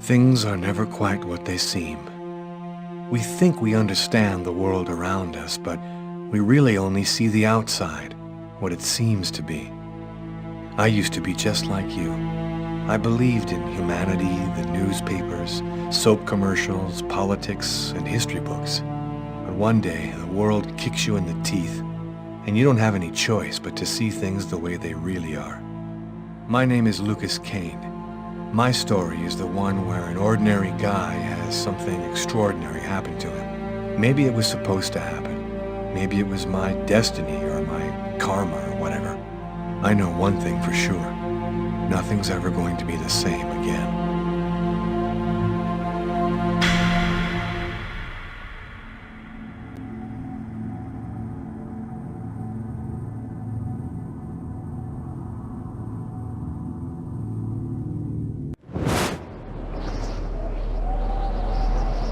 Things are never quite what they seem. We think we understand the world around us, but we really only see the outside, what it seems to be. I used to be just like you. I believed in humanity, the newspapers, soap commercials, politics, and history books. But one day, the world kicks you in the teeth, and you don't have any choice but to see things the way they really are. My name is Lucas Kane. My story is the one where an ordinary guy has something extraordinary happen to him. Maybe it was supposed to happen. Maybe it was my destiny or my karma or whatever. I know one thing for sure. Nothing's ever going to be the same again.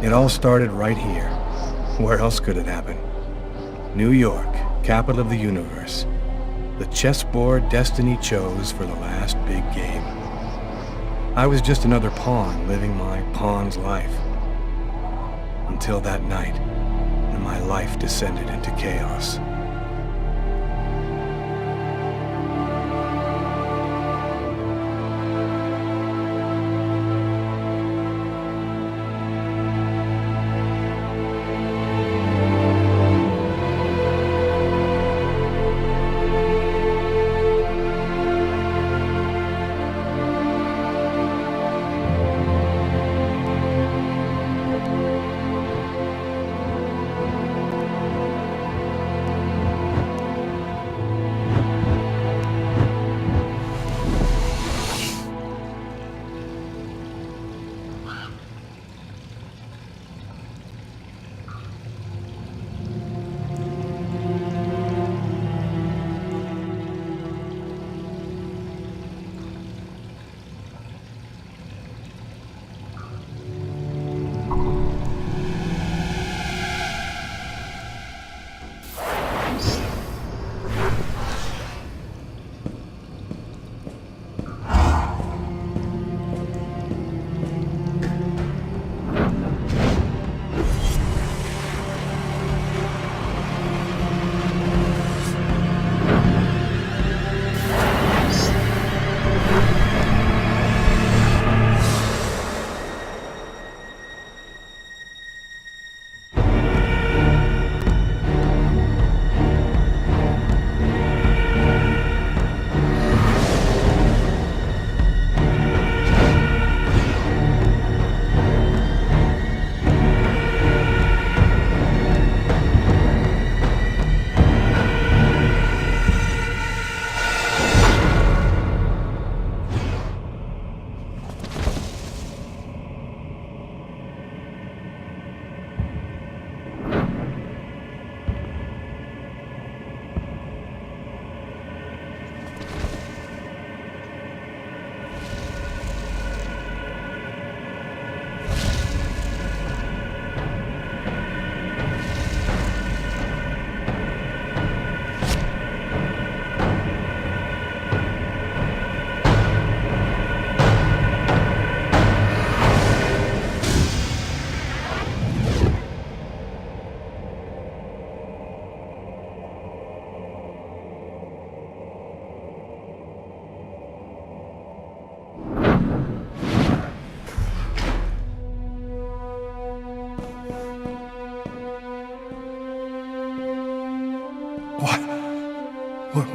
It all started right here. Where else could it happen? New York, capital of the universe. The chessboard destiny chose for the last big game. I was just another pawn living my pawn's life. Until that night, when my life descended into chaos.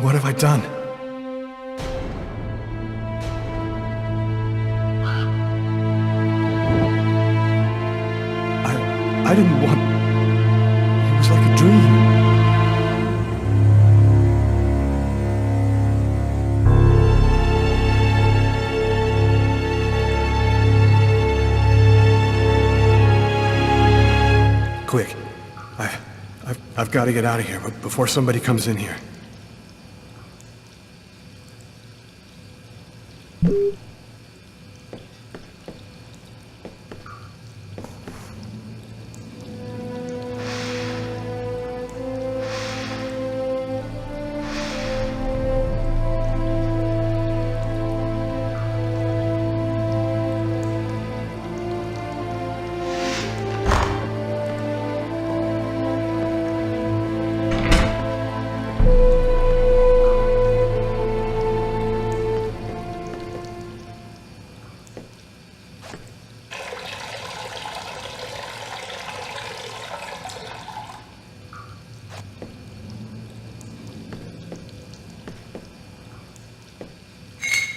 What have I done? I didn't want... It was like a dream. Quick. I've got to get out of here before somebody comes in here.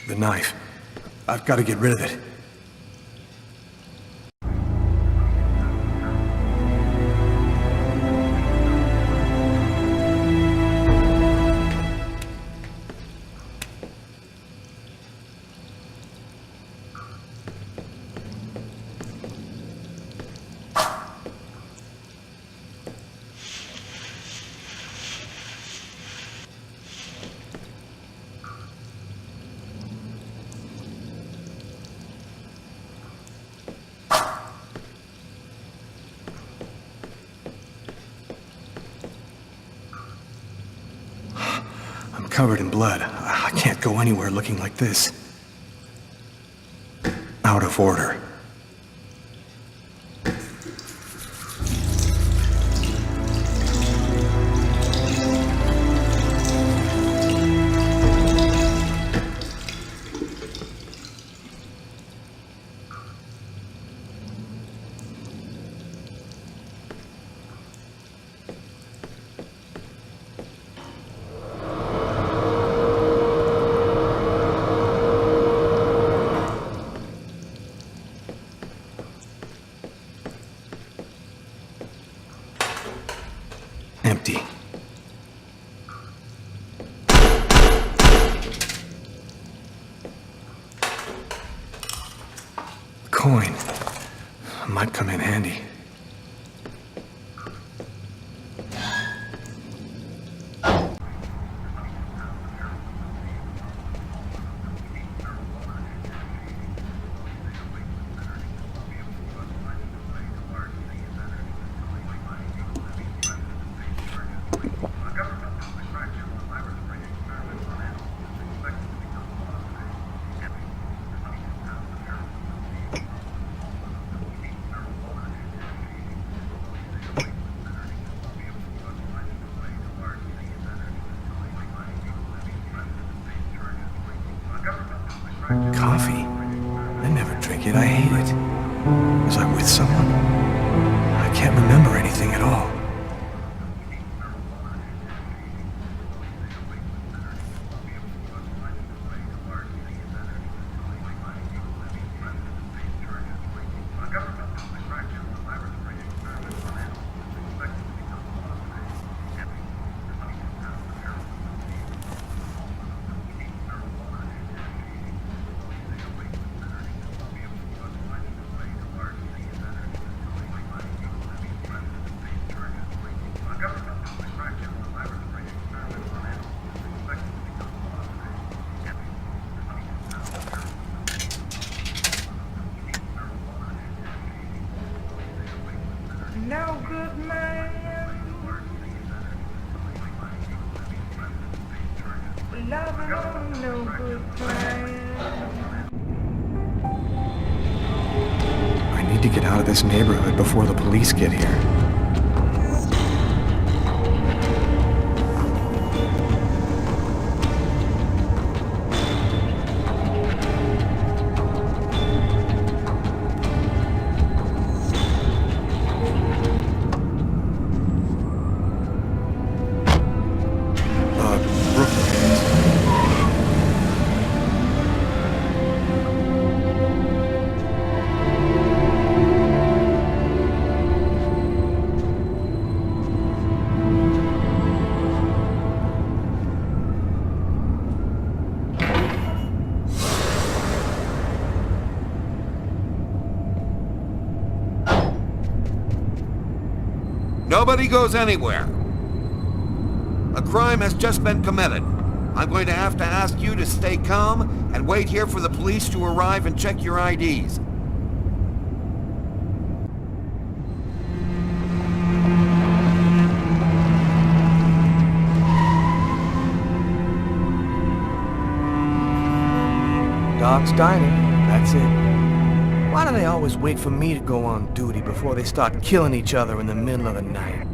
The knife. I've got to get rid of it. Covered in blood. I can't go anywhere looking like this. Out of order. Empty. Coin. Might come in handy. Coffee? I never drink it. I hate it. Was I with someone? I can't remember anything at all. No good man. Loving on no good plan. I need to get out of this neighborhood before the police get here. Nobody goes anywhere. A crime has just been committed. I'm going to have to ask you to stay calm and wait here for the police to arrive and check your IDs. Dog's Diner, that's it. Why do they always wait for me to go on duty before they start killing each other in the middle of the night?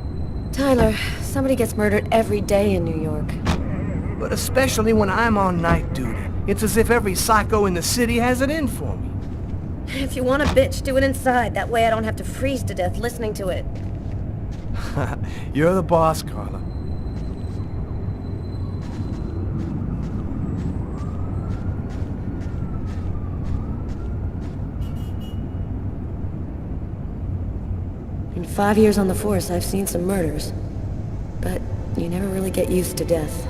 Tyler, somebody gets murdered every day in New York. But especially when I'm on night duty. It's as if every psycho in the city has it in for me. If you want a bitch, do it inside. That way I don't have to freeze to death listening to it. You're the boss, Carla. 5 years on the force, I've seen some murders. But you never really get used to death.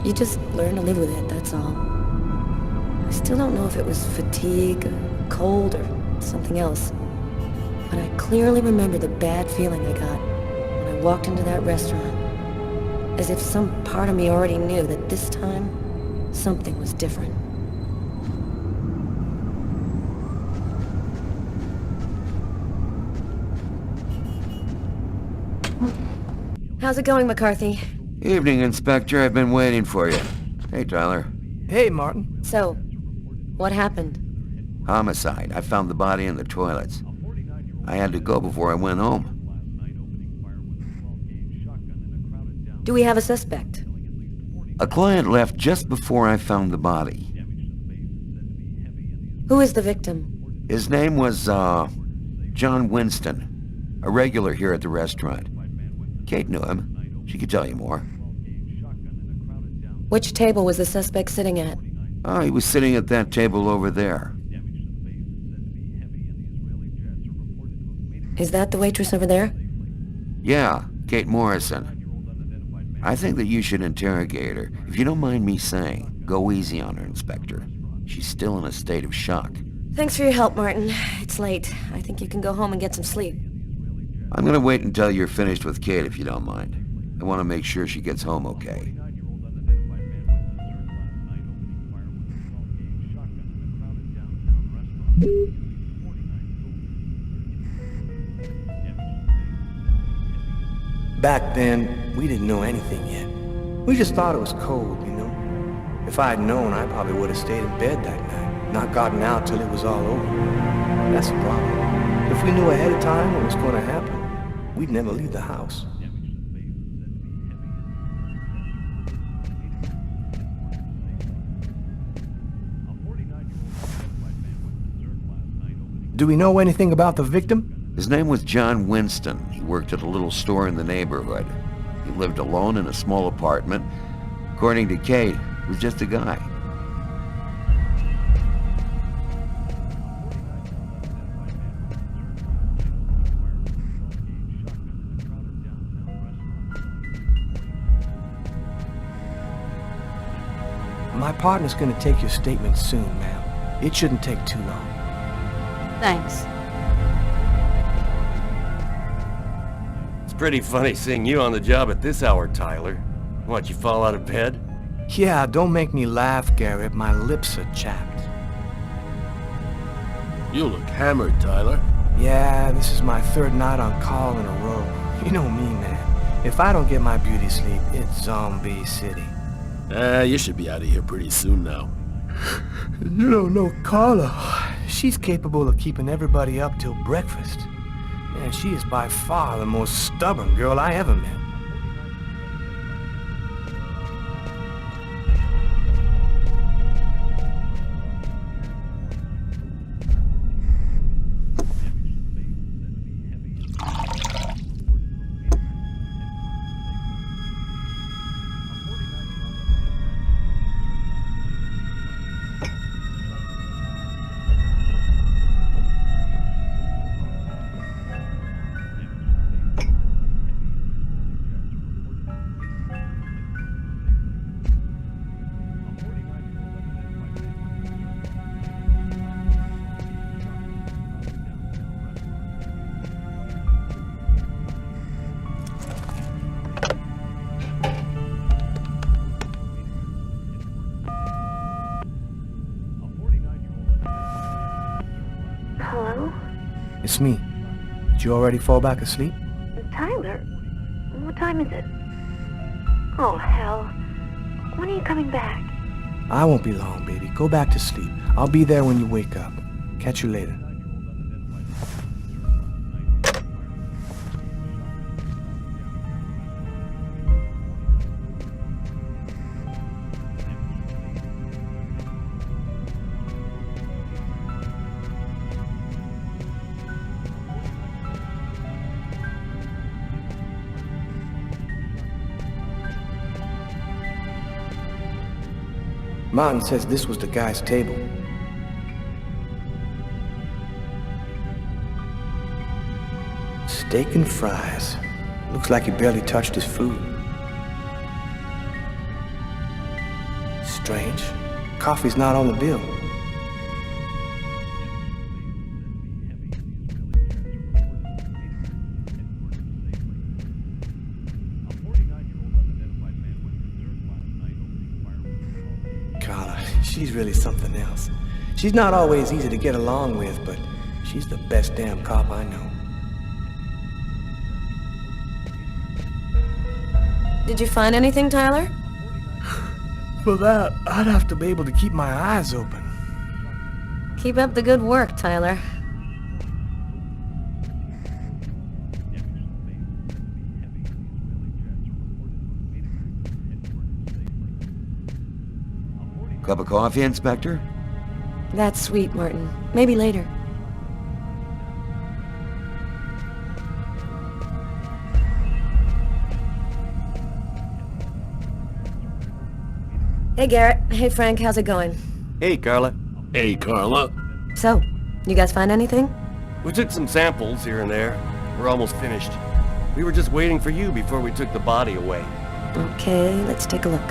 You just learn to live with it, that's all. I still don't know if it was fatigue, or cold, or something else. But I clearly remember the bad feeling I got when I walked into that restaurant. As if some part of me already knew that this time, something was different. How's it going, McCarthy? Evening, Inspector. I've been waiting for you. Hey, Tyler. Hey, Martin. So, what happened? Homicide. I found the body in the toilets. I had to go before I went home. Do we have a suspect? A client left just before I found the body. Who is the victim? His name was, John Winston. A regular here at the restaurant. Kate knew him. She could tell you more. Which table was the suspect sitting at? Oh, he was sitting at that table over there. Is that the waitress over there? Yeah, Kate Morrison. I think that you should interrogate her. If you don't mind me saying, go easy on her, Inspector. She's still in a state of shock. Thanks for your help, Martin. It's late. I think you can go home and get some sleep. I'm gonna wait until you're finished with Kate, if you don't mind. I want to make sure she gets home okay. Back then, we didn't know anything yet. We just thought it was cold, you know? If I had known, I probably would have stayed in bed that night, not gotten out till it was all over. That's the problem. If we knew ahead of time what was going to happen, we'd never leave the house. Do we know anything about the victim? His name was John Winston. He worked at a little store in the neighborhood. He lived alone in a small apartment. According to Kate, he was just a guy. My partner's gonna take your statement soon, ma'am. It shouldn't take too long. Thanks. It's pretty funny seeing you on the job at this hour, Tyler. What, you fall out of bed? Yeah, don't make me laugh, Garrett. My lips are chapped. You look hammered, Tyler. Yeah, this is my third night on call in a row. You know me, man. If I don't get my beauty sleep, it's Zombie City. You should be out of here pretty soon now. You don't know Carla. She's capable of keeping everybody up till breakfast. Man, she is by far the most stubborn girl I ever met. Hello? It's me. Did you already fall back asleep? Tyler? What time is it? Oh, hell. When are you coming back? I won't be long, baby. Go back to sleep. I'll be there when you wake up. Catch you later. Martin says this was the guy's table. Steak and fries. Looks like he barely touched his food. Strange. Coffee's not on the bill. She's really something else. She's not always easy to get along with, but she's the best damn cop I know. Did you find anything, Tyler? For that, I'd have to be able to keep my eyes open. Keep up the good work, Tyler. Cup of coffee, Inspector? That's sweet, Martin. Maybe later. Hey, Garrett. Hey, Frank. How's it going? Hey, Carla. Hey, Carla. So, you guys find anything? We took some samples here and there. We're almost finished. We were just waiting for you before we took the body away. Okay, let's take a look.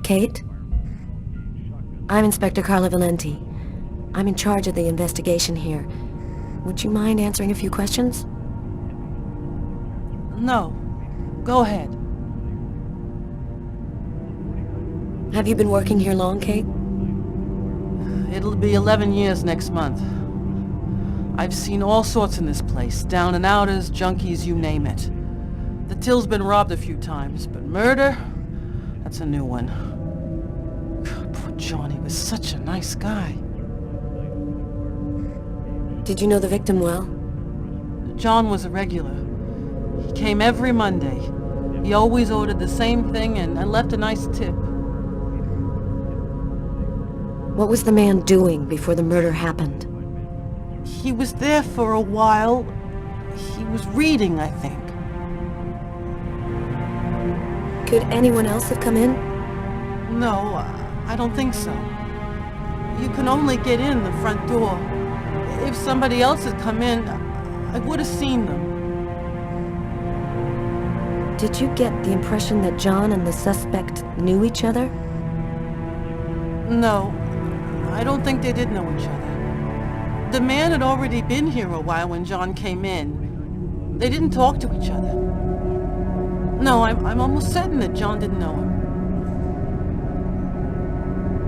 Kate? I'm Inspector Carla Valenti. I'm in charge of the investigation here. Would you mind answering a few questions? No. Go ahead. Have you been working here long, Kate? It'll be 11 years next month. I've seen all sorts in this place. Down and outers, junkies, you name it. The till's been robbed a few times, but murder? That's a new one. Poor Johnny was such a nice guy. Did you know the victim well? John was a regular. He came every Monday. He always ordered the same thing and left a nice tip. What was the man doing before the murder happened? He was there for a while. He was reading, I think. Could anyone else have come in? No, I don't think so. You can only get in the front door. If somebody else had come in, I would have seen them. Did you get the impression that John and the suspect knew each other? No, I don't think they did know each other. The man had already been here a while when John came in. They didn't talk to each other. No, I'm almost certain that John didn't know him.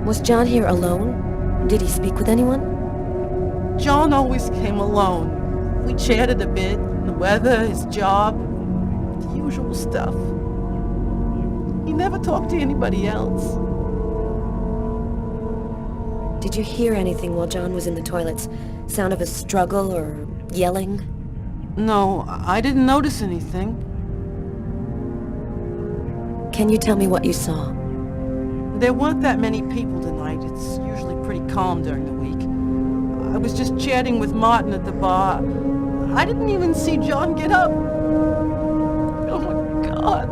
Was John here alone? Did he speak with anyone? John always came alone. We chatted a bit, the weather, his job, the usual stuff. He never talked to anybody else. Did you hear anything while John was in the toilets? Sound of a struggle or yelling? No, I didn't notice anything. Can you tell me what you saw? There weren't that many people tonight. It's usually pretty calm during the week. I was just chatting with Martin at the bar. I didn't even see John get up. Oh my God.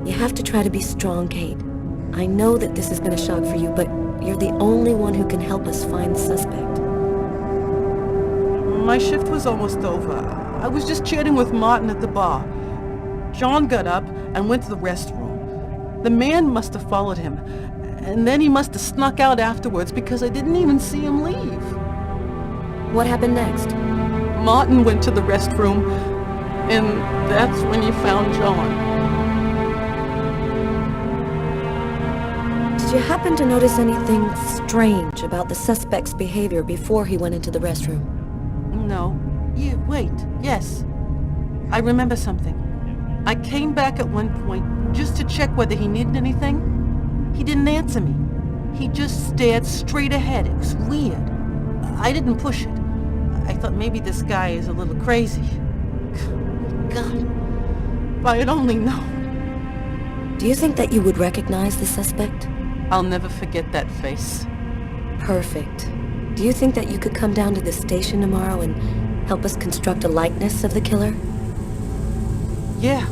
You have to try to be strong, Kate. I know that this has been a shock for you, but you're the only one who can help us find the suspect. My shift was almost over. I was just chatting with Martin at the bar. John got up and went to the restroom. The man must have followed him, and then he must have snuck out afterwards because I didn't even see him leave. What happened next? Martin went to the restroom, and that's when he found John. Did you happen to notice anything strange about the suspect's behavior before he went into the restroom? No. Wait. Yes. I remember something. I came back at one point just to check whether he needed anything. He didn't answer me. He just stared straight ahead. It was weird. I didn't push it. I thought maybe this guy is a little crazy. God. If I had only known. Do you think that you would recognize the suspect? I'll never forget that face. Perfect. Do you think that you could come down to the station tomorrow and help us construct a likeness of the killer? Yeah.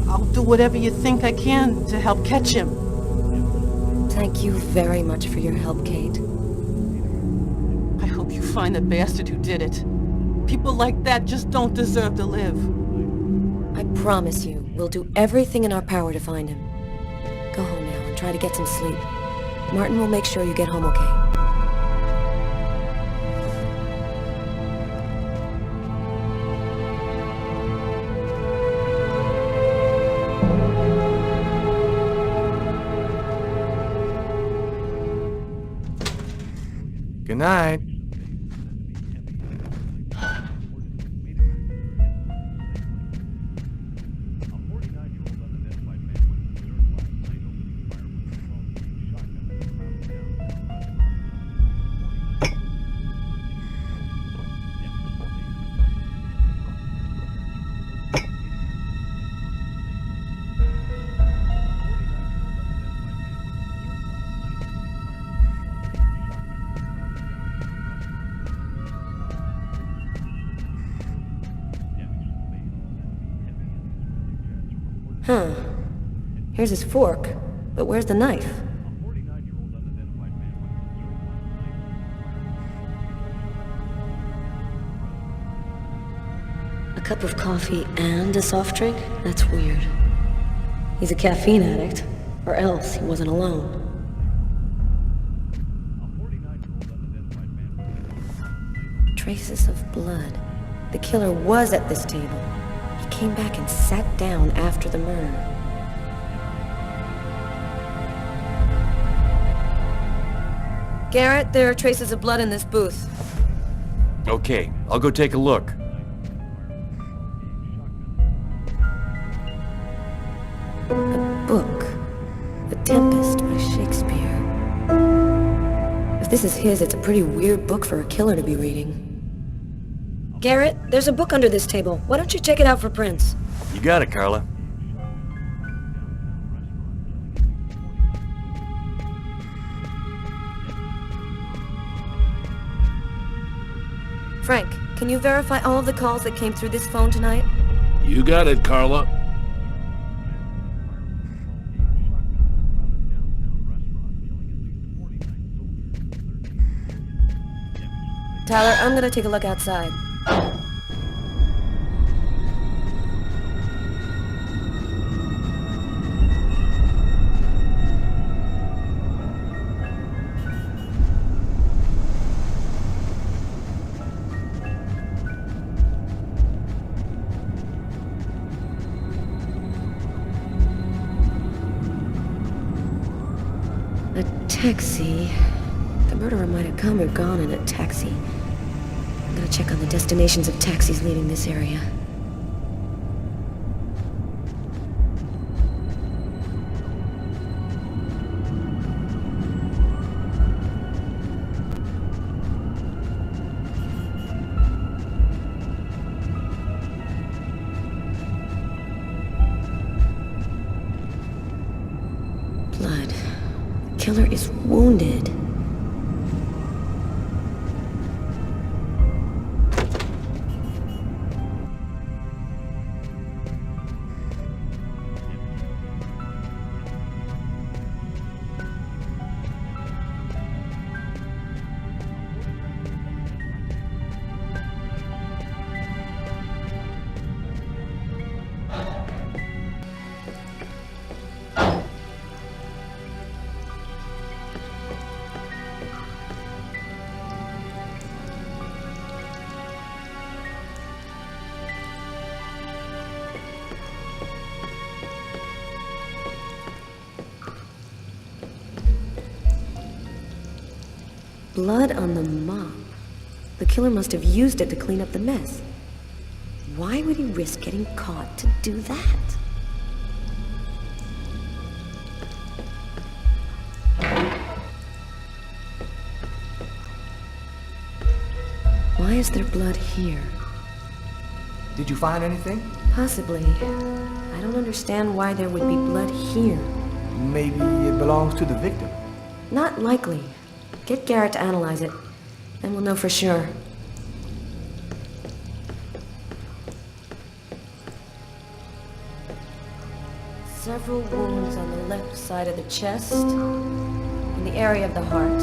I'll do whatever you think I can to help catch him. Thank you very much for your help, Kate. I hope you find the bastard who did it. People like that just don't deserve to live. I promise you, we'll do everything in our power to find him. Go home now and try to get some sleep. Martin will make sure you get home okay. Good night. Huh. Here's his fork, but where's the knife? A cup of coffee and a soft drink? That's weird. He's a caffeine addict, or else he wasn't alone. Traces of blood. The killer was at this table. He came back and sat down after the murder. Garrett, there are traces of blood in this booth. Okay, I'll go take a look. A book. The Tempest by Shakespeare. If this is his, it's a pretty weird book for a killer to be reading. Garrett, there's a book under this table. Why don't you check it out for prints? You got it, Carla. Frank, can you verify all of the calls that came through this phone tonight? You got it, Carla. Tyler, I'm gonna take a look outside. A taxi. The murderer might have come or gone in a taxi. I'm gonna check on the destinations of taxis leaving this area. Blood. The killer is wounded. Blood on the mop. The killer must have used it to clean up the mess. Why would he risk getting caught to do that? Why is there blood here? Did you find anything? Possibly. I don't understand why there would be blood here. Maybe it belongs to the victim. Not likely. Get Garrett to analyze it, then we'll know for sure. several wounds on the left side of the chest, in the area of the heart.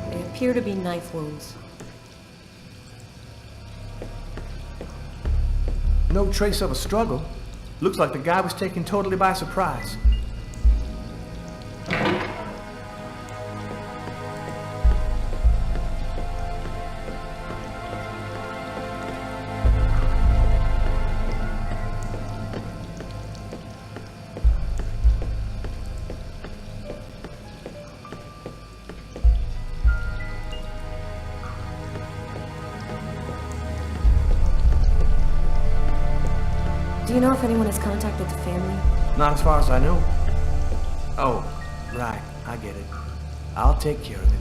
They appear to be knife wounds. No trace of a struggle. Looks like the guy was taken totally by surprise. Do you know if anyone has contacted the family? Not as far as I know. Oh, right. I get it. I'll take care of it.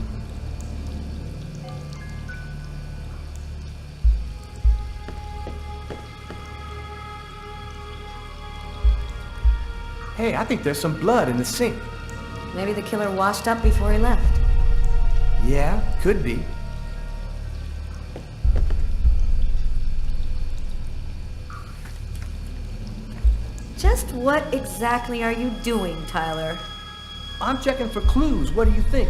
Hey, I think there's some blood in the sink. Maybe the killer washed up before he left. Yeah, could be. Just what exactly are you doing, Tyler? I'm checking for clues. What do you think?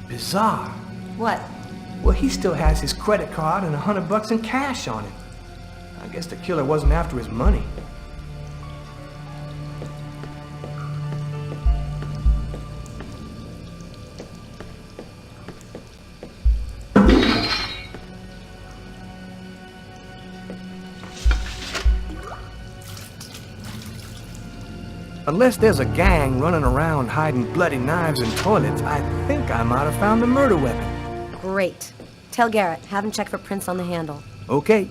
Bizarre. What? Well, he still has his credit card and $100 in cash on him. I guess the killer wasn't after his money. Unless there's a gang running around hiding bloody knives in toilets, I think I might have found the murder weapon. Great. Tell Garrett, have him check for prints on the handle. Okay.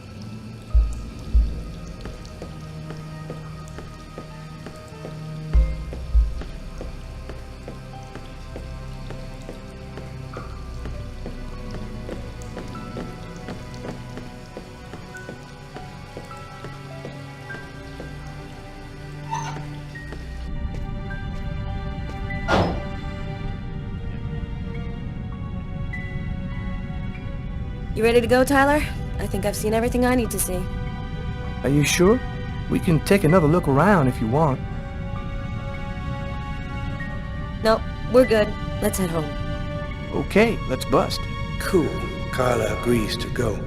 You ready to go, Tyler? I think I've seen everything I need to see. Are you sure? We can take another look around if you want. No, we're good. Let's head home. Okay, let's bust. Cool. Carla agrees to go.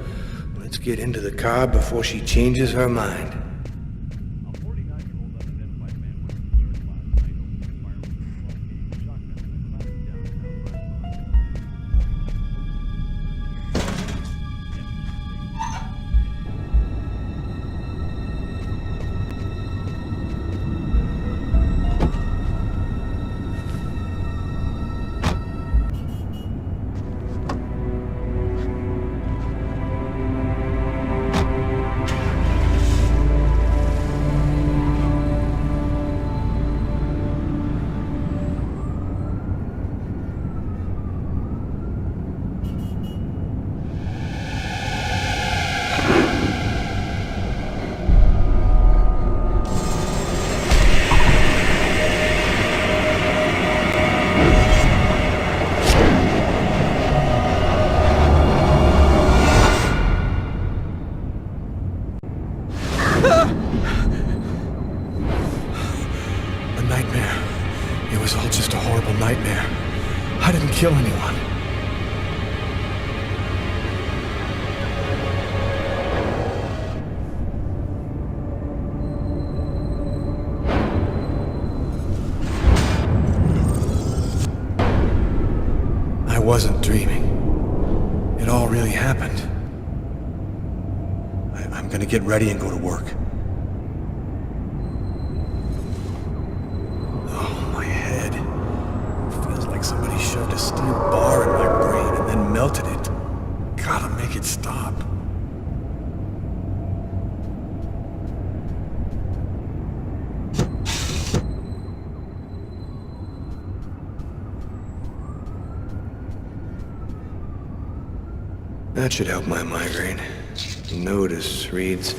Let's get into the car before she changes her mind. I didn't kill anyone. I wasn't dreaming. It all really happened. I'm gonna get ready and go to work. Oh, my head. Feels like somebody shoved a steel bar in my brain and then melted it. Gotta make it stop. That should help my migraine. Notice reads,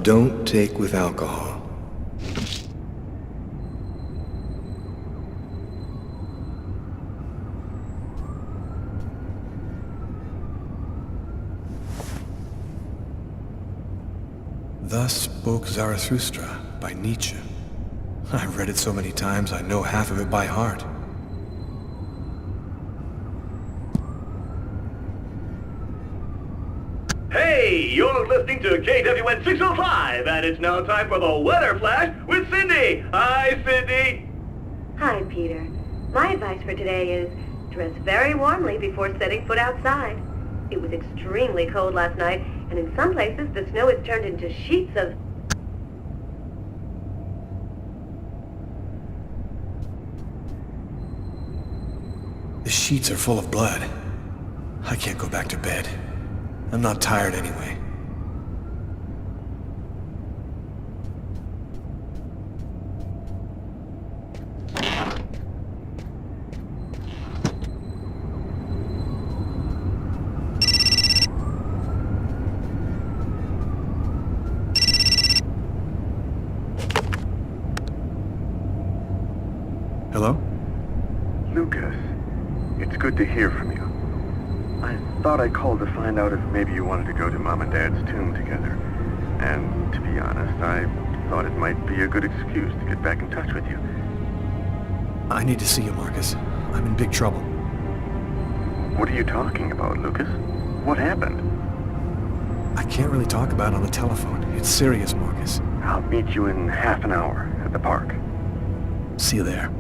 don't take with alcohol. Thus spoke Zarathustra by Nietzsche. I've read it so many times I know half of it by heart. Hey, you're listening to KWN 605, and it's now time for the Weather Flash with Cindy. Hi, Cindy. Hi, Peter. My advice for today is dress very warmly before setting foot outside. It was extremely cold last night, and in some places the snow has turned into sheets of... The sheets are full of blood. I can't go back to bed. I'm not tired anyway. Hello? Lucas, it's good to hear from you. I thought I called to find out if maybe you wanted to go to Mom and Dad's tomb together. And to be honest, I thought it might be a good excuse to get back in touch with you. I need to see you, Marcus. I'm in big trouble. What are you talking about, Lucas? What happened? I can't really talk about it on the telephone. It's serious, Marcus. I'll meet you in half an hour at the park. See you there.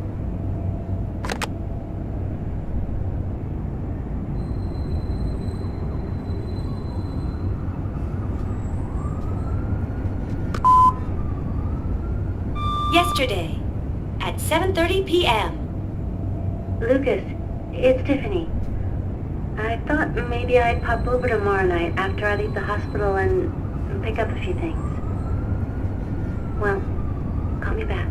Yesterday, at 7:30 p.m. Lucas, it's Tiffany. I thought maybe I'd pop over tomorrow night after I leave the hospital and pick up a few things. Well, call me back.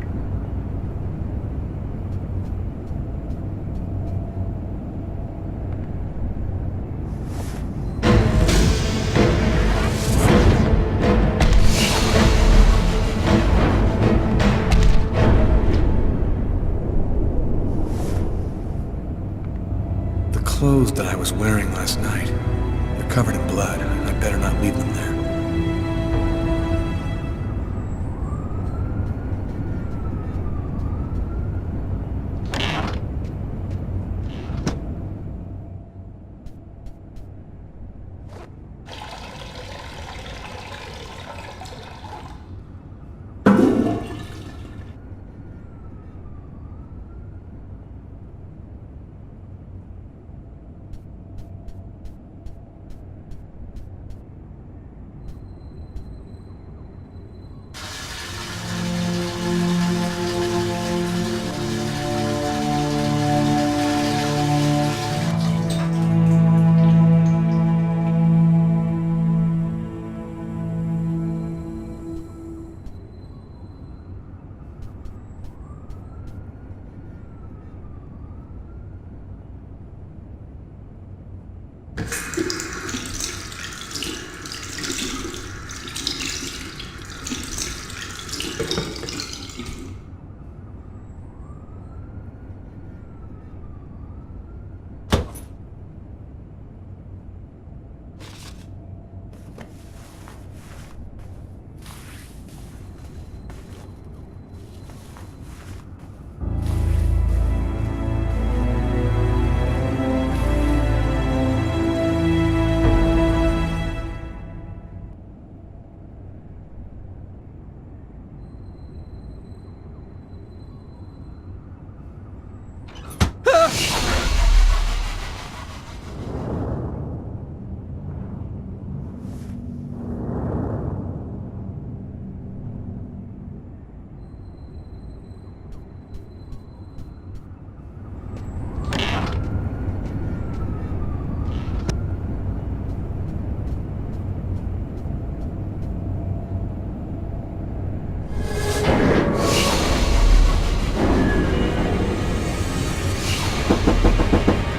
The clothes that I was wearing last night, they're covered in blood. I'd better not leave them there.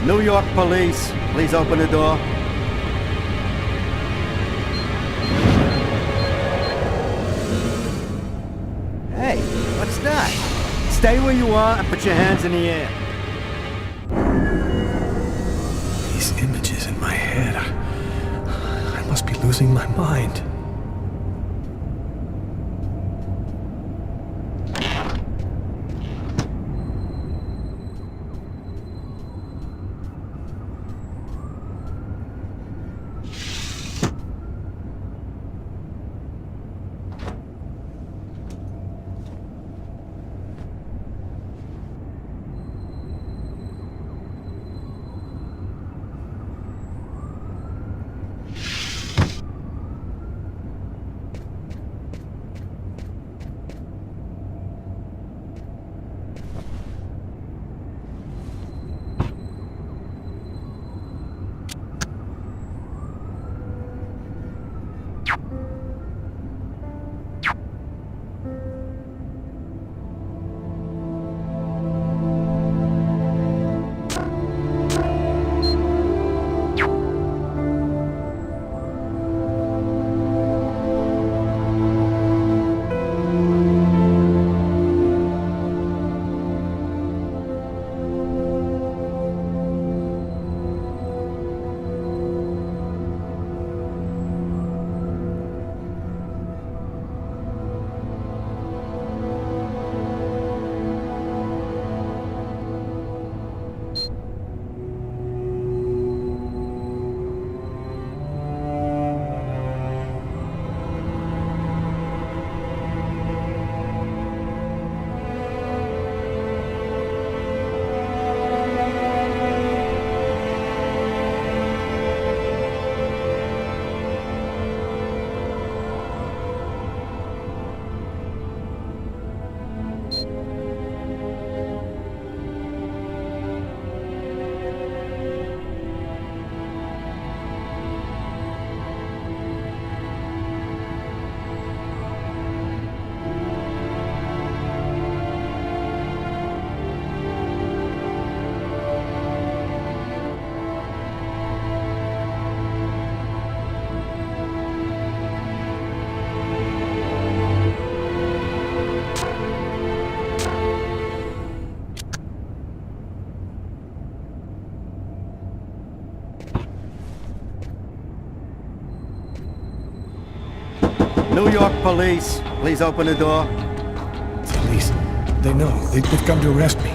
New York police, please open the door. Hey, what's that? Stay where you are and put your hands in the air. These images in my head. I must be losing my mind. New York police. Please open the door. Police. They know. They've come to arrest me.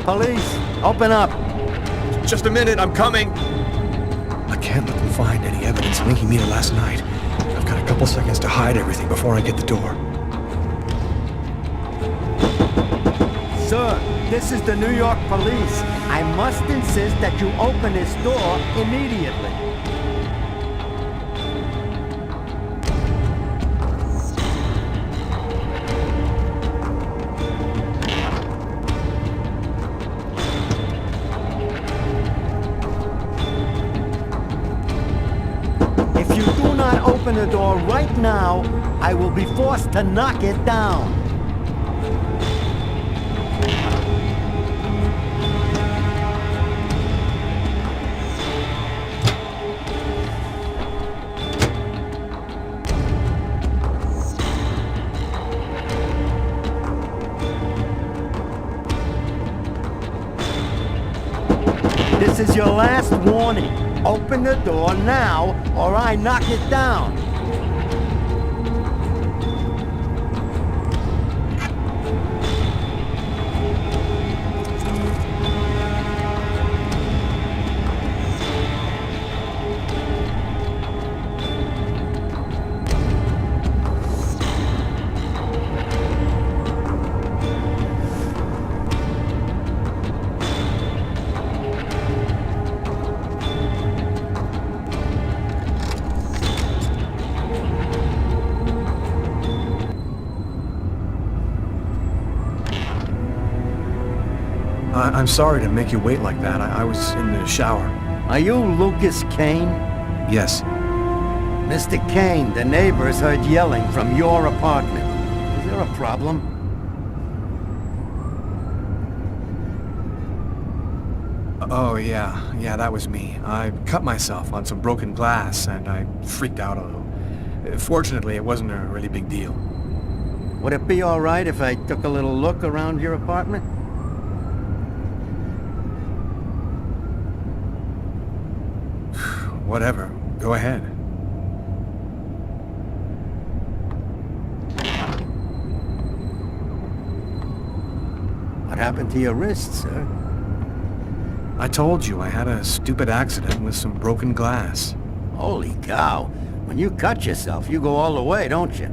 Police, open up. Just a minute, I'm coming! I can't let them find any evidence linking me to last night. I've got a couple seconds to hide everything before I get the door. Sir, this is the New York police. I must insist that you open this door immediately. If you do not open the door right now, I will be forced to knock it down. This is your last warning. Open the door now, or I knock it down. I'm sorry to make you wait like that. I was in the shower. Are you Lucas Kane? Yes. Mr. Kane, the neighbors heard yelling from your apartment. Is there a problem? Oh, yeah. Yeah, that was me. I cut myself on some broken glass, and I freaked out a little. Fortunately, it wasn't a really big deal. Would it be all right if I took a little look around your apartment? Whatever. Go ahead. What happened to your wrist, sir? I told you I had a stupid accident with some broken glass. Holy cow. When you cut yourself, you go all the way, don't you?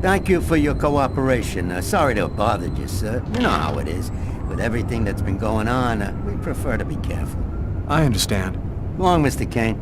Thank you for your cooperation. Sorry to have bothered you, sir. You know how it is. With everything that's been going on, we prefer to be careful. I understand. Go on, Mr. Kane.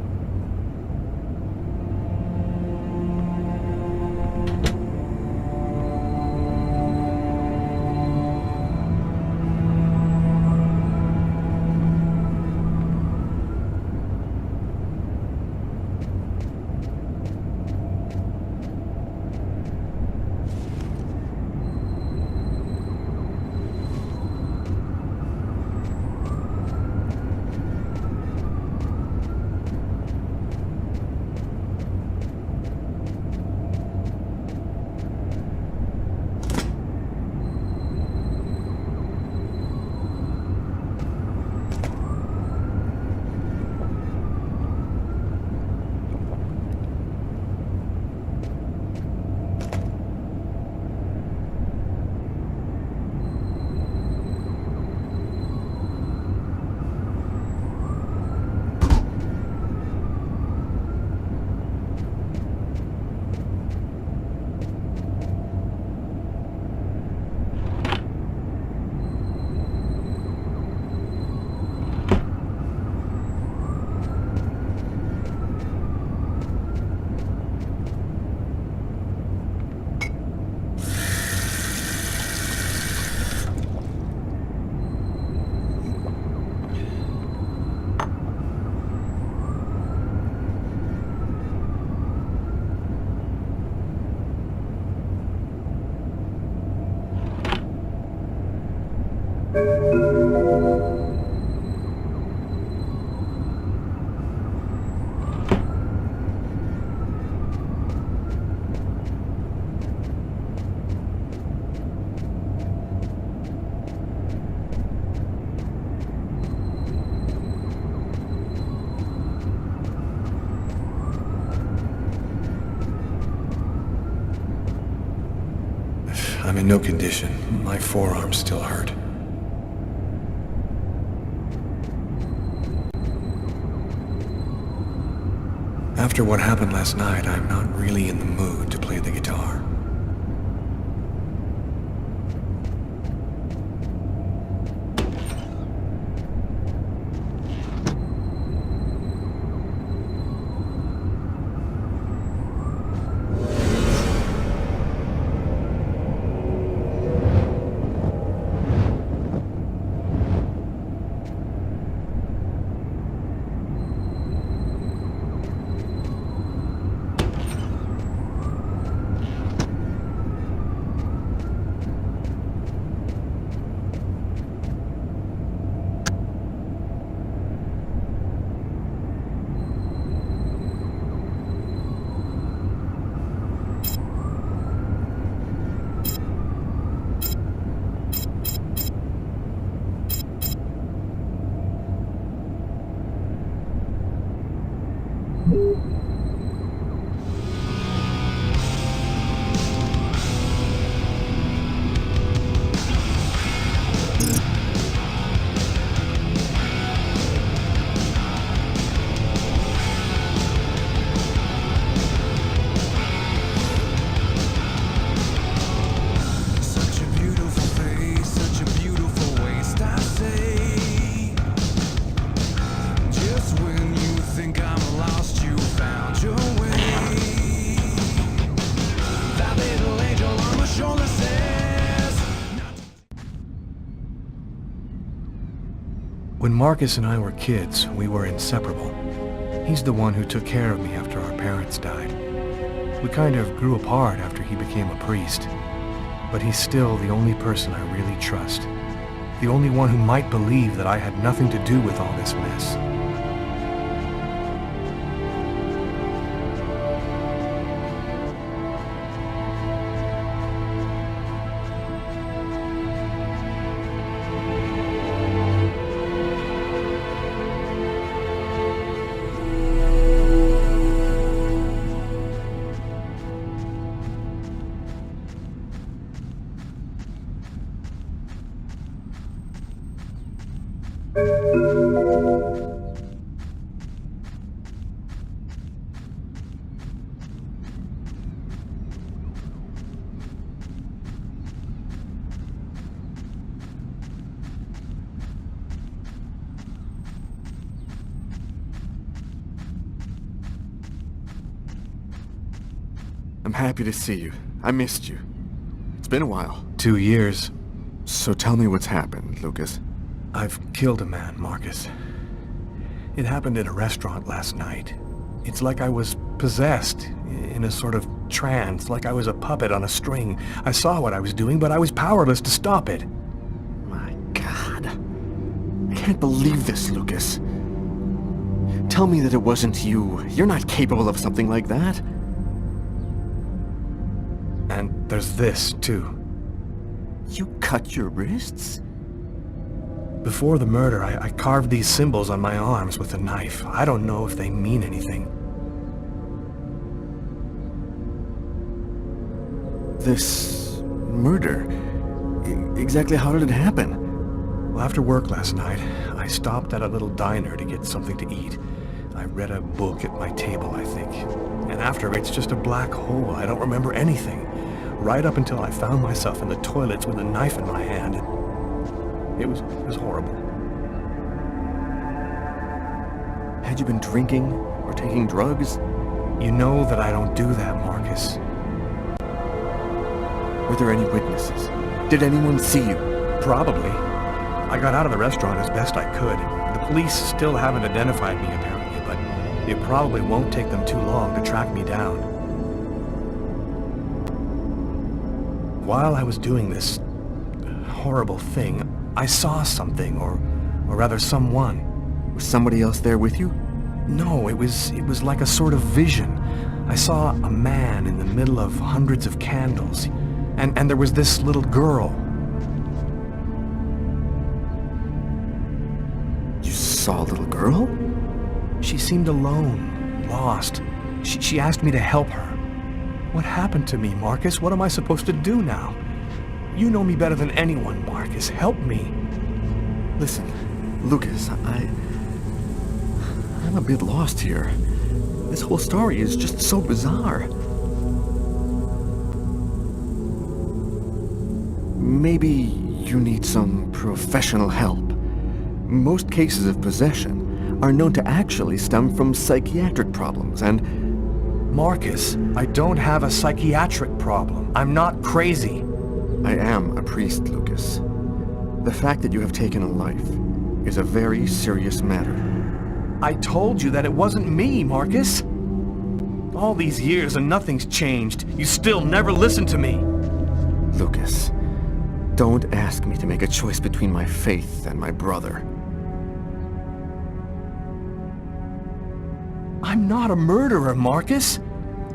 in no condition. My forearms still hurt. After what happened last night, I'm not really in the mood to play the guitar. When Marcus and I were kids, we were inseparable. He's the one who took care of me after our parents died. We kind of grew apart after he became a priest. But he's still the only person I really trust. The only one who might believe that I had nothing to do with all this mess. I'm happy to see you. I missed you. It's been a while. 2 years. So tell me what's happened, Lucas. I've killed a man, Marcus. It happened at a restaurant last night. It's like I was possessed, in a sort of trance, like I was a puppet on a string. I saw what I was doing, but I was powerless to stop it. My God. I can't believe this, Lucas. Tell me that it wasn't you. You're not capable of something like that. And there's this, too. You cut your wrists? Before the murder, I carved these symbols on my arms with a knife. I don't know if they mean anything. This murder? Exactly how did it happen? Well, after work last night, I stopped at a little diner to get something to eat. I read a book at my table, I think. And after, it's just a black hole. I don't remember anything. Right up until I found myself in the toilets with a knife in my hand. It was horrible. Had you been drinking or taking drugs? You know that I don't do that, Marcus. Were there any witnesses? Did anyone see you? Probably. I got out of the restaurant as best I could. The police still haven't identified me, apparently, but it probably won't take them too long to track me down. While I was doing this horrible thing, I saw something, or rather someone. Was somebody else there with you? No, it was like a sort of vision. I saw a man in the middle of hundreds of candles, and there was this little girl. You saw a little girl? She seemed alone, lost. She asked me to help her. What happened to me, Marcus? What am I supposed to do now? You know me better than anyone, Marcus. Help me. Listen, Lucas, I'm a bit lost here. This whole story is just so bizarre. Maybe you need some professional help. Most cases of possession are known to actually stem from psychiatric problems, and... Marcus, I don't have a psychiatric problem. I'm not crazy. I am a priest, Lucas. The fact that you have taken a life is a very serious matter. I told you that it wasn't me, Marcus. All these years and nothing's changed. You still never listen to me. Lucas, don't ask me to make a choice between my faith and my brother. I'm not a murderer, Marcus.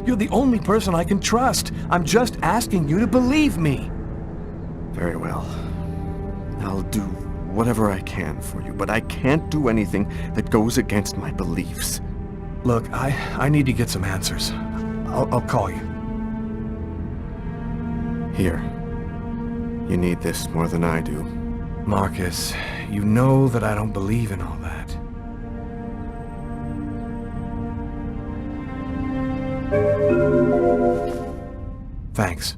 You're the only person I can trust. I'm just asking you to believe me. Very well. I'll do whatever I can for you, but I can't do anything that goes against my beliefs. Look, I need to get some answers. I'll call you. Here. You need this more than I do. Marcus, you know that I don't believe in all that. Thanks.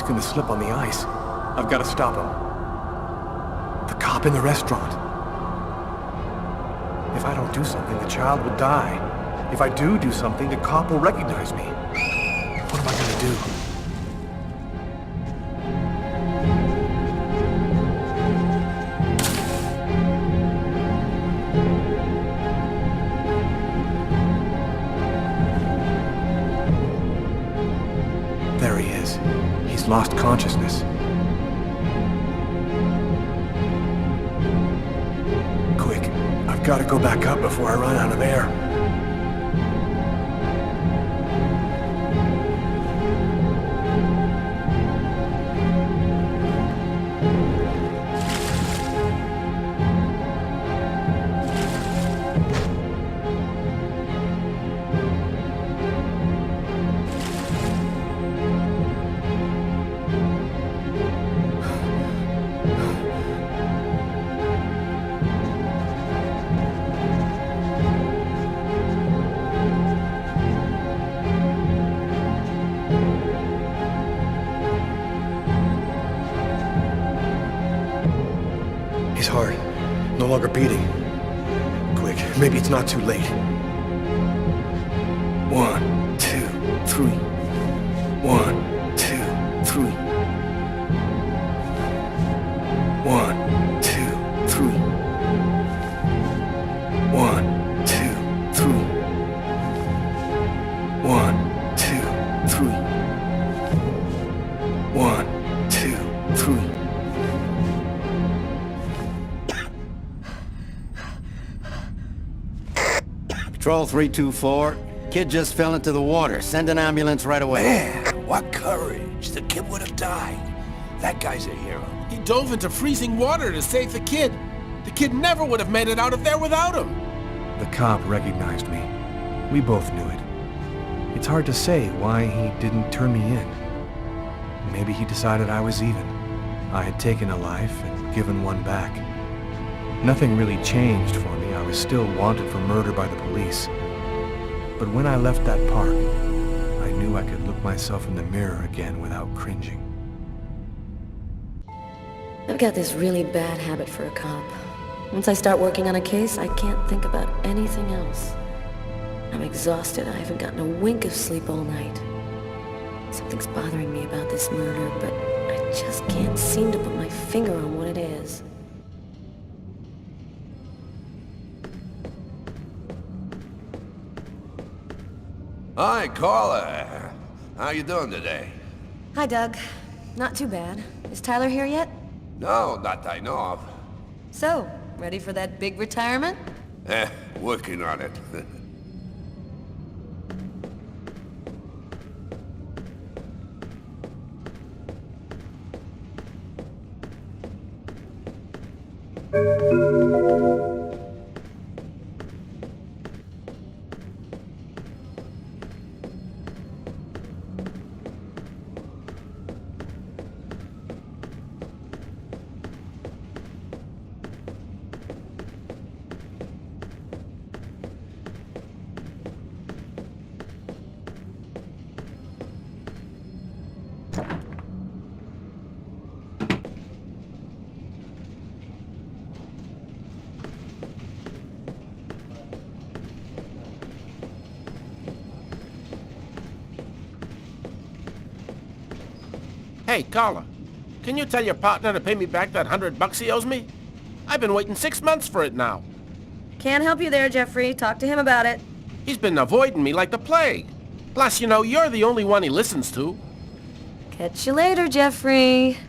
Gonna slip on the ice. I've got to stop him. The cop in the restaurant. If I don't do something, the child will die. If I do something, the cop will recognize me. What am I gonna do? There he is. He's lost consciousness. Quick, I've got to go back up before I run out of air. His heart, no longer beating. Quick, maybe it's not too late. 1, 2, 3. 1, 2, 3. 1, 2, 3. 1, 2, 3. 1, 2, 3. 1, 2, 3. Patrol 324. Kid just fell into the water. Send an ambulance right away. Man, what courage. The kid would have died. That guy's a hero. He dove into freezing water to save the kid. The kid never would have made it out of there without him. The cop recognized me. We both knew it. It's hard to say why he didn't turn me in. Maybe he decided I was even. I had taken a life and given one back. Nothing really changed for me. I was still wanted for murder by the police. But when I left that park, I knew I could look myself in the mirror again without cringing. I've got this really bad habit for a cop. Once I start working on a case, I can't think about anything else. I'm exhausted. I haven't gotten a wink of sleep all night. Something's bothering me about this murder, but I just can't seem to put my finger on what it is. Hi, Carla. How you doing today? Hi, Doug. Not too bad. Is Tyler here yet? No, not that I know of. So, ready for that big retirement? Working on it. Hey, Carla, can you tell your partner to pay me back that $100 he owes me? I've been waiting 6 months for it now. Can't help you there, Jeffrey. Talk to him about it. He's been avoiding me like the plague. Plus, you know, you're the only one he listens to. Catch you later, Jeffrey.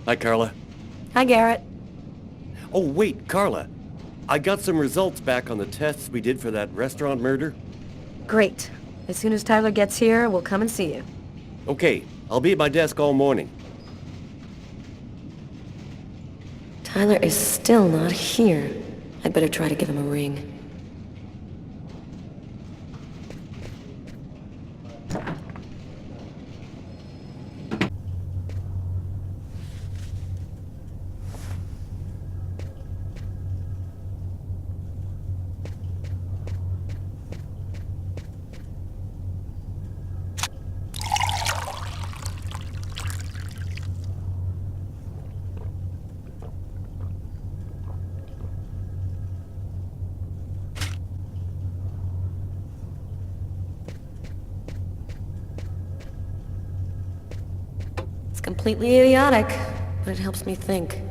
Hi, Carla. Hi, Garrett. Oh, wait, Carla. I got some results back on the tests we did for that restaurant murder. Great. As soon as Tyler gets here, we'll come and see you. Okay, I'll be at my desk all morning. Tyler is still not here. I'd better try to give him a ring. Completely idiotic, but it helps me think.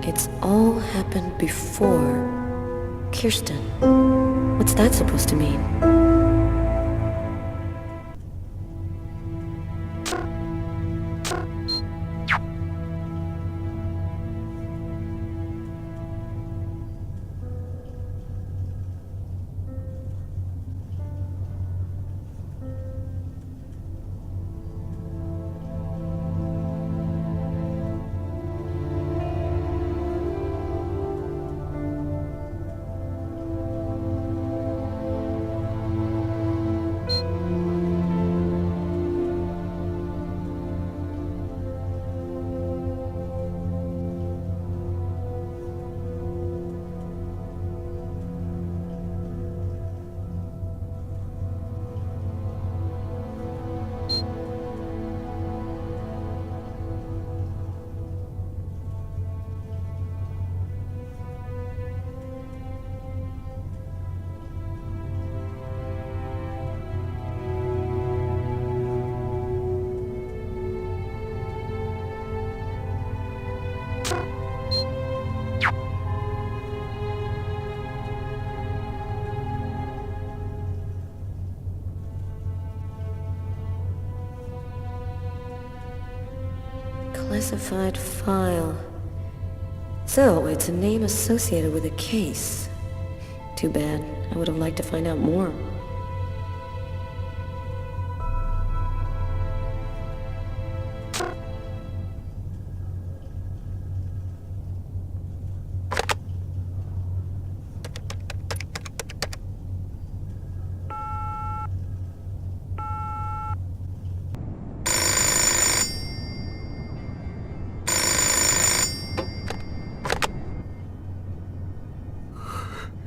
It's all happened before. Kirsten. What's that supposed to mean? Classified file. So, it's a name associated with a case. Too bad. I would have liked to find out more.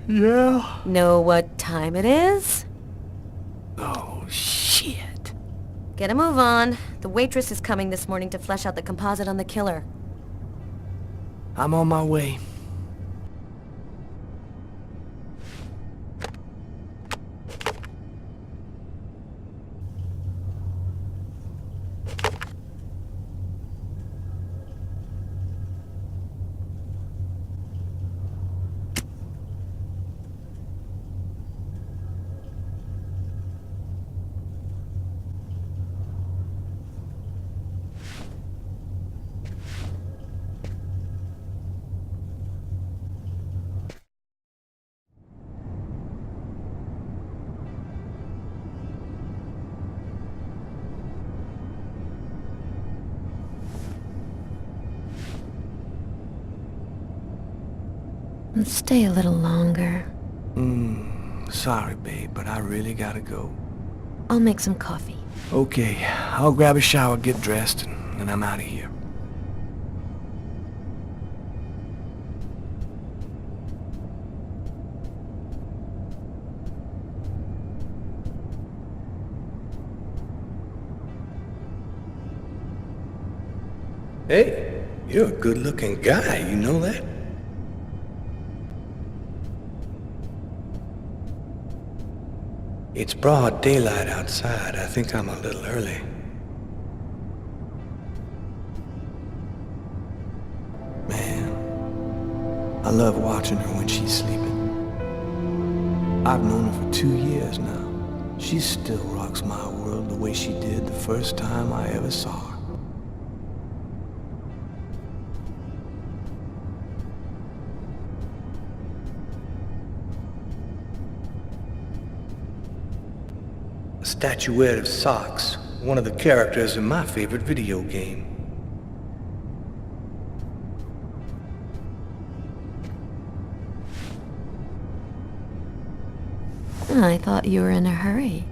Yeah? Know what time it is? Oh, shit. Get a move on. The waitress is coming this morning to flesh out the composite on the killer. I'm on my way. Stay a little longer. Sorry, babe, but I really gotta go. I'll make some coffee. Okay, I'll grab a shower, get dressed, and I'm out of here. Hey, you're a good-looking guy, you know that? It's broad daylight outside. I think I'm a little early. Man, I love watching her when she's sleeping. I've known her for 2 years now. She still rocks my world the way she did the first time I ever saw her. A statuette of Socks, one of the characters in my favorite video game. I thought you were in a hurry.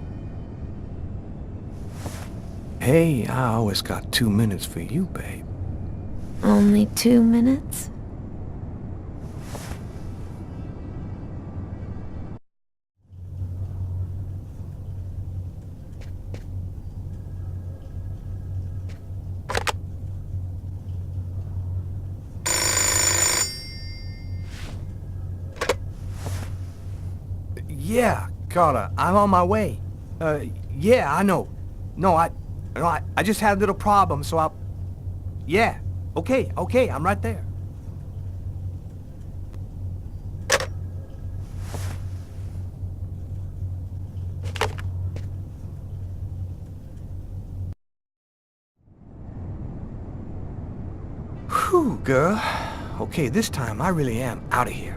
Hey, I always got 2 minutes for you, babe. Only 2 minutes? Yeah, Carter, I'm on my way. Yeah, I know. No, I just had a little problem, so I'll... Yeah, okay, I'm right there. Whew, girl. Okay, this time I really am out of here.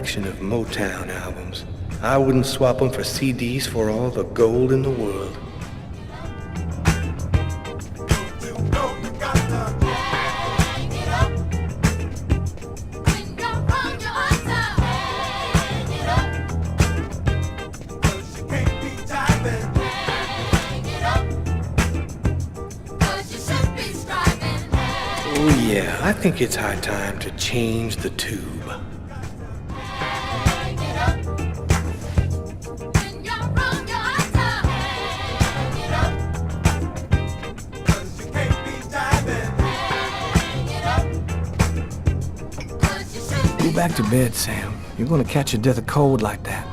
collection of Motown albums. I wouldn't swap them for CDs for all the gold in the world. Oh yeah, I think it's high time to change the tube. Go back to bed, Sam. You're gonna catch a death of cold like that.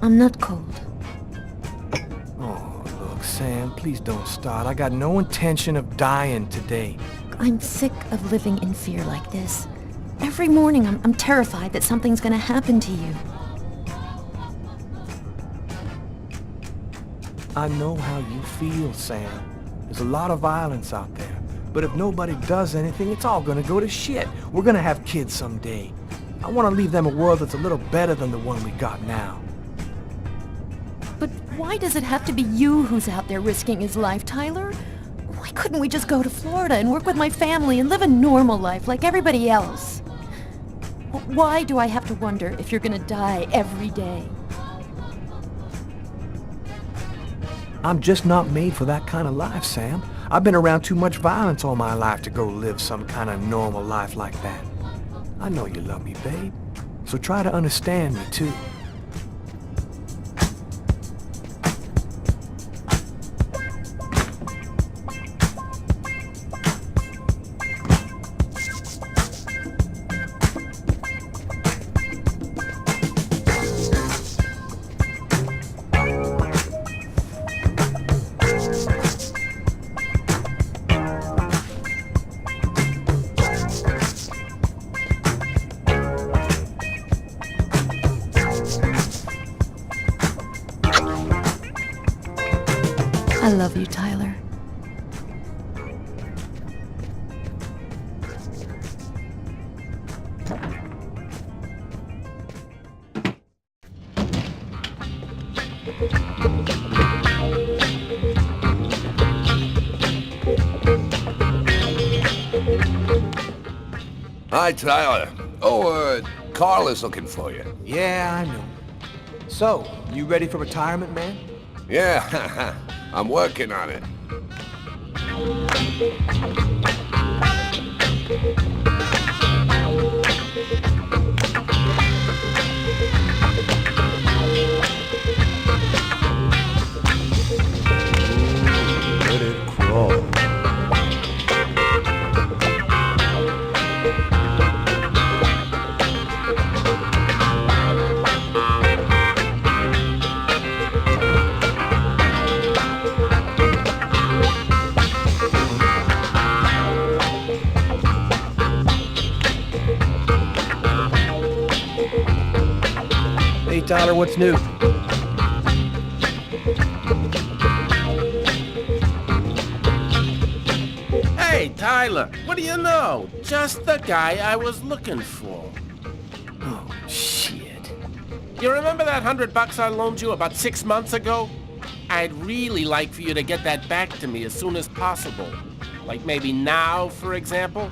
I'm not cold. Oh, look, Sam, please don't start. I got no intention of dying today. I'm sick of living in fear like this. Every morning I'm terrified that something's gonna happen to you. I know how you feel, Sam. There's a lot of violence out there. But if nobody does anything, it's all gonna go to shit. We're gonna have kids someday. I want to leave them a world that's a little better than the one we got now. But why does it have to be you who's out there risking his life, Tyler? Why couldn't we just go to Florida and work with my family and live a normal life like everybody else? Why do I have to wonder if you're gonna die every day? I'm just not made for that kind of life, Sam. I've been around too much violence all my life to go live some kind of normal life like that. I know you love me, babe. So try to understand me, too. I love you, Tyler. Hi, Tyler. Oh, Carl is looking for you. Yeah, I know. So, you ready for retirement, man? Yeah, I'm working on it. Let it crawl. Hey, Tyler, what's new? Hey, Tyler, what do you know? Just the guy I was looking for. Oh, shit. You remember that $100 I loaned you about 6 months ago? I'd really like for you to get that back to me as soon as possible. Like maybe now, for example?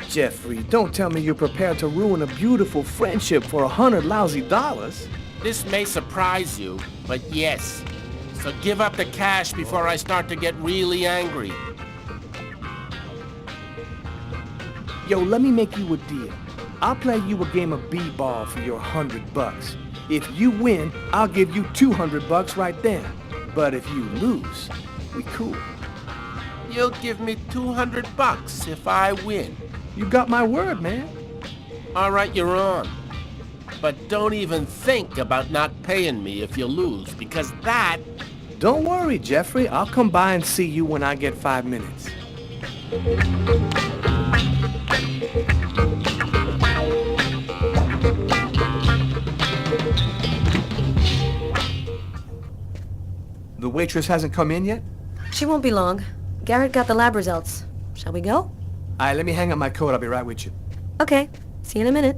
Jeffrey, don't tell me you're prepared to ruin a beautiful friendship for $100 lousy. This may surprise you, but yes. So give up the cash before I start to get really angry. Yo, let me make you a deal. I'll play you a game of b-ball for your $100. If you win, I'll give you $200 right then. But if you lose, we cool. You'll give me $200 if I win. You got my word, man. All right, you're on. But don't even think about not paying me if you lose, because that... Don't worry, Jeffrey. I'll come by and see you when I get 5 minutes. The waitress hasn't come in yet? She won't be long. Garrett got the lab results. Shall we go? Alright, let me hang up my coat. I'll be right with you. Okay. See you in a minute.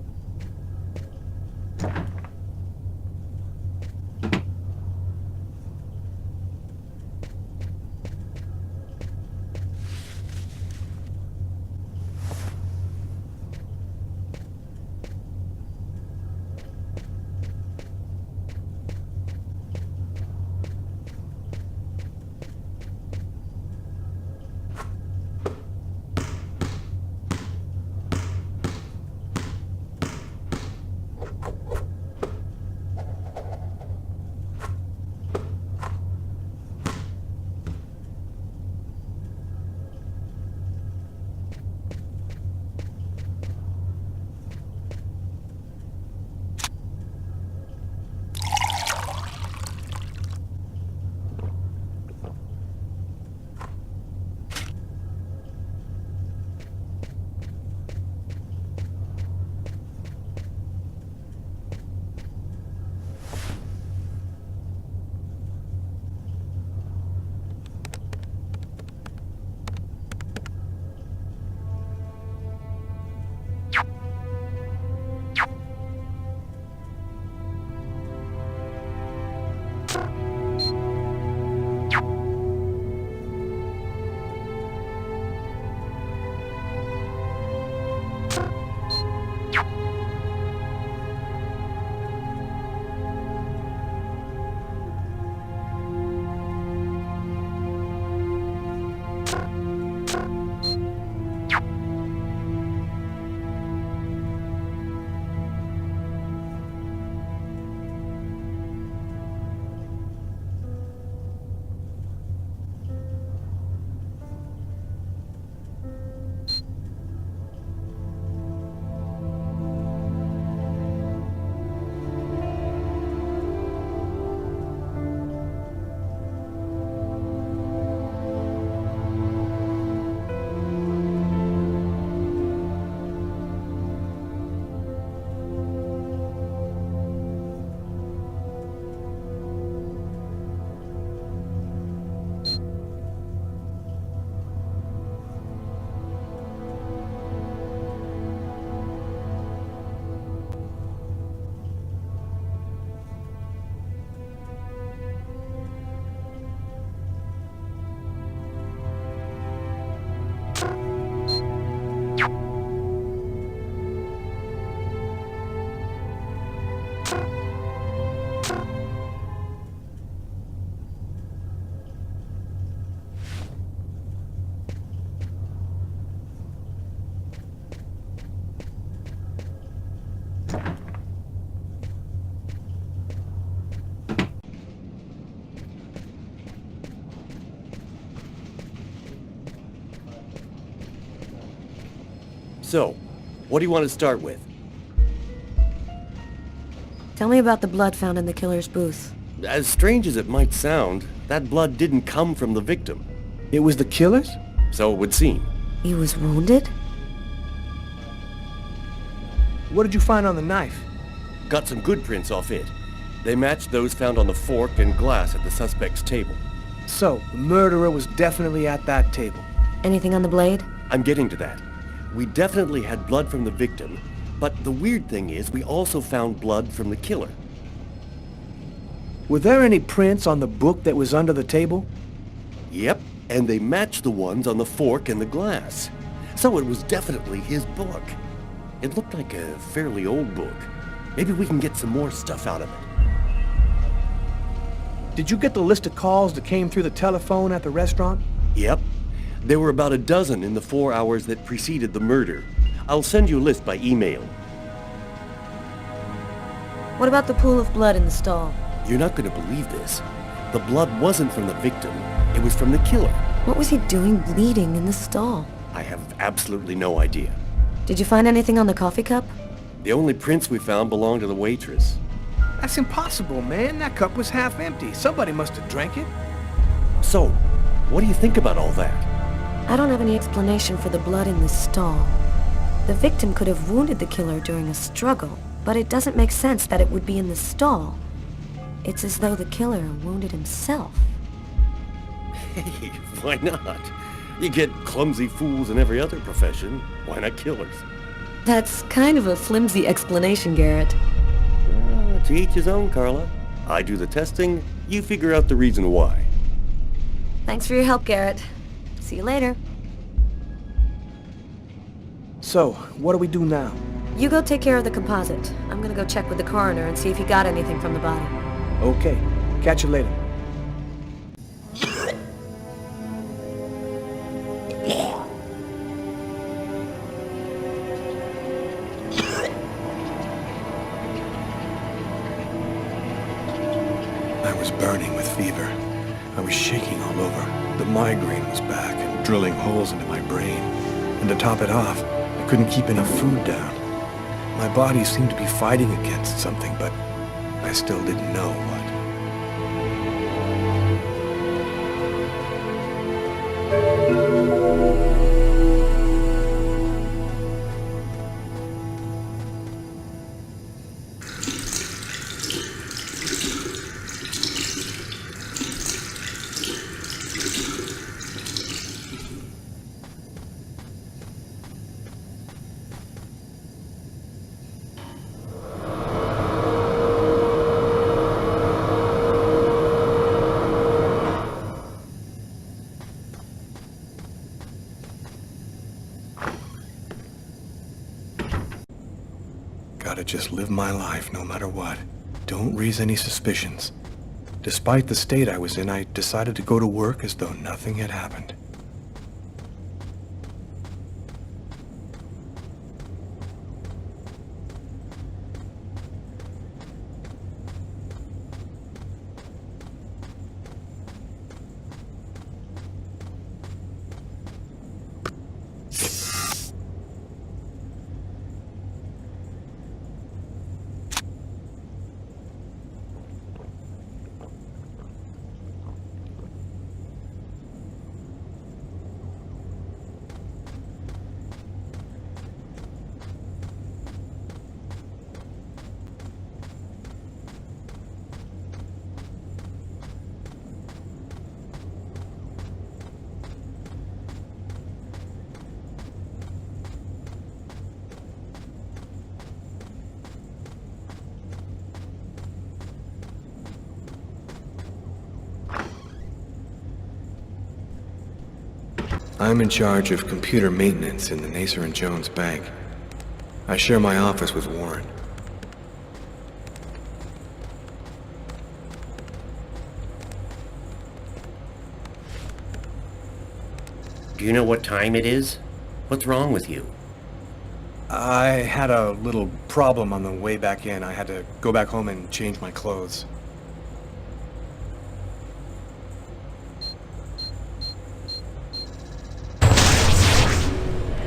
So, what do you want to start with? Tell me about the blood found in the killer's booth. As strange as it might sound, that blood didn't come from the victim. It was the killer's? So it would seem. He was wounded? What did you find on the knife? Got some good prints off it. They matched those found on the fork and glass at the suspect's table. So, the murderer was definitely at that table. Anything on the blade? I'm getting to that. We definitely had blood from the victim, but the weird thing is we also found blood from the killer. Were there any prints on the book that was under the table? Yep, and they matched the ones on the fork and the glass. So it was definitely his book. It looked like a fairly old book. Maybe we can get some more stuff out of it. Did you get the list of calls that came through the telephone at the restaurant? Yep. There were about a dozen in the 4 hours that preceded the murder. I'll send you a list by email. What about the pool of blood in the stall? You're not going to believe this. The blood wasn't from the victim. It was from the killer. What was he doing bleeding in the stall? I have absolutely no idea. Did you find anything on the coffee cup? The only prints we found belonged to the waitress. That's impossible, man. That cup was half empty. Somebody must have drank it. So, what do you think about all that? I don't have any explanation for the blood in the stall. The victim could have wounded the killer during a struggle, but it doesn't make sense that it would be in the stall. It's as though the killer wounded himself. Hey, why not? You get clumsy fools in every other profession. Why not killers? That's kind of a flimsy explanation, Garrett. To each his own, Carla. I do the testing, you figure out the reason why. Thanks for your help, Garrett. See you later. So, what do we do now? You go take care of the composite. I'm gonna go check with the coroner and see if he got anything from the body. Okay. Catch you later. I was burning with fever. I was shaking all over. The migraine was back and drilling holes into my brain. And to top it off, I couldn't keep enough food down. My body seemed to be fighting against something, but I still didn't know what. Gotta just live my life no matter what. Don't raise any suspicions. Despite the state I was in, I decided to go to work as though nothing had happened. I'm in charge of computer maintenance in the Nacer & Jones Bank. I share my office with Warren. Do you know what time it is? What's wrong with you? I had a little problem on the way back in. I had to go back home and change my clothes.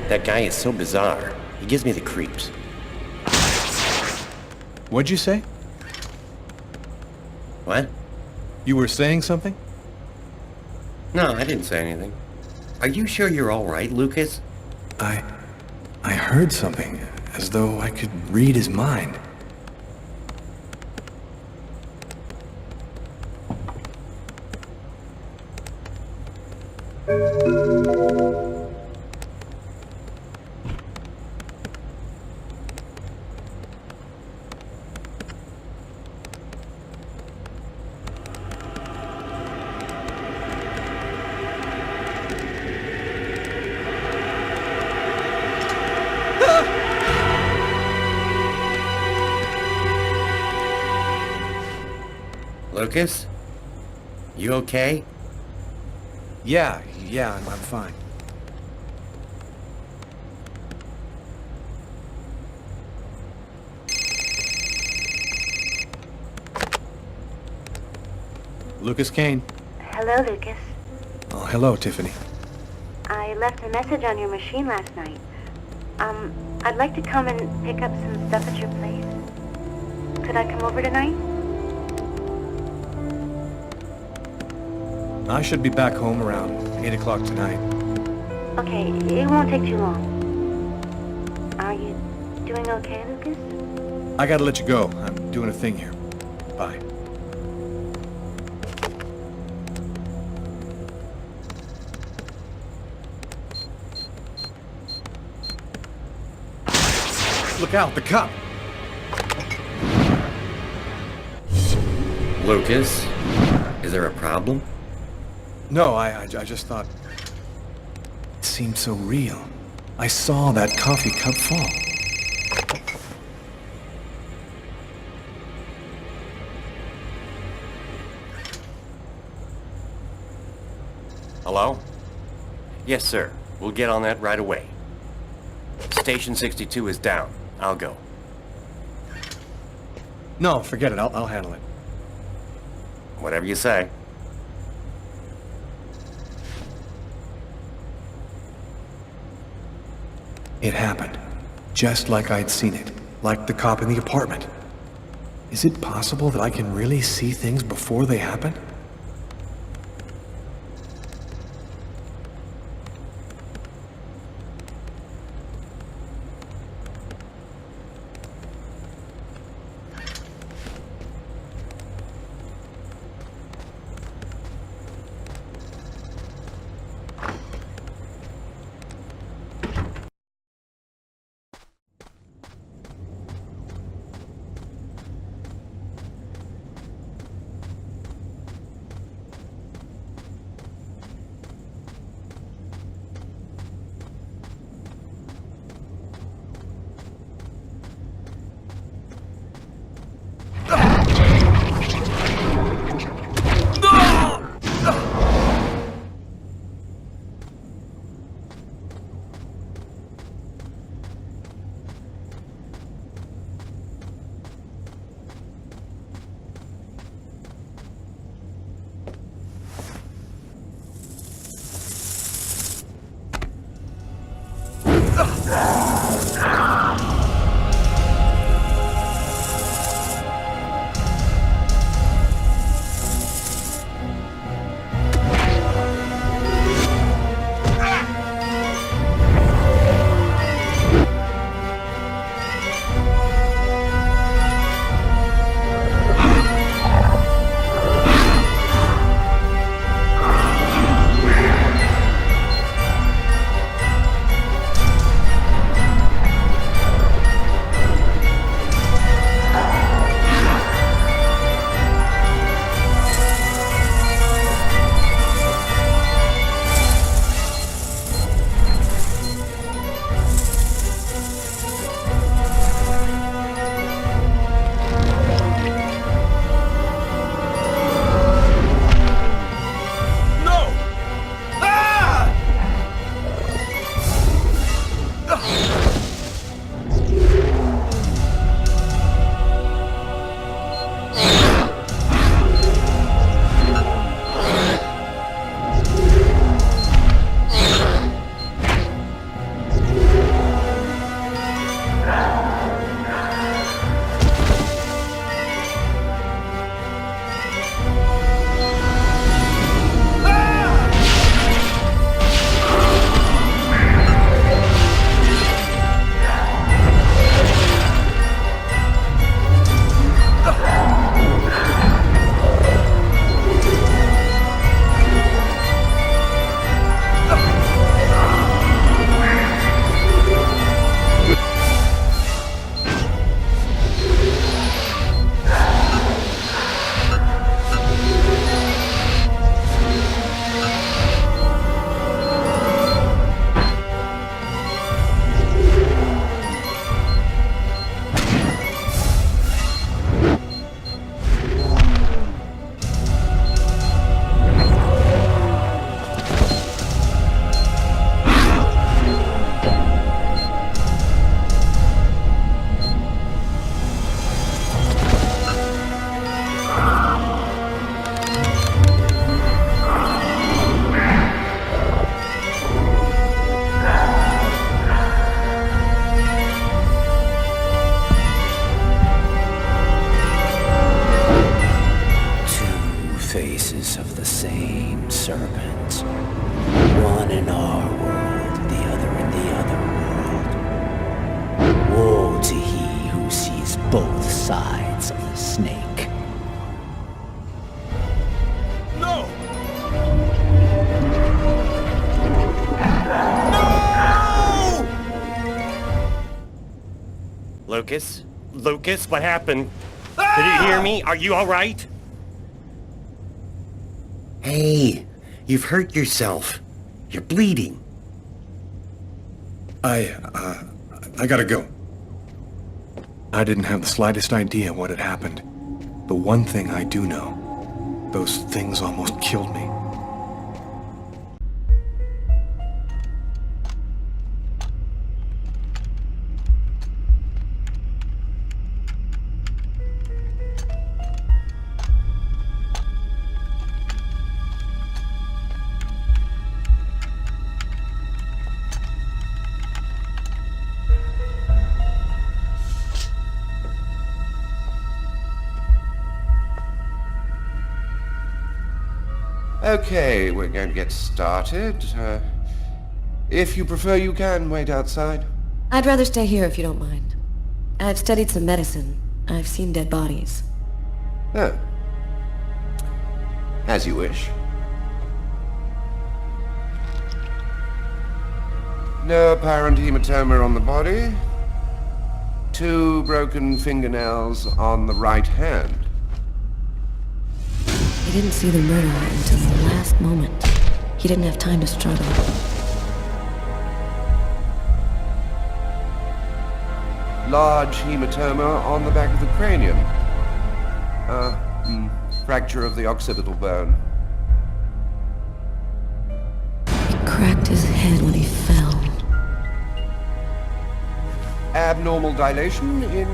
That guy is so bizarre. He gives me the creeps. What'd you say? What? You were saying something? No, I didn't say anything. Are you sure you're all right, Lucas? I heard something, as though I could read his mind. Lucas? You okay? Yeah, I'm fine. Lucas Kane. Hello, Lucas. Oh, hello, Tiffany. I left a message on your machine last night. I'd like to come and pick up some stuff at your place. Could I come over tonight? I should be back home around 8 o'clock tonight. Okay, it won't take too long. Are you doing okay, Lucas? I gotta let you go. I'm doing a thing here. Bye. Look out, the cop! Lucas, is there a problem? No, I just thought... It seemed so real. I saw that coffee cup fall. Hello? Yes, sir. We'll get on that right away. Station 62 is down. I'll go. No, forget it. I'll handle it. Whatever you say. It happened. Just like I'd seen it. Like the cop in the apartment. Is it possible that I can really see things before they happen? both sides of the snake. No! No! Lucas? Lucas, what happened? Did you hear me? Are you alright? Hey, you've hurt yourself. You're bleeding. I gotta go. I didn't have the slightest idea what had happened. The one thing I do know, those things almost killed me. Okay, we're going to get started. If you prefer, you can wait outside. I'd rather stay here if you don't mind. I've studied some medicine. I've seen dead bodies. Oh. As you wish. No apparent hematoma on the body. 2 broken fingernails on the right hand. He didn't see the murderer until the last moment. He didn't have time to struggle. Large hematoma on the back of the cranium. Fracture of the occipital bone. He cracked his head when he fell. Abnormal dilation in,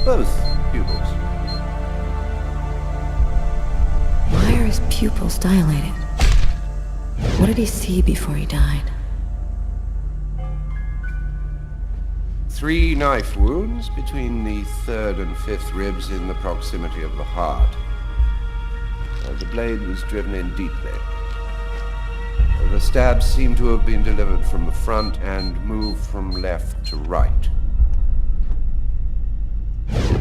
both pupils. Why are his pupils dilated? What did he see before he died? 3 knife wounds between the 3rd and 5th ribs in the proximity of the heart. The blade was driven in deeply. The stabs seem to have been delivered from the front and moved from left to right.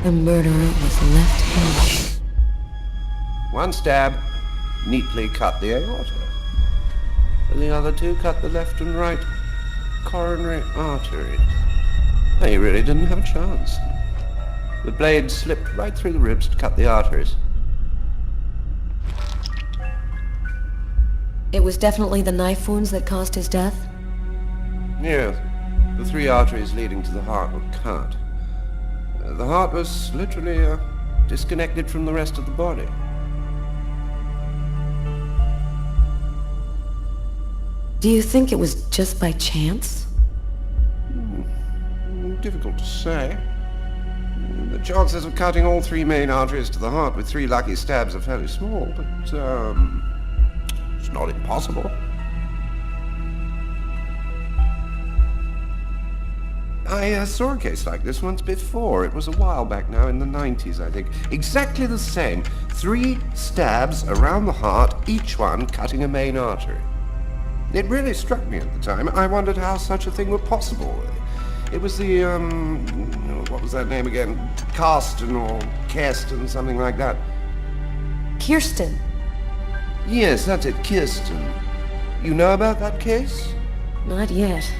The murderer was left-handed. 1 stab neatly cut the aorta. And the other 2 cut the left and right coronary arteries. He really didn't have a chance. The blade slipped right through the ribs to cut the arteries. It was definitely the knife wounds that caused his death? Yes. The 3 arteries leading to the heart were cut. The heart was literally disconnected from the rest of the body. Do you think it was just by chance? Difficult to say. The chances of cutting all 3 main arteries to the heart with 3 lucky stabs are fairly small, but, it's not impossible. I saw a case like this once before. It was a while back now, in the 90s, I think. Exactly the same. 3 stabs around the heart, each one cutting a main artery. It really struck me at the time. I wondered how such a thing were possible. It was the, what was that name again? Karsten or Kirsten, something like that. Kirsten? Yes, that's it, Kirsten. You know about that case? Not yet.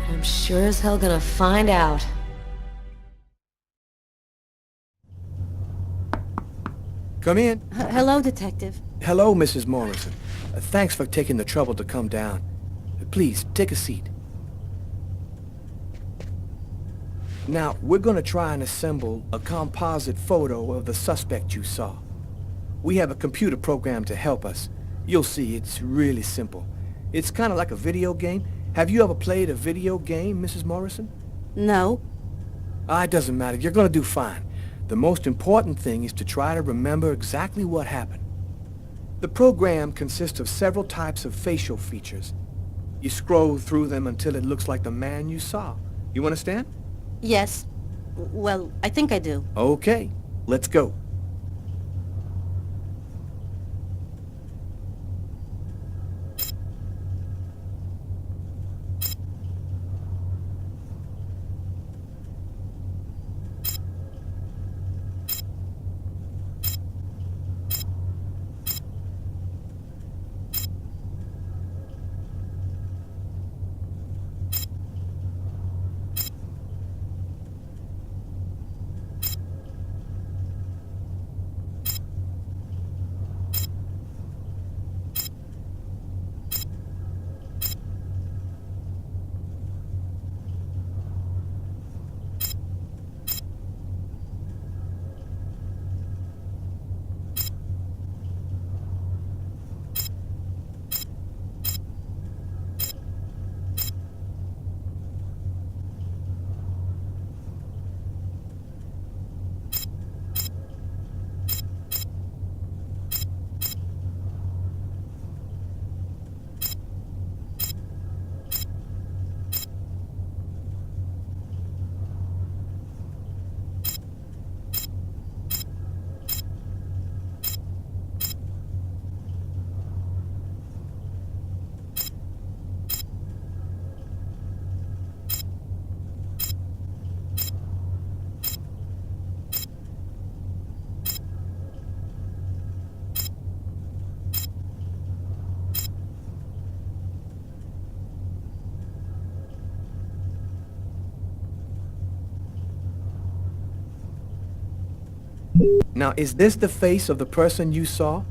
I'm sure as hell gonna find out. Come in. Hello, Detective. Hello, Mrs. Morrison. Thanks for taking the trouble to come down. Please, take a seat. Now, we're going to try and assemble a composite photo of the suspect you saw. We have a computer program to help us. You'll see, it's really simple. It's kind of like a video game. Have you ever played a video game, Mrs. Morrison? No. It doesn't matter. You're going to do fine. The most important thing is to try to remember exactly what happened. The program consists of several types of facial features. You scroll through them until it looks like the man you saw. You understand? Yes. Well, I think I do. Okay, let's go. Now, is this the face of the person you saw?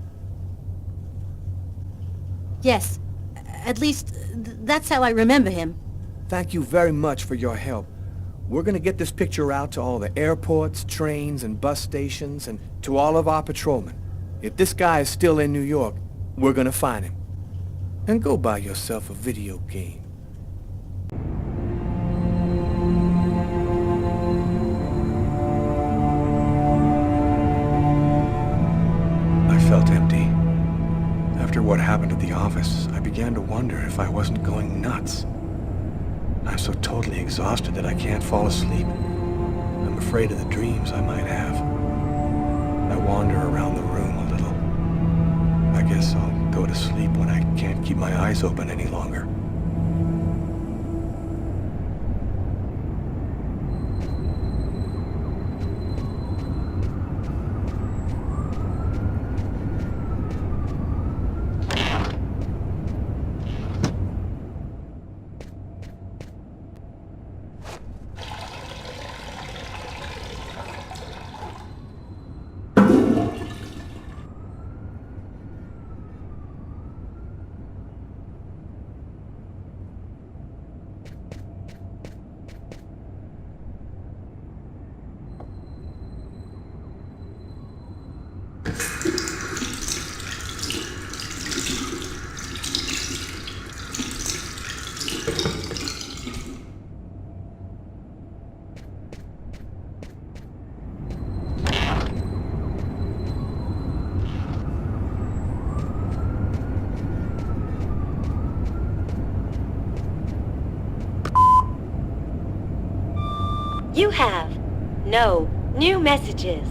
Yes. At least, that's how I remember him. Thank you very much for your help. We're gonna get this picture out to all the airports, trains, and bus stations, and to all of our patrolmen. If this guy is still in New York, we're gonna find him. And go buy yourself a video game. I felt empty. After what happened at the office, I began to wonder if I wasn't going nuts. I'm so totally exhausted that I can't fall asleep. I'm afraid of the dreams I might have. I wander around the room a little. I guess I'll go to sleep when I can't keep my eyes open any longer. You have no new messages.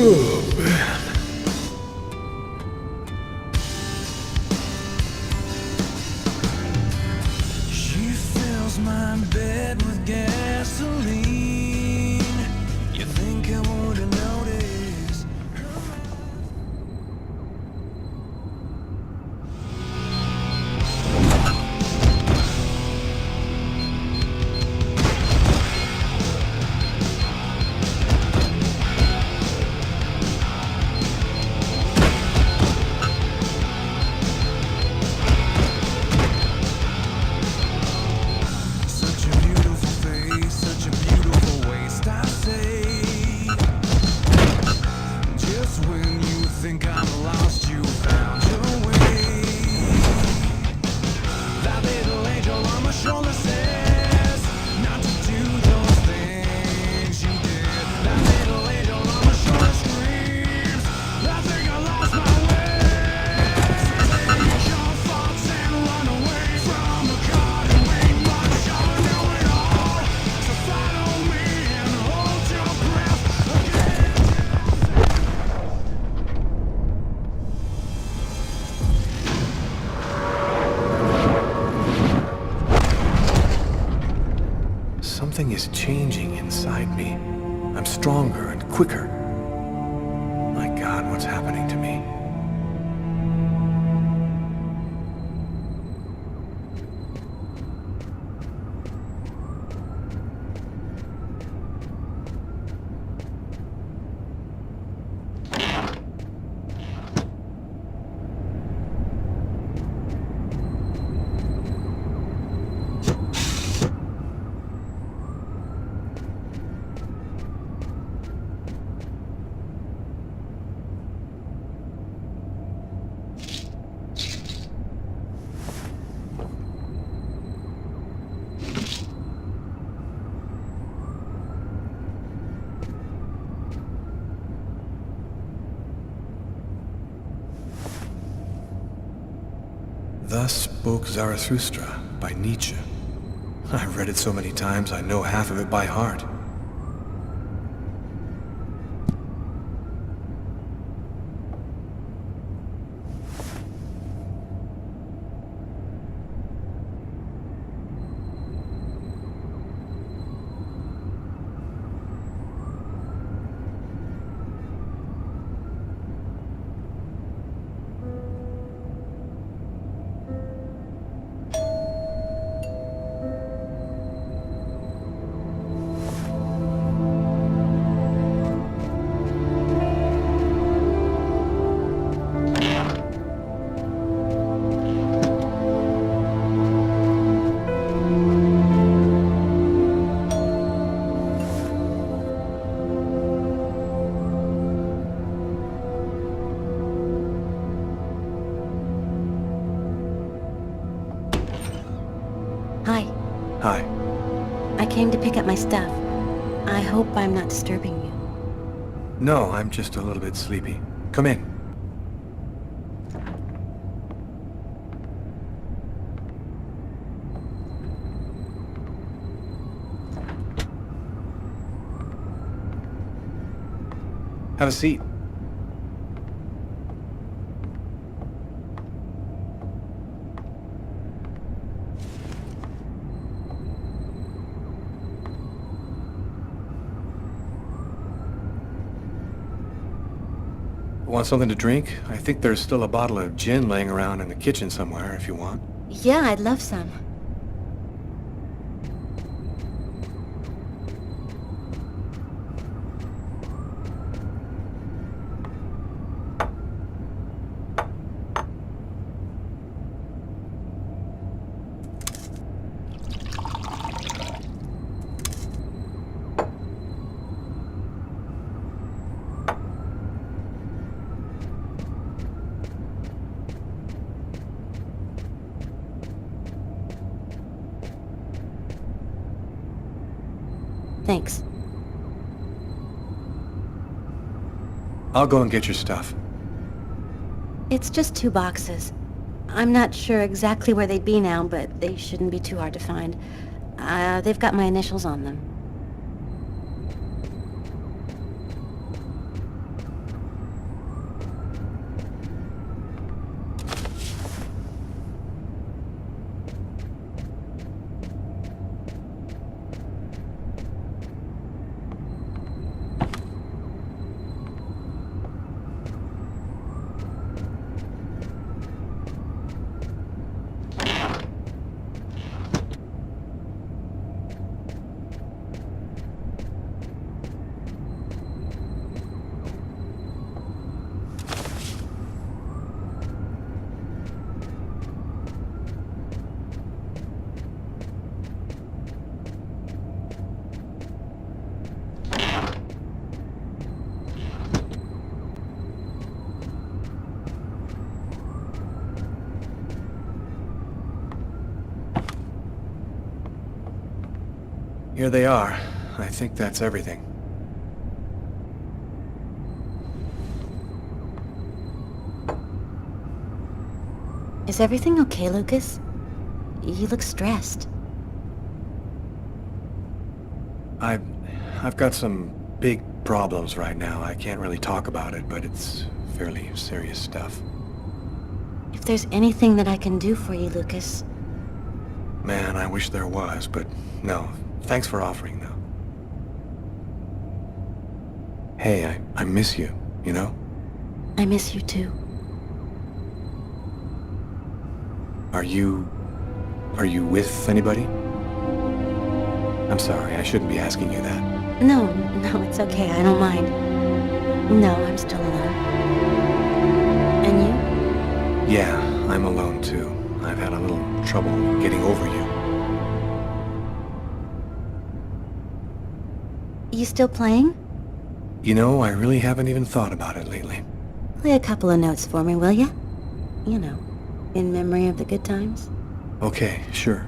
Oh, man. She fills my bed with gasoline. You think I wouldn't notice? Such a beautiful face, such a beautiful waist, I say. Just when you think I'm lost, you found your way. That little angel on my shoulder says not to do those things you did. That little angel on my shoulder screams, I think I lost my way. Take your thoughts and run away from a car who ain't much of a know-it-all. So follow me and hold your breath again. Something is changing inside me. I'm stronger and quicker. My God, what's happening to me? Thus spoke Zarathustra by Nietzsche. I've read it so many times I know half of it by heart. Hi. Hi. I came to pick up my stuff. I hope I'm not disturbing you. No, I'm just a little bit sleepy. Come in. Have a seat. Want something to drink? I think there's still a bottle of gin laying around in the kitchen somewhere if you want. Yeah, I'd love some. Thanks. I'll go and get your stuff. It's just 2 boxes. I'm not sure exactly where they'd be now, but they shouldn't be too hard to find. They've got my initials on them. Here they are. I think that's everything. Is everything okay, Lucas? You look stressed. I've got some big problems right now. I can't really talk about it, but it's fairly serious stuff. If there's anything that I can do for you, Lucas... Man, I wish there was, but no. Thanks for offering, though. Hey, I miss you, you know? I miss you too. Are you with anybody? I'm sorry, I shouldn't be asking you that. No, it's okay. I don't mind. No, I'm still alone. And you? Yeah, I'm alone too. I've had a little trouble getting over you. You still playing? You know, I really haven't even thought about it lately. Play a couple of notes for me, will ya? You know, in memory of the good times. Okay, sure.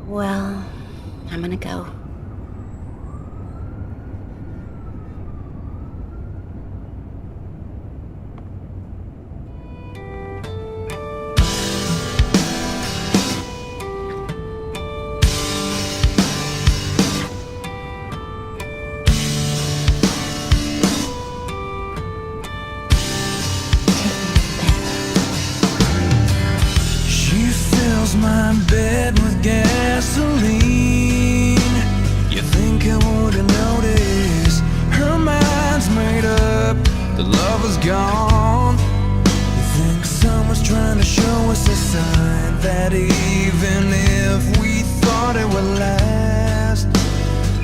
Well, I'm gonna go. She fills my bed with gasoline. Time was trying to show us a sign that even if we thought it would last,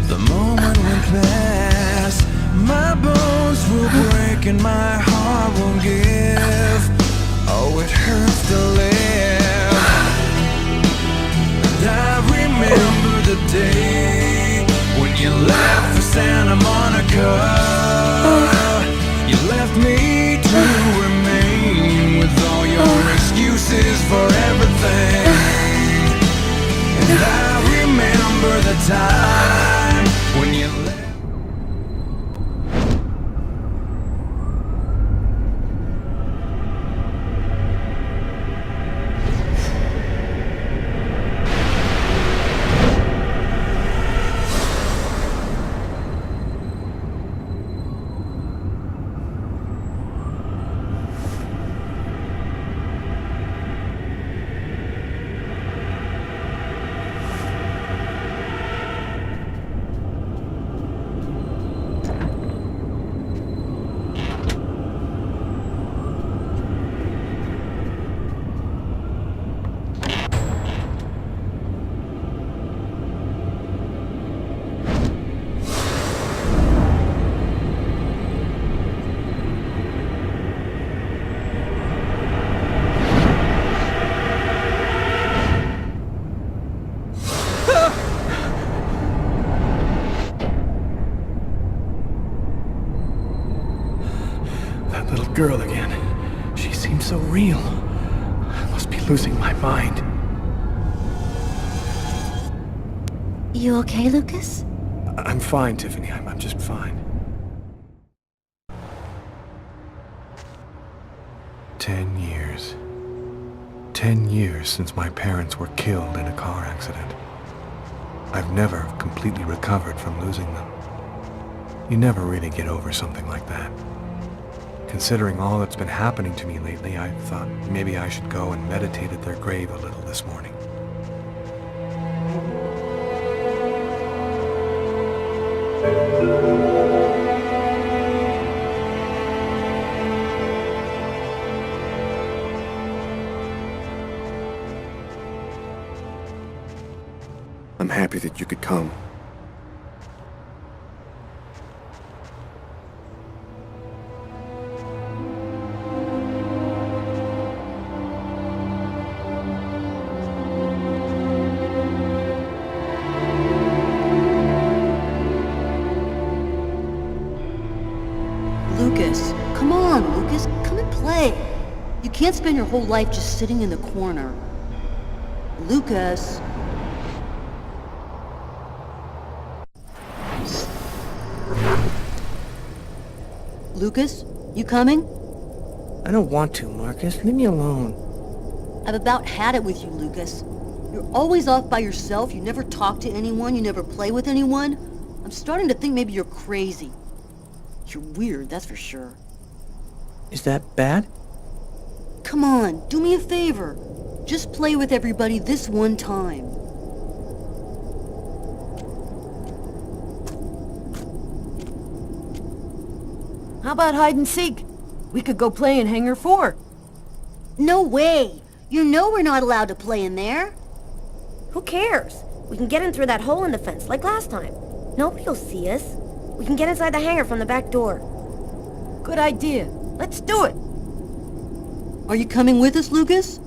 the moment went past. My bones will break and my heart won't give. Oh, it hurts to live. And I remember the day when you left for Santa Monica. You left me to remain with all your excuses for everything. And I remember the time when you left. Girl again. She seems so real. I must be losing my mind. You okay, Lucas? I'm fine, Tiffany. I'm just fine. 10 years. 10 years since my parents were killed in a car accident. I've never completely recovered from losing them. You never really get over something like that. Considering all that's been happening to me lately, I thought maybe I should go and meditate at their grave a little this morning. I'm happy that you could come. Lucas, come on, Lucas, come and play. You can't spend your whole life just sitting in the corner. Lucas. Lucas, you coming? I don't want to, Marcus. Leave me alone. I've about had it with you, Lucas. You're always off by yourself, you never talk to anyone, you never play with anyone. I'm starting to think maybe you're crazy. You're weird, that's for sure. Is that bad? Come on, do me a favor. Just play with everybody this one time. How about hide and seek? We could go play in Hangar 4. No way! You know we're not allowed to play in there. Who cares? We can get in through that hole in the fence, like last time. Nobody'll see us. We can get inside the hangar from the back door. Good idea. Let's do it. Are you coming with us, Lucas?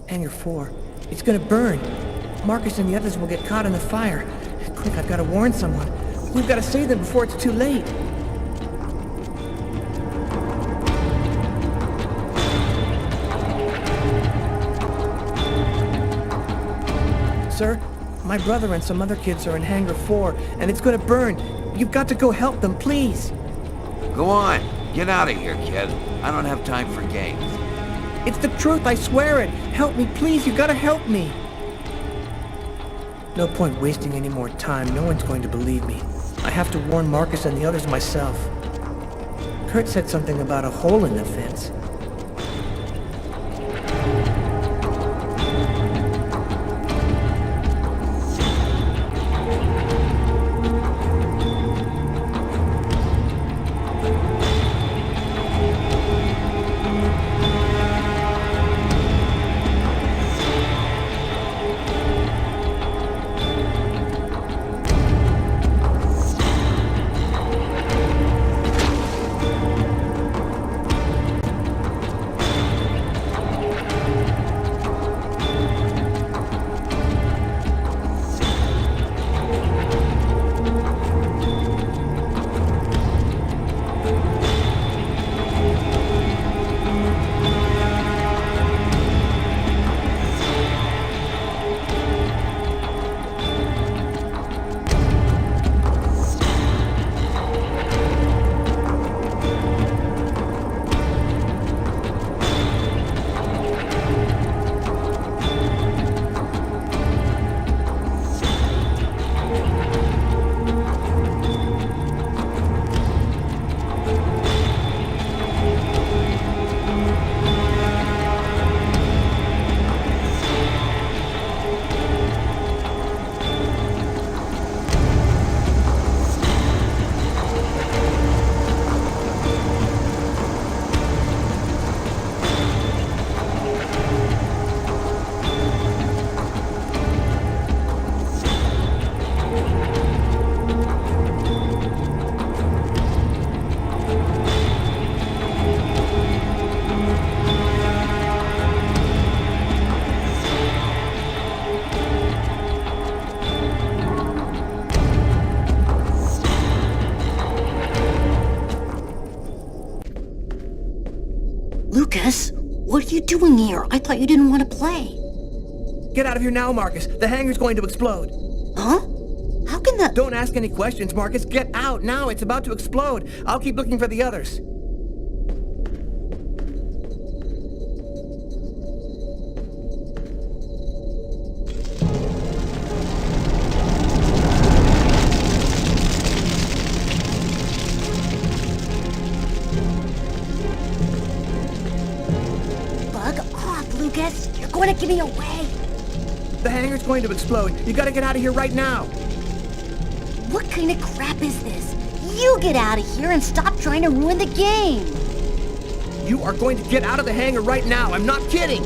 Hangar 4. It's gonna burn. Marcus and the others will get caught in the fire. Quick, I've got to warn someone. We've got to save them before it's too late. sir. My brother and some other kids are in Hangar 4, and it's gonna burn. You've got to go help them, please. Go on. Get out of here, kid. I don't have time for games. It's the truth, I swear it. Help me, please. You gotta help me. No point wasting any more time. No one's going to believe me. I have to warn Marcus and the others myself. Kurt said something about a hole in the fence. Lucas, what are you doing here? I thought you didn't want to play. Get out of here now, Marcus. The hangar's going to explode. Huh? How can that... Don't ask any questions, Marcus. Get out now. It's about to explode. I'll keep looking for the others. Lucas, you're going to give me away. The hangar's going to explode. You gotta get out of here right now. What kind of crap is this? You get out of here and stop trying to ruin the game. You are going to get out of the hangar right now. I'm not kidding.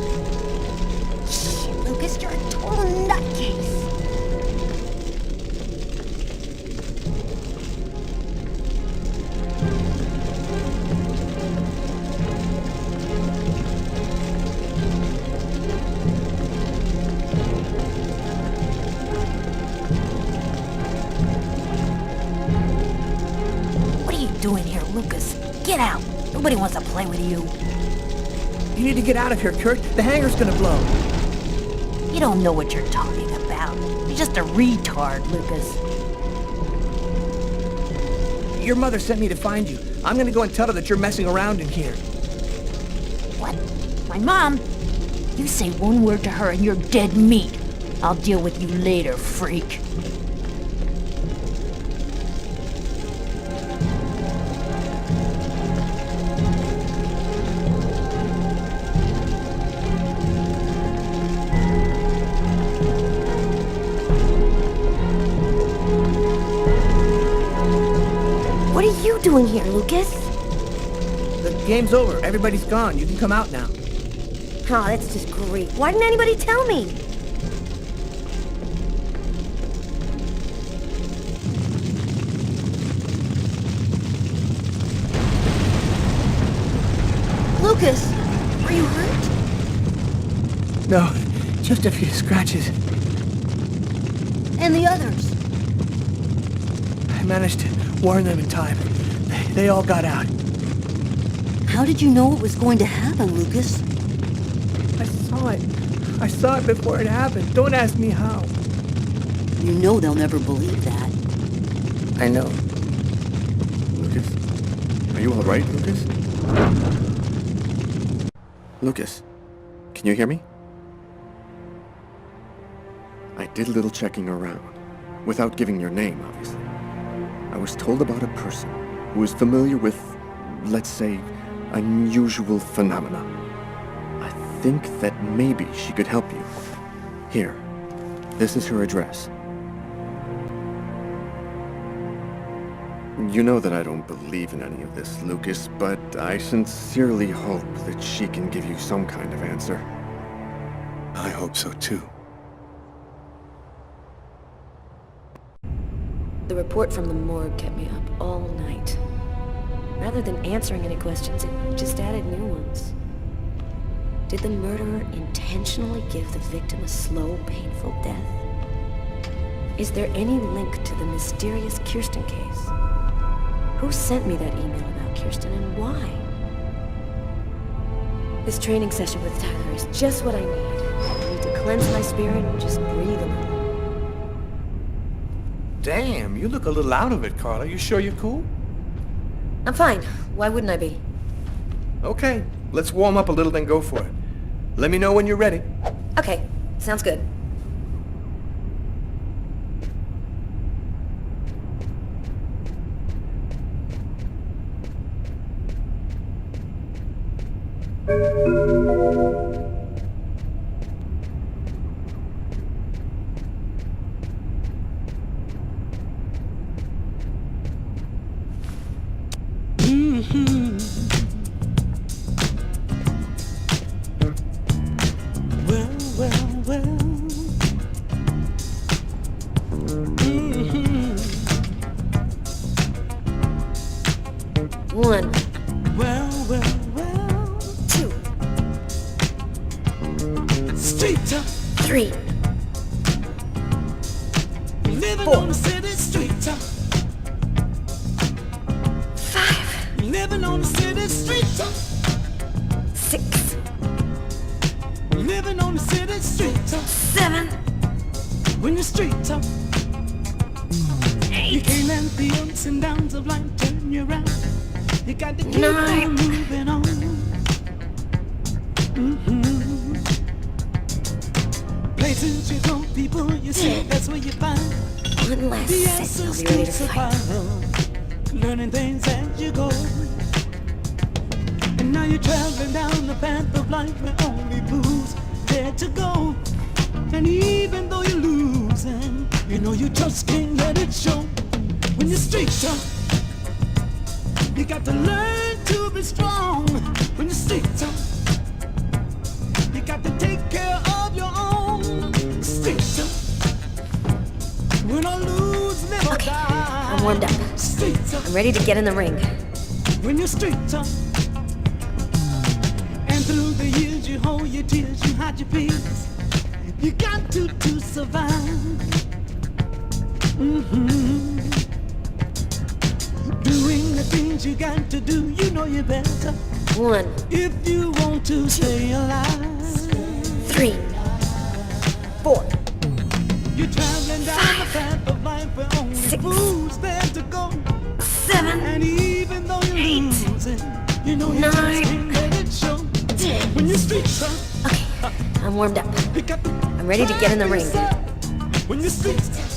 Shit, Lucas, you're a total nutcase. Doing here, Lucas? Get out! Nobody wants to play with you. You need to get out of here, Kurt. The hangar's gonna blow. You don't know what you're talking about. You're just a retard, Lucas. Your mother sent me to find you. I'm gonna go and tell her that you're messing around in here. What? My mom? You say one word to her and you're dead meat. I'll deal with you later, freak. What are you doing here, Lucas? The game's over. Everybody's gone. You can come out now. Oh, that's just great. Why didn't anybody tell me? Lucas, are you hurt? No, just a few scratches. And the others? I managed to warn them in time. They all got out. How did you know it was going to happen, Lucas? I saw it. I saw it before it happened. Don't ask me how. You know they'll never believe that. I know. Lucas? Are you alright, Lucas? Lucas, can you hear me? I did a little checking around, without giving your name, obviously. I was told about a person who is familiar with, let's say, unusual phenomena. I think that maybe she could help you. Here, this is her address. You know that I don't believe in any of this, Lucas, but I sincerely hope that she can give you some kind of answer. I hope so too. The report from the morgue kept me up all night. Rather than answering any questions, it just added new ones. Did the murderer intentionally give the victim a slow, painful death? Is there any link to the mysterious Kirsten case? Who sent me that email about Kirsten and why? This training session with Tyler is just what I need. I need to cleanse my spirit and just breathe a little. Damn, you look a little out of it, Carla. You sure you're cool? I'm fine. Why wouldn't I be? Okay, let's warm up a little, then go for it. Let me know when you're ready. Okay, sounds good. One. Two. Street talk. Three. Living Four. on the city street talk. Five. Living on the city street talk. Six. Living on the city street talk. Seven. When you street talk. You can't let the ups and downs of life turn you around. You got to keep on moving on. Places you go, people you see, that's where you find One last the set, answers I'll be ready to to fight. survive. Learning things as you go. And now you're traveling down the path of life where only fools dare to go. And even though you're losing, you know you just can't let it show. When you're street talk, you got to learn to be strong. When you're street talk, you got to take care of your own. Street talk, win or lose, never die. I'm warmed up. Street talk, I'm ready to get in the ring. when you're street talk. And through the years you hold your tears, you hide your fears. You got to survive. Doing the things you got to do, you know you better. One. If you want to stay alive. Three. Four. You're traveling down the path of life where only fools dare to go. Seven. And even though you're losing, you know you just Nine. can't let it show. When you're street talk, Okay, I'm warmed up. I'm ready to get in the ring. when you're street talk,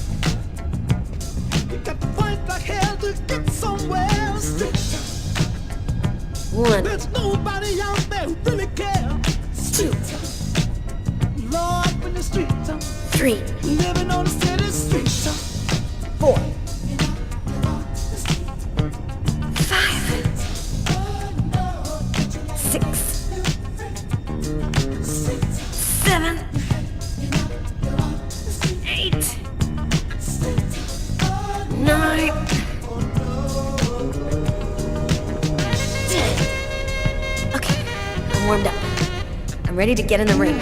you got to fight like hell to get somewhere. Street talk, One. there's nobody out there who really cares. Street talk, Lord, when you're street talk, Three. living on the city street talk. Four. Five. Six. Seven. Eight. Nine. 10. Okay, I'm warmed up. I'm ready to get in the ring.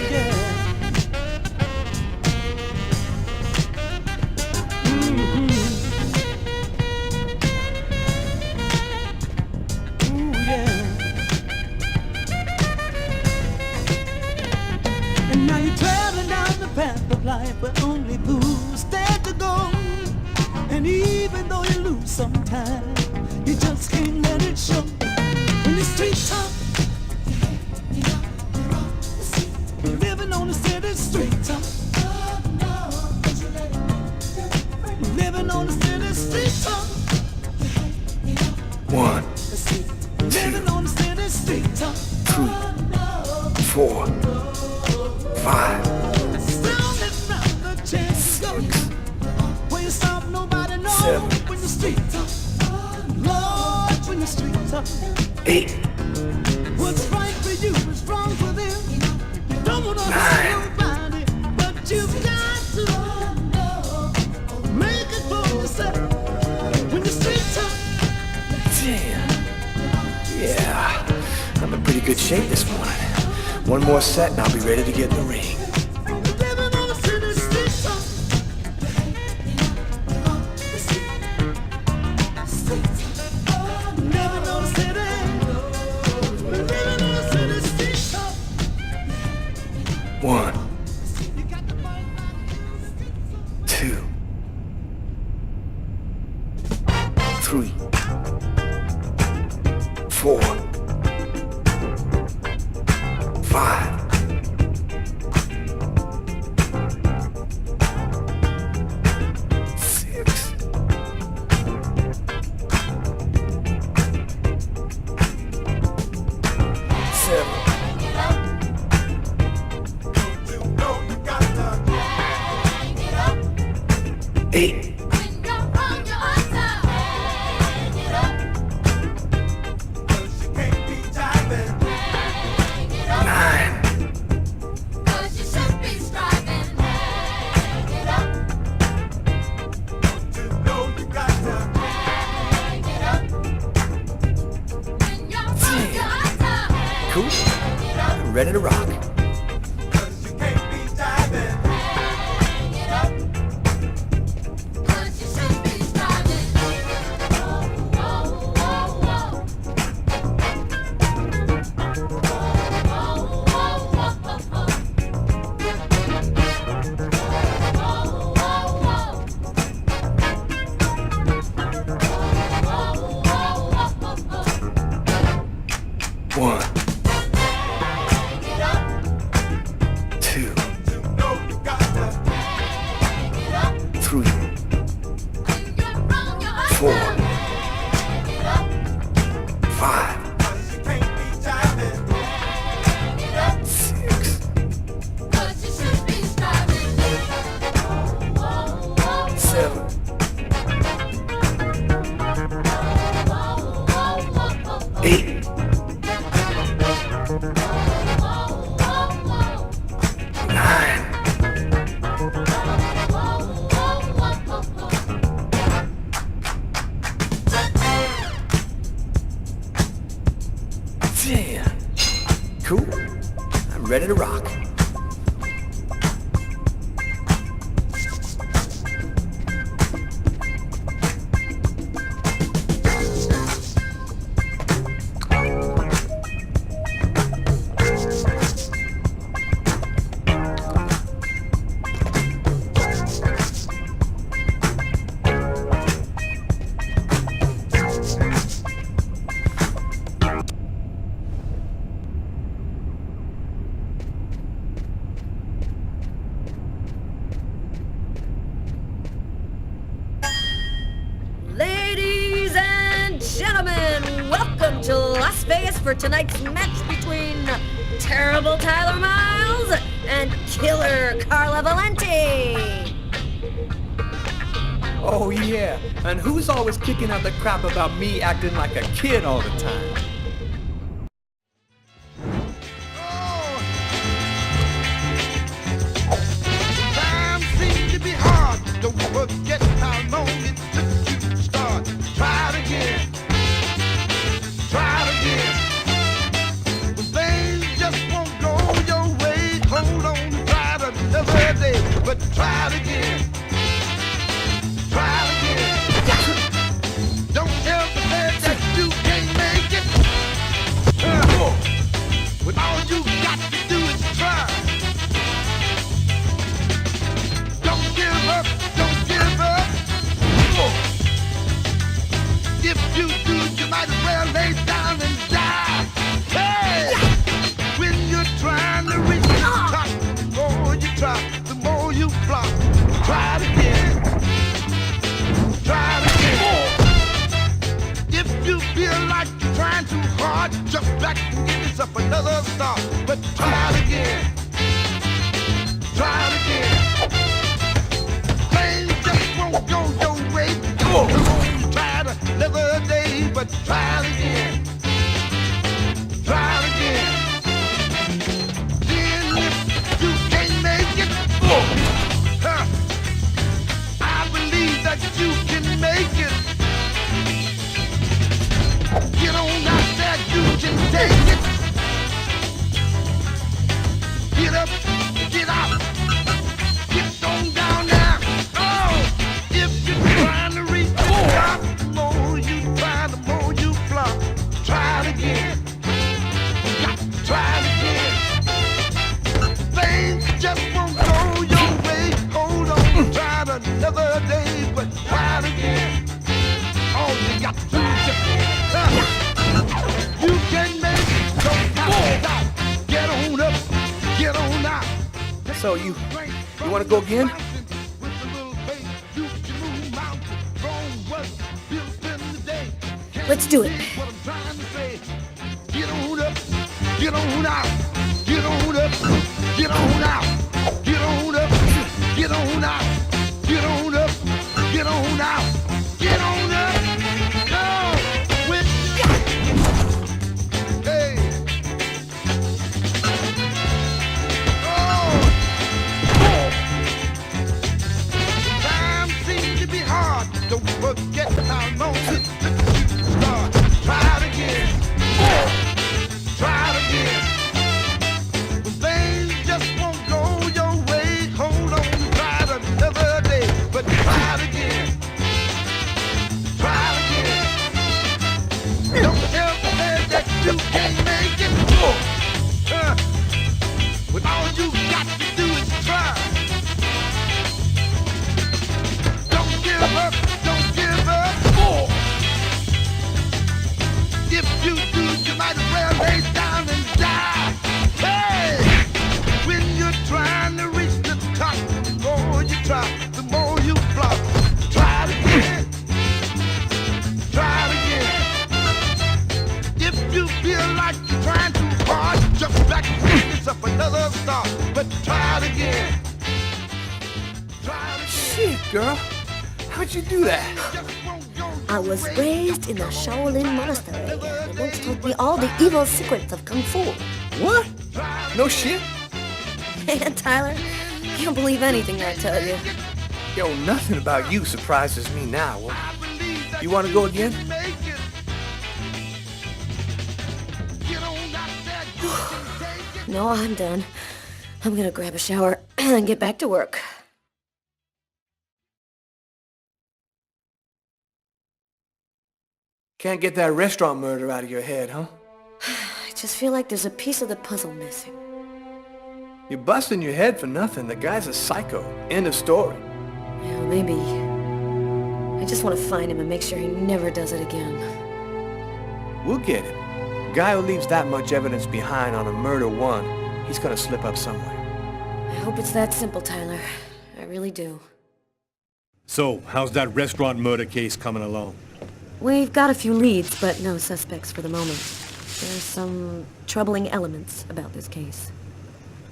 And now you're path of life where only fools stand to go. And even though you lose sometimes, you just can't let it show. When the streets tough, living on the city streets tough. Living on the city streets tough. 1, 2, Living on the city streets tough. 3, 4, 5. When you stop, nobody knows. 7. When the streets are, Lord, when the streets are 8. What's right for you is wrong for them. You don't want to hurt nobody, but you've got to make it for yourself. When the streets are, Damn. Yeah, I'm in pretty good shape this morning. One more set and I'll be ready to get in the ring. living on the city streets are. Living on the city, living on the city streets are. 1, 2, 3, 4, 5. 6. 7. 8. 9. 10. Cool. I'm ready to rock. One, 2, 3, 4, 5, 6, 7, 8. 9. 10. Cool. I'm ready to rock. Ladies and gentlemen, welcome to Las Vegas for tonight's match between Terrible Tyler Miles and Killer Carla Valenti. Oh yeah, and who's always kicking out the crap about me acting like a kid all the time? Time seems to be hard. Don't forget how long it took you to start. Try it again. Try it again. When things just won't go your way, hold on, try it another day. But try it again. Try it again. Don't ever say that you can't make it. start, but try it again. Try it again. Things just won't go your way. Come on, try it another day, but try it again. Try it again. Then if you can't make it, I believe that you can make it. Get on out there, you can take it. Get up, get out, get on down now. Oh, if you're trying to reach the top, the more you try, the more you flop. Try it again. Got to try it again. Things just won't go your way. Hold on, try it another day, but try it again. All you got to do is just you can make it. Don't have to stop. Get on up, get on out. So you want to go again? Let's do it. Get on up, get on out, get on up, get on out, get on up, get on out, get on up, get on out, get on up. Go with hey. Time seems to be hard. Don't forget how long it took you to start. Try it again. Try it again. When things just won't go your way, hold on, try it another day. But try it again. Try it again. Don't ever say that you can't make it. When all you got to do is try. Don't give up, don't give up. If you do, you might as well lay down and die. Hey! When you're trying to reach the top, the more you try, the more you flop. Try it again. Try it again. If you feel like you're trying too hard, jump back and give yourself another start. But try it again. Try it again. Shit, girl. How'd you do that? I was raised in the Shaolin Monastery. The monks taught me all the evil secrets of Kung Fu. What? No shit? Man, Tyler, you don't believe anything I tell you. Yo, nothing about you surprises me now. Well, you want to go again? No, I'm done. I'm gonna grab a shower and get back to work. Can't get that restaurant murder out of your head, huh? I just feel like there's a piece of the puzzle missing. You're busting your head for nothing. The guy's a psycho. End of story. Yeah, maybe. I just want to find him and make sure he never does it again. We'll get him. Guy who leaves that much evidence behind on a murder one, he's gonna slip up somewhere. I hope it's that simple, Tyler. I really do. So, how's that restaurant murder case coming along? We've got a few leads, but no suspects for the moment. There's some troubling elements about this case.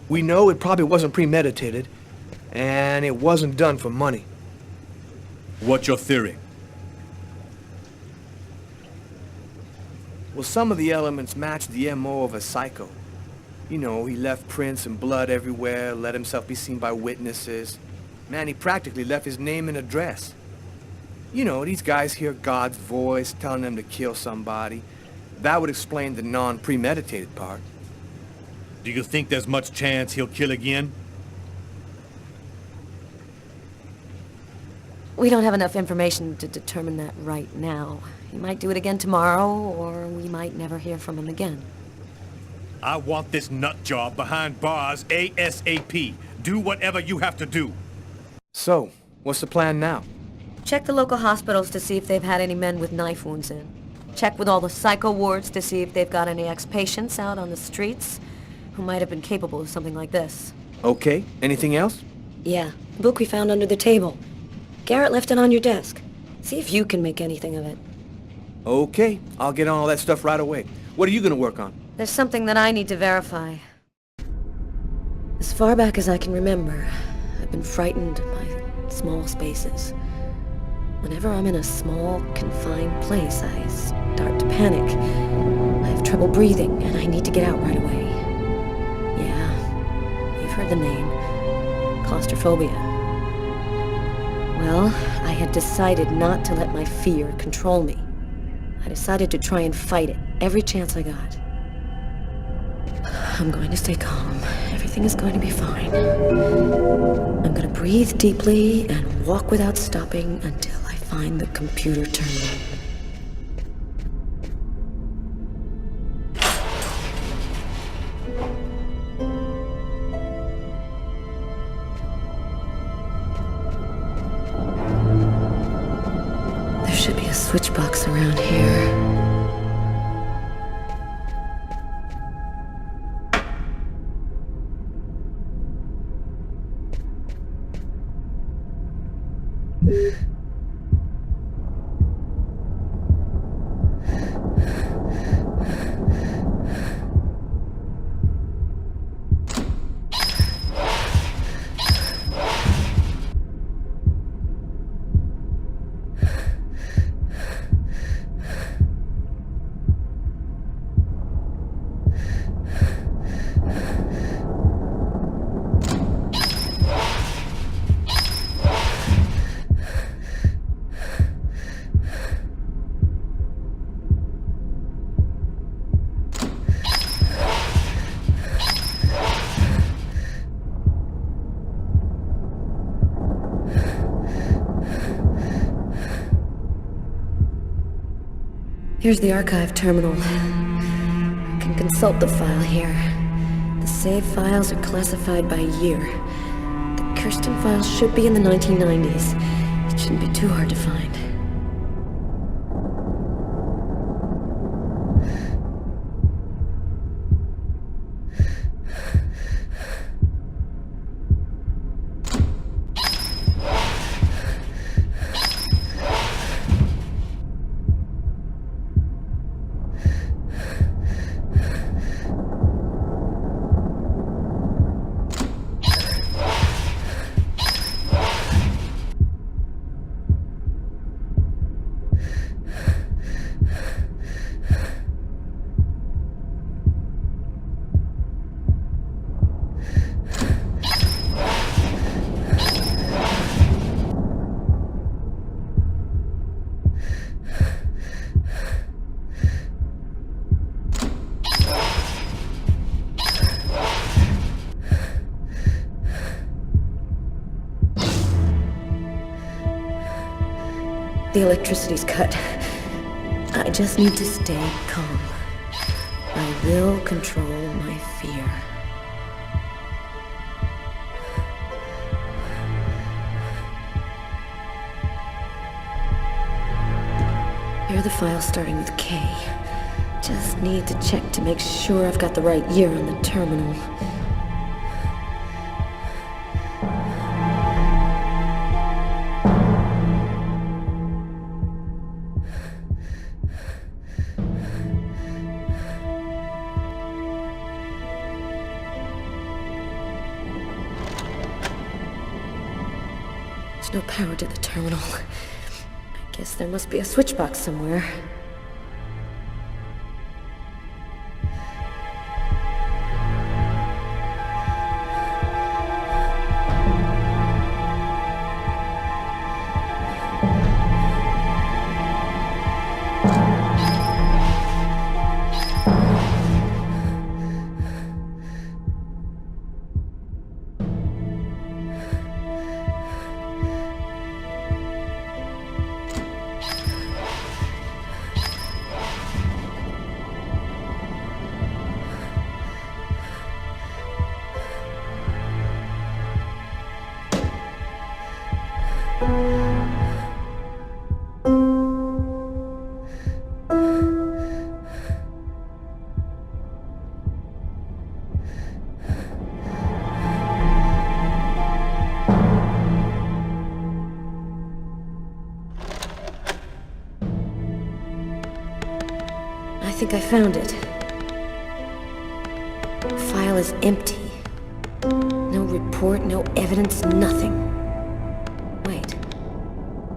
We know it probably wasn't premeditated, and it wasn't done for money. What's your theory? Well, some of the elements match the MO of a psycho. You know, he left prints and blood everywhere, let himself be seen by witnesses. Man, he practically left his name and address. You know, these guys hear God's voice telling them to kill somebody. That would explain the non-premeditated part. Do you think there's much chance he'll kill again? We don't have enough information to determine that right now. He might do it again tomorrow, or we might never hear from him again. I want this nut job behind bars ASAP. Do whatever you have to do. So, what's the plan now? Check the local hospitals to see if they've had any men with knife wounds in. Check with all the psycho wards to see if they've got any ex-patients out on the streets who might have been capable of something like this. Okay, anything else? Yeah, the book we found under the table. Garrett left it on your desk. See if you can make anything of it. Okay, I'll get on all that stuff right away. What are you gonna work on? There's something that I need to verify. As far back as I can remember, I've been frightened by small spaces. Whenever I'm in a small, confined place, I start to panic. I have trouble breathing, and I need to get out right away. Yeah, you've heard the name. Claustrophobia. Well, I had decided not to let my fear control me. I decided to try and fight it every chance I got. I'm going to stay calm. Everything is going to be fine. I'm going to breathe deeply and walk without stopping until I find the computer terminal. There should be a switch box around here. Here's the archive terminal. I can consult the file here. The save files are classified by year. The Kirsten files should be in the 1990s. It shouldn't be too hard to find. The electricity's cut. I just need to stay calm. I will control my fear. Here are the files starting with K. Just need to check to make sure I've got the right year on the terminal. No power to the terminal. I guess there must be a switch box somewhere. I think I found it. file is empty. No report, no evidence, nothing. Wait.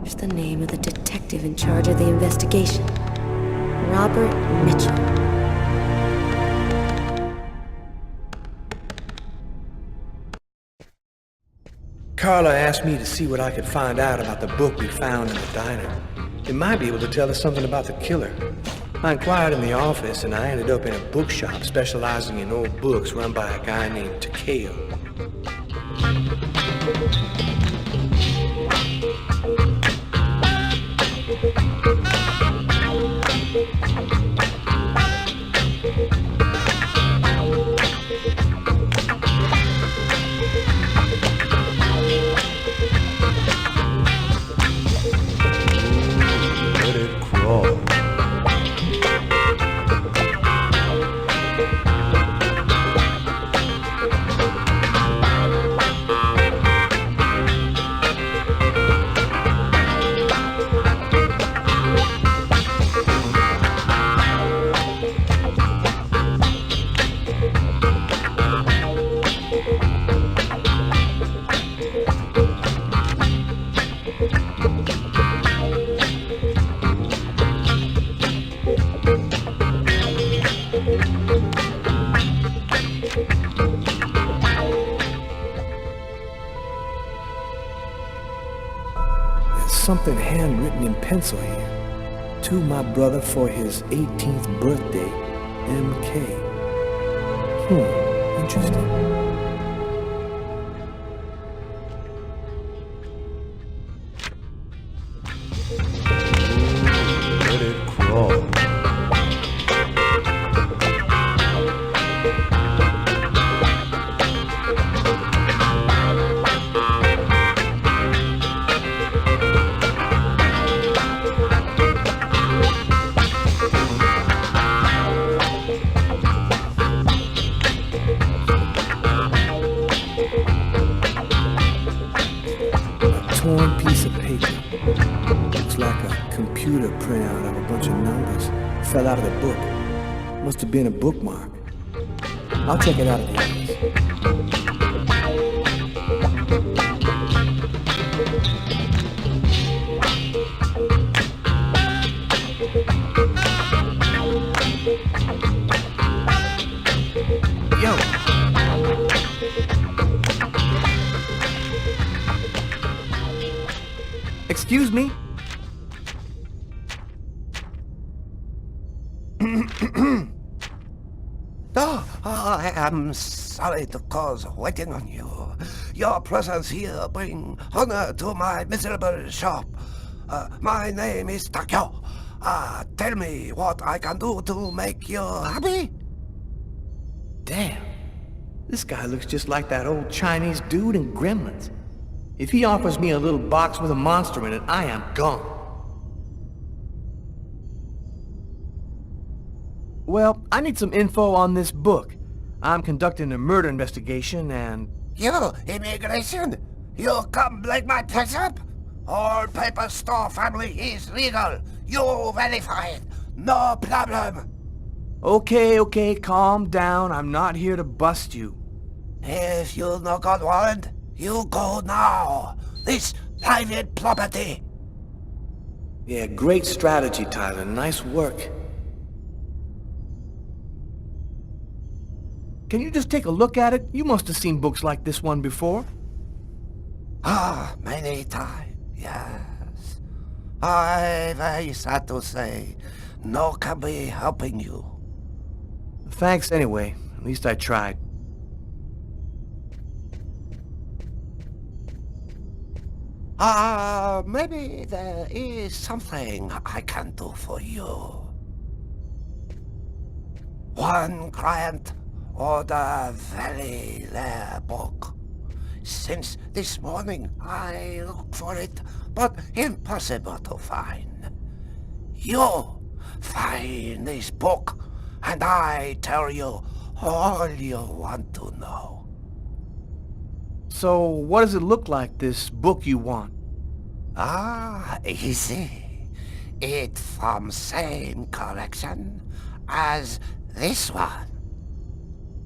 There's the name of the detective in charge of the investigation. Robert Mitchell. Carla asked me to see what I could find out about the book we found in the diner. It might be able to tell us something about the killer. I inquired in the office, and I ended up in a bookshop specializing in old books run by a guy named Takeo. Let it crawl. Something handwritten in pencil here. To my brother for his 18th birthday, M.K. Interesting. Let it crawl. Torn piece of paper. Looks like a computer printout of a bunch of numbers. Fell out of the book. Must have been a bookmark. I'll check it out at the office. Yo! Excuse me? I am sorry to cause waiting on you. Your presence here bring honor to my miserable shop. My name is Takeo. Tell me what I can do to make you happy? Damn. This guy looks just like that old Chinese dude in Gremlins. If he offers me a little box with a monster in it, I am gone. Well, I need some info on this book. I'm conducting a murder investigation and... You, immigration? You come like my place up? All paper store family is legal. You verify it. No problem. Okay, calm down. I'm not here to bust you. If you no got warrant, you go now. This private property. Yeah, great strategy, Tyler. Nice work. Can you just take a look at it? You must have seen books like this one before. Many times, yes. I very sad to say, no can be helping you. Thanks anyway. At least I tried. Maybe there is something I can do for you. One client ordered a very rare book. Since this morning I look for it, but impossible to find. You find this book, and I tell you all you want to know. So, what does it look like, this book you want? Easy. It from same collection as this one.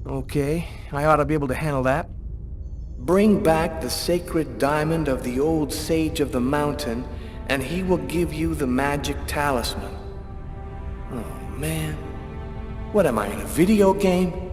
Okay, I ought to be able to handle that. Bring back the sacred diamond of the old sage of the mountain, and he will give you the magic talisman. Oh, man. What am I, in a video game?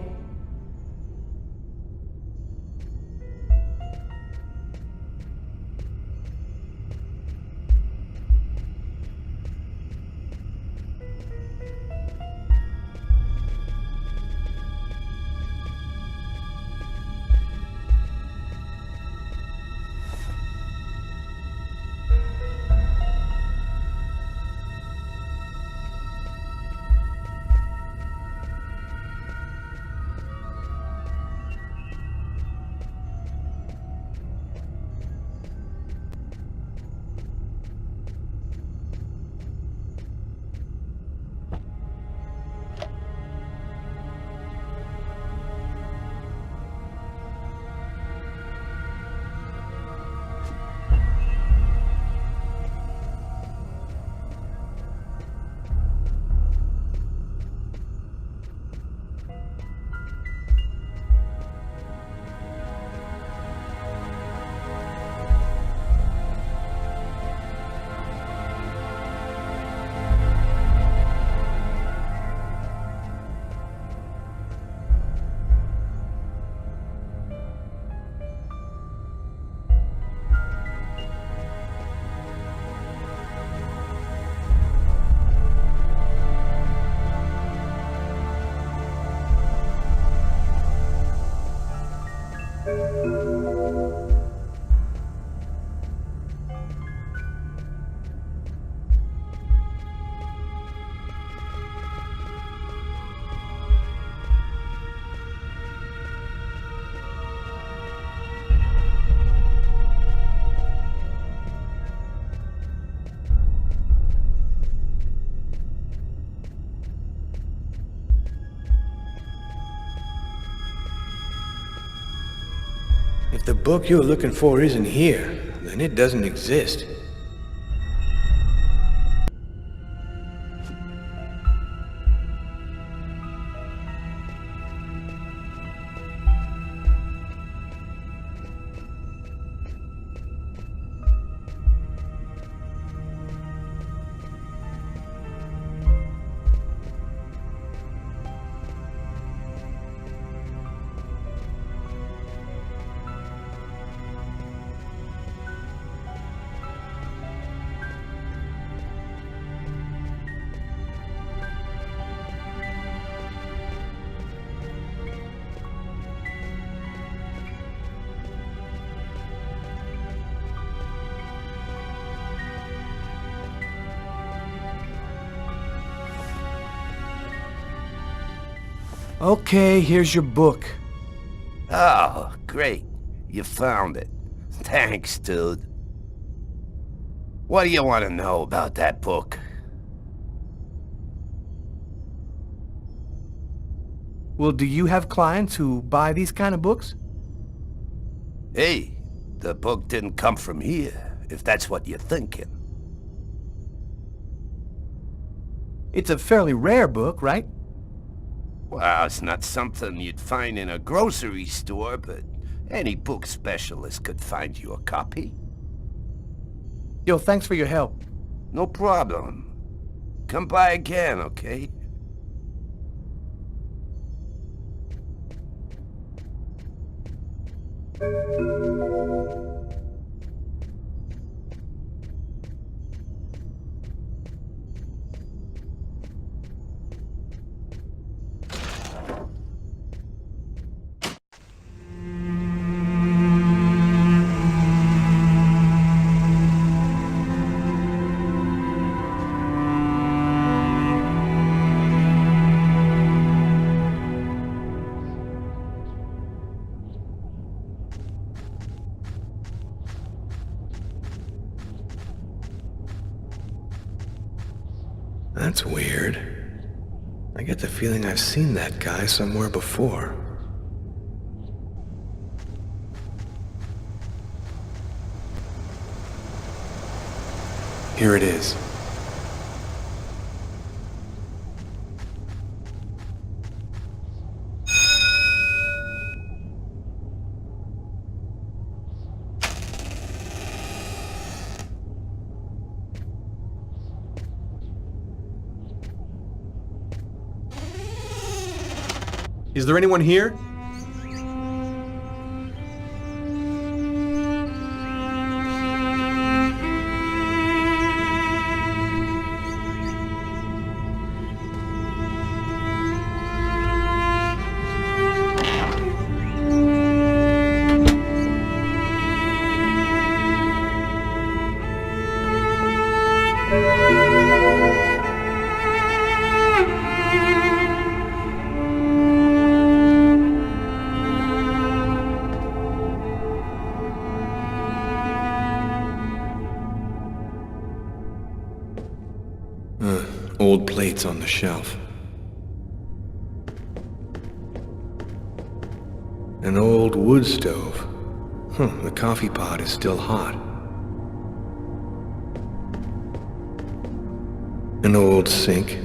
If the book you're looking for isn't here, then it doesn't exist. Okay, here's your book. Oh, great. You found it. Thanks, dude. What do you want to know about that book? Well, do you have clients who buy these kind of books? Hey, the book didn't come from here, if that's what you're thinking. It's a fairly rare book, right? Well, it's not something you'd find in a grocery store, but any book specialist could find you a copy. Yo, thanks for your help. No problem. Come by again, okay? That's weird. I get the feeling I've seen that guy somewhere before. Here it is. Is there anyone here? Old plates on the shelf. An old wood stove. The coffee pot is still hot. An old sink.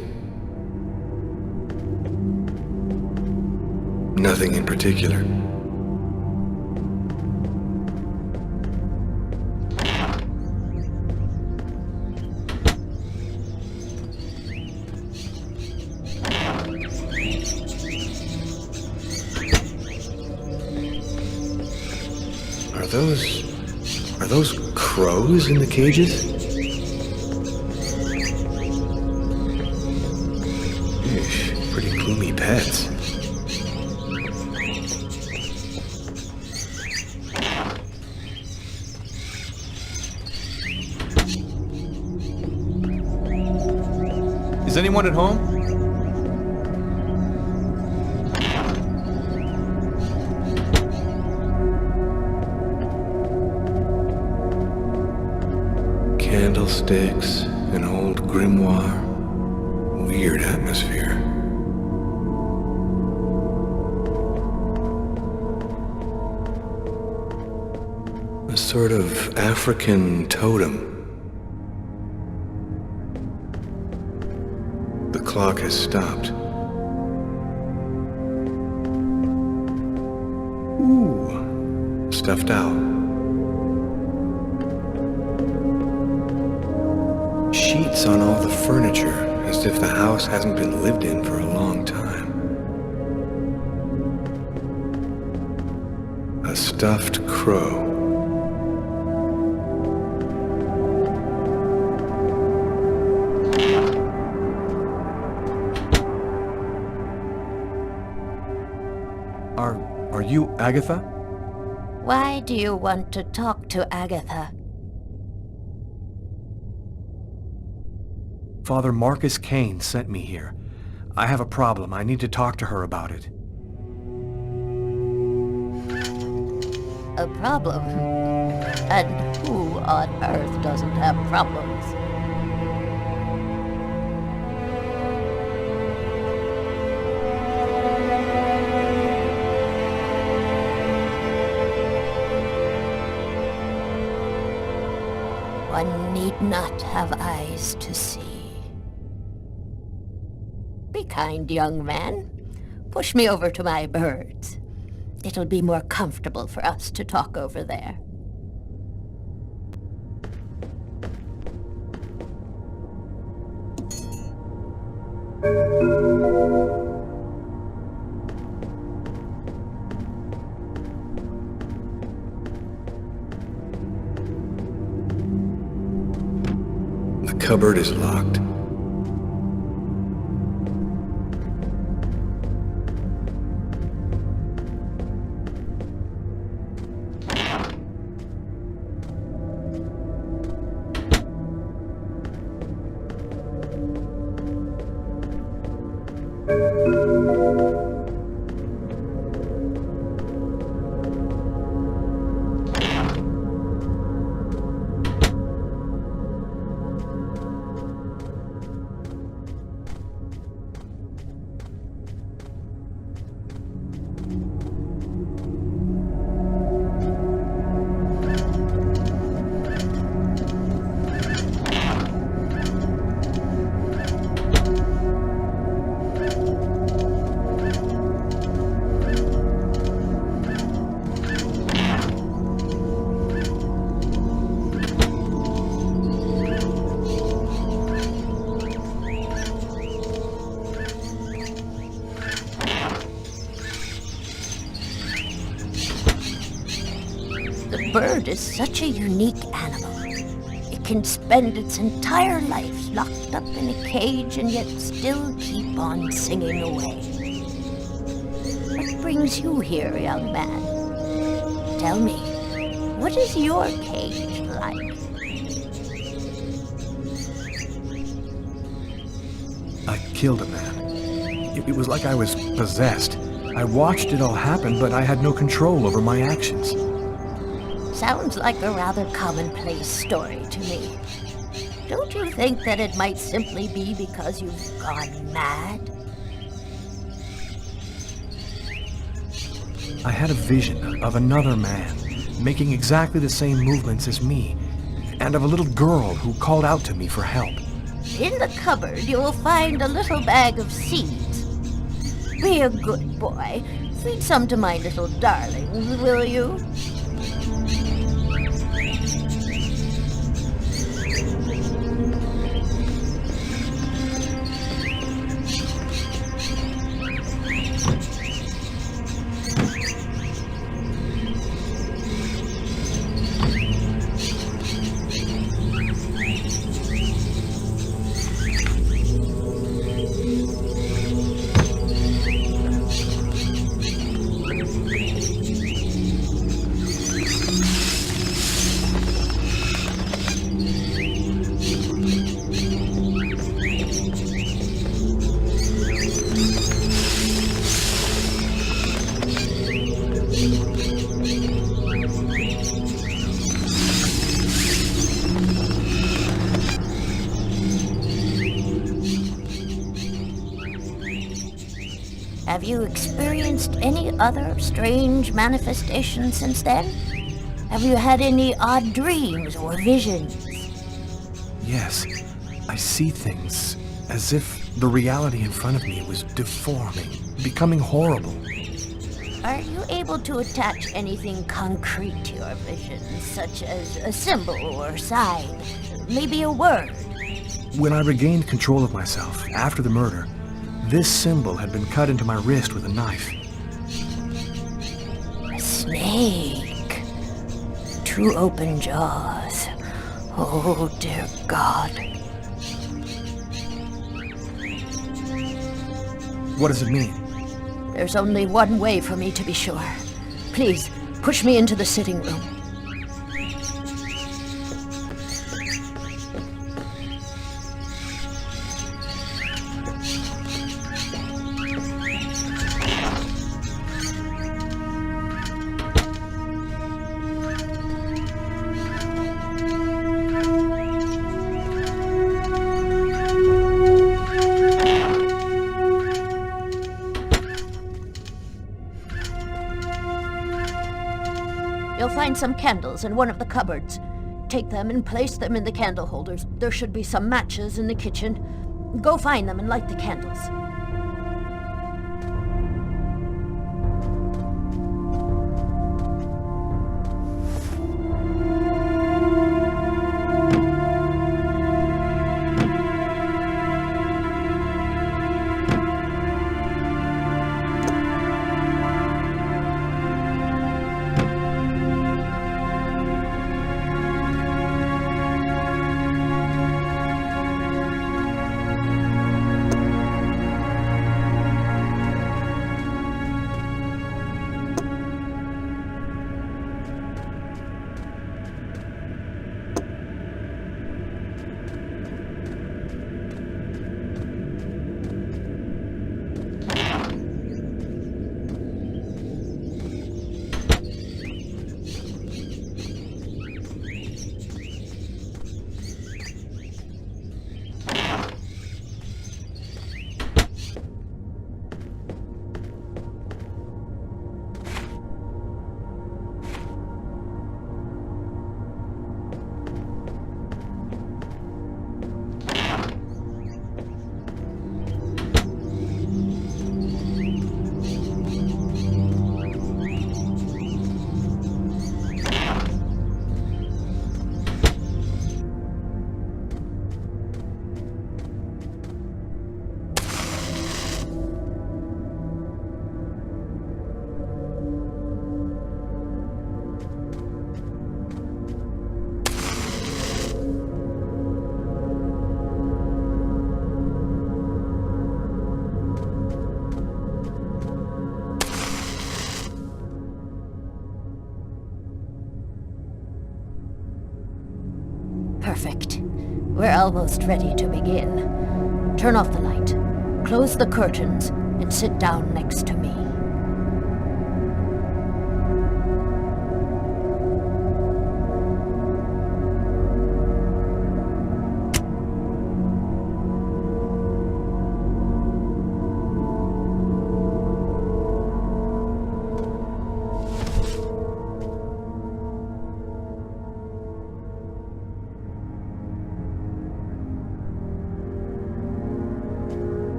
Nothing in particular. Are those crows in the cages? Eesh, pretty gloomy pets. Is anyone at home? Candlesticks, an old grimoire. Weird atmosphere. A sort of African totem. The clock has stopped. Ooh, stuffed owl. Sheets on all the furniture, as if the house hasn't been lived in for a long time. A stuffed crow. Are you Agatha? Why do you want to talk to Agatha? Father Marcus Kane sent me here. I have a problem. I need to talk to her about it. A problem? And who on earth doesn't have problems? One need not have eyes to see. Be kind, young man. Push me over to my birds. It'll be more comfortable for us to talk over there. The cupboard is locked. bird is such a unique animal. It can spend its entire life locked up in a cage and yet still keep on singing away. What brings you here, young man? Tell me, what is your cage like? I killed a man. It was like I was possessed. I watched it all happen, but I had no control over my actions. Sounds like a rather commonplace story to me. Don't you think that it might simply be because you've gone mad? I had a vision of another man, making exactly the same movements as me, and of a little girl who called out to me for help. In the cupboard, you will find a little bag of seeds. Be a good boy. Feed some to my little darlings, will you? Have you experienced any other strange manifestations since then? Have you had any odd dreams or visions? Yes, I see things as if the reality in front of me was deforming, becoming horrible. Are you able to attach anything concrete to your visions, such as a symbol or sign, maybe a word? When I regained control of myself after the murder, this symbol had been cut into my wrist with a knife. A snake. Two open jaws. Oh, dear God. What does it mean? There's only one way for me to be sure. Please, push me into the sitting room. You'll find some candles in one of the cupboards. Take them and place them in the candle holders. There should be some matches in the kitchen. Go find them and light the candles. Perfect. We're almost ready to begin. Turn off the light, close the curtains, and sit down next to me.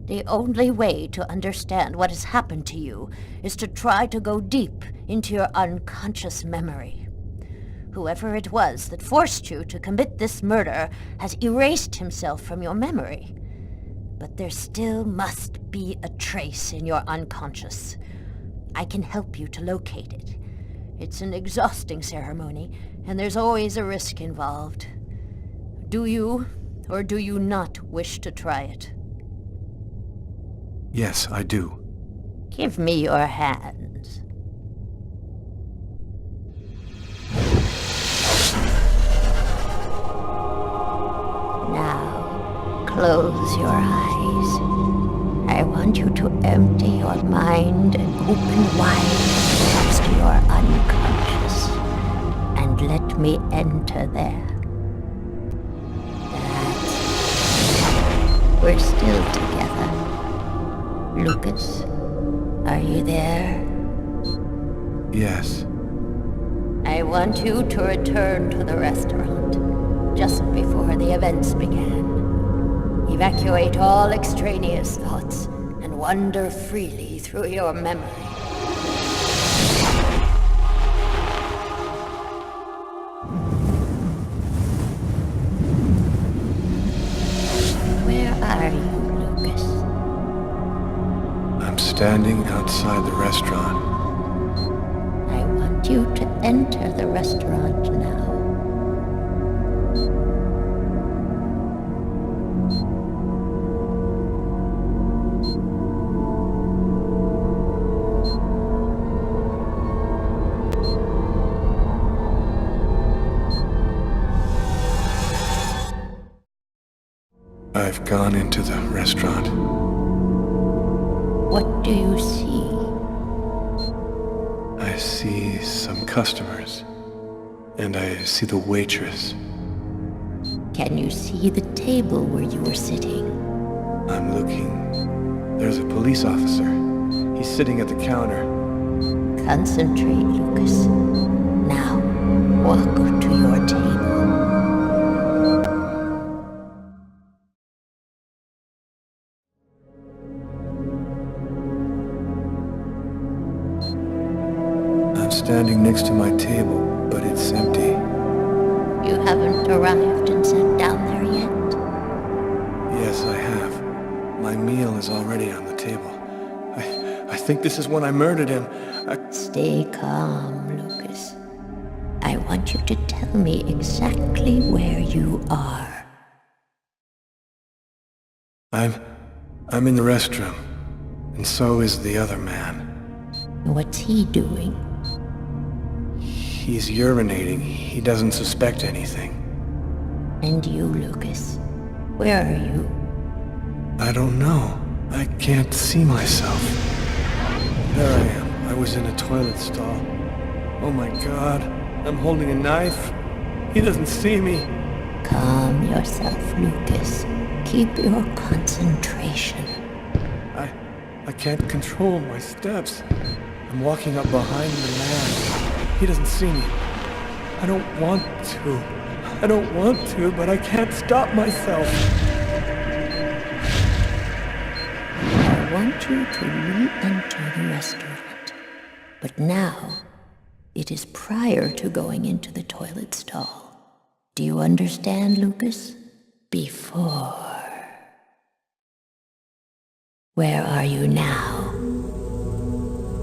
The only way to understand what has happened to you is to try to go deep into your unconscious memory. Whoever it was that forced you to commit this murder has erased himself from your memory. But there still must be a trace in your unconscious. I can help you to locate it. It's an exhausting ceremony, and there's always a risk involved. Do you, or do you not wish to try it? Yes, I do. Give me your hands. Now, close your eyes. I want you to empty your mind and open wide perhaps to your unconscious. And let me enter there. That's... We're still together. Lucas, are you there? Yes. I want you to return to the restaurant just before the events began. Evacuate all extraneous thoughts and wander freely through your memory. Where are you, Lucas? I'm standing outside the restaurant. I want you to enter the restaurant now. I've gone into the restaurant. What do you see? I see some customers. And I see the waitress. Can you see the table where you were sitting? I'm looking. There's a police officer. He's sitting at the counter. Concentrate, Lucas. Now, walk to your table. I'm standing next to my table, but it's empty. You haven't arrived and sat down there yet? Yes, I have. My meal is already on the table. I think this is when I murdered him. Stay calm, Lucas. I want you to tell me exactly where you are. I'm in the restroom, and so is the other man. What's he doing? He's urinating. He doesn't suspect anything. And you, Lucas? Where are you? I don't know. I can't see myself. There I am. I was in a toilet stall. Oh my God. I'm holding a knife. He doesn't see me. Calm yourself, Lucas. Keep your concentration. I can't control my steps. I'm walking up behind the man. He doesn't see me. I don't want to, but I can't stop myself. I want you to re-enter the restaurant. But now, it is prior to going into the toilet stall. Do you understand, Lucas? Before. Where are you now?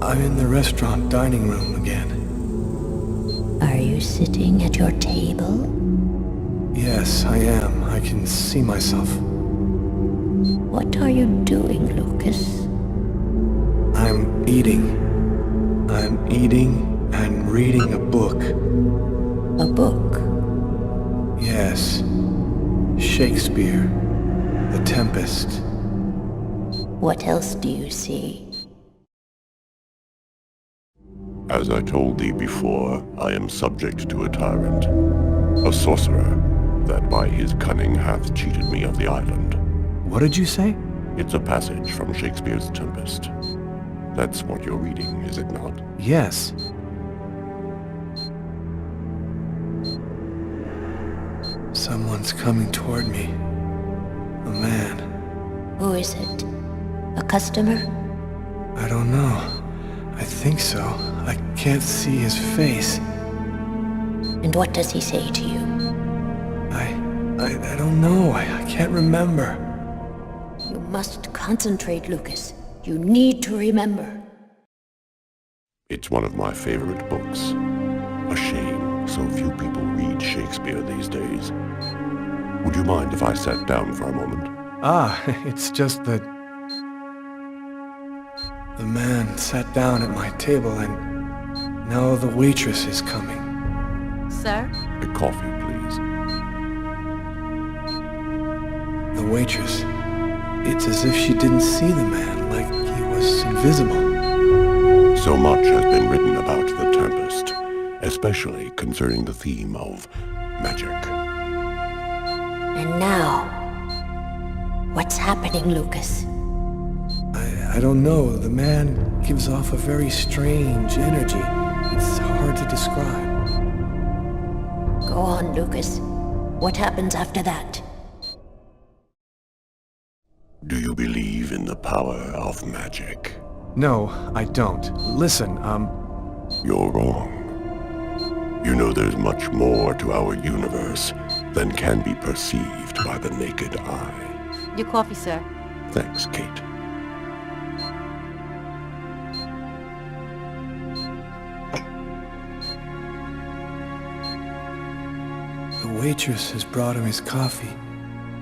I'm in the restaurant dining room again. Are you sitting at your table? Yes, I am. I can see myself. What are you doing, Lucas? I'm eating. I'm eating and reading a book. A book? Yes. Shakespeare. The Tempest. What else do you see? As I told thee before, I am subject to a tyrant, a sorcerer, that by his cunning hath cheated me of the island. What did you say? It's a passage from Shakespeare's Tempest. That's what you're reading, is it not? Yes. Someone's coming toward me. A man. Who is it? A customer? I don't know. I think so. I can't see his face. And what does he say to you? I don't know. I can't remember. You must concentrate, Lucas. You need to remember. It's one of my favorite books. A shame so few people read Shakespeare these days. Would you mind if I sat down for a moment? It's just that... The man sat down at my table and now the waitress is coming. Sir? A coffee, please. The waitress. It's as if she didn't see the man, like he was invisible. So much has been written about the Tempest, especially concerning the theme of magic. And now, what's happening, Lucas? I don't know. The man gives off a very strange energy. It's hard to describe. Go on, Lucas. What happens after that? Do you believe in the power of magic? No, I don't. Listen, You're wrong. You know there's much more to our universe than can be perceived by the naked eye. Your coffee, sir. Thanks, Kate. The waitress has brought him his coffee,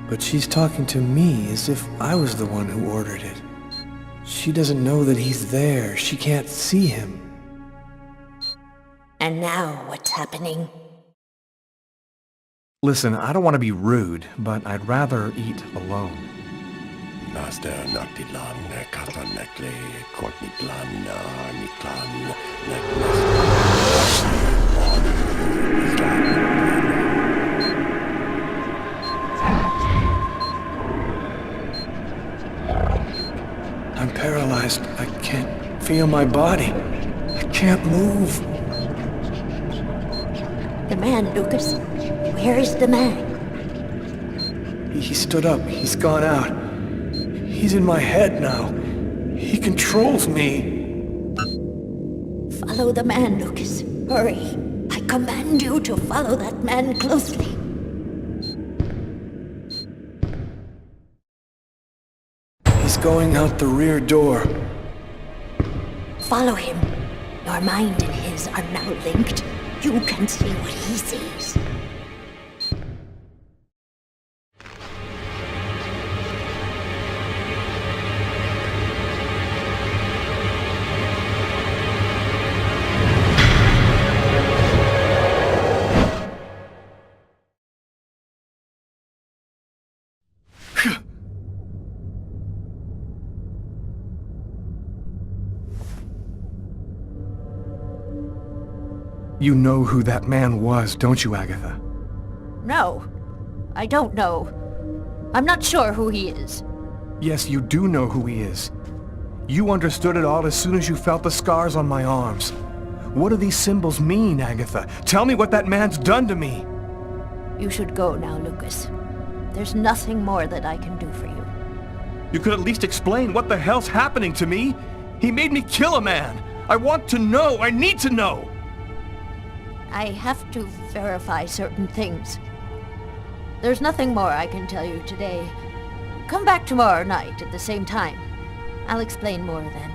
but she's talking to me as if I was the one who ordered it. She doesn't know that he's there. She can't see him. And now, what's happening? Listen, I don't want to be rude, but I'd rather eat alone. I'm paralyzed. I can't feel my body. I can't move. The man, Lucas. Where is the man? He stood up. He's gone out. He's in my head now. He controls me. Follow the man, Lucas. Hurry. I command you to follow that man closely. He's going out the rear door. Follow him. Your mind and his are now linked. You can see what he sees. You know who that man was, don't you, Agatha? No, I don't know. I'm not sure who he is. Yes, you do know who he is. You understood it all as soon as you felt the scars on my arms. What do these symbols mean, Agatha? Tell me what that man's done to me! You should go now, Lucas. There's nothing more that I can do for you. You could at least explain what the hell's happening to me! He made me kill a man! I want to know! I need to know! I have to verify certain things. There's nothing more I can tell you today. Come back tomorrow night at the same time. I'll explain more then.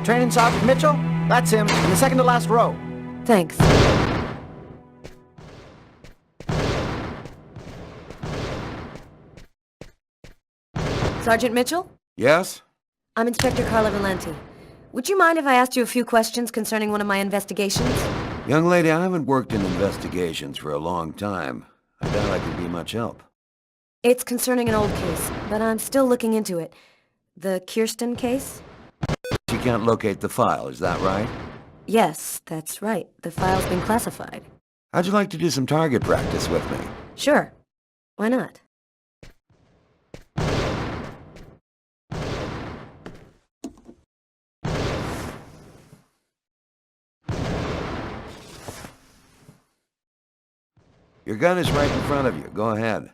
Training Sergeant Mitchell? That's him, in the second to last row. Thanks. Sergeant Mitchell? Yes? I'm Inspector Carla Valenti. Would you mind if I asked you a few questions concerning one of my investigations? Young lady, I haven't worked in investigations for a long time. I doubt I can be much help. It's concerning an old case, but I'm still looking into it. The Kirsten case? You can't locate the file, is that right? Yes, that's right. The file's been classified. How'd you like to do some target practice with me? Sure. Why not? Your gun is right in front of you. Go ahead.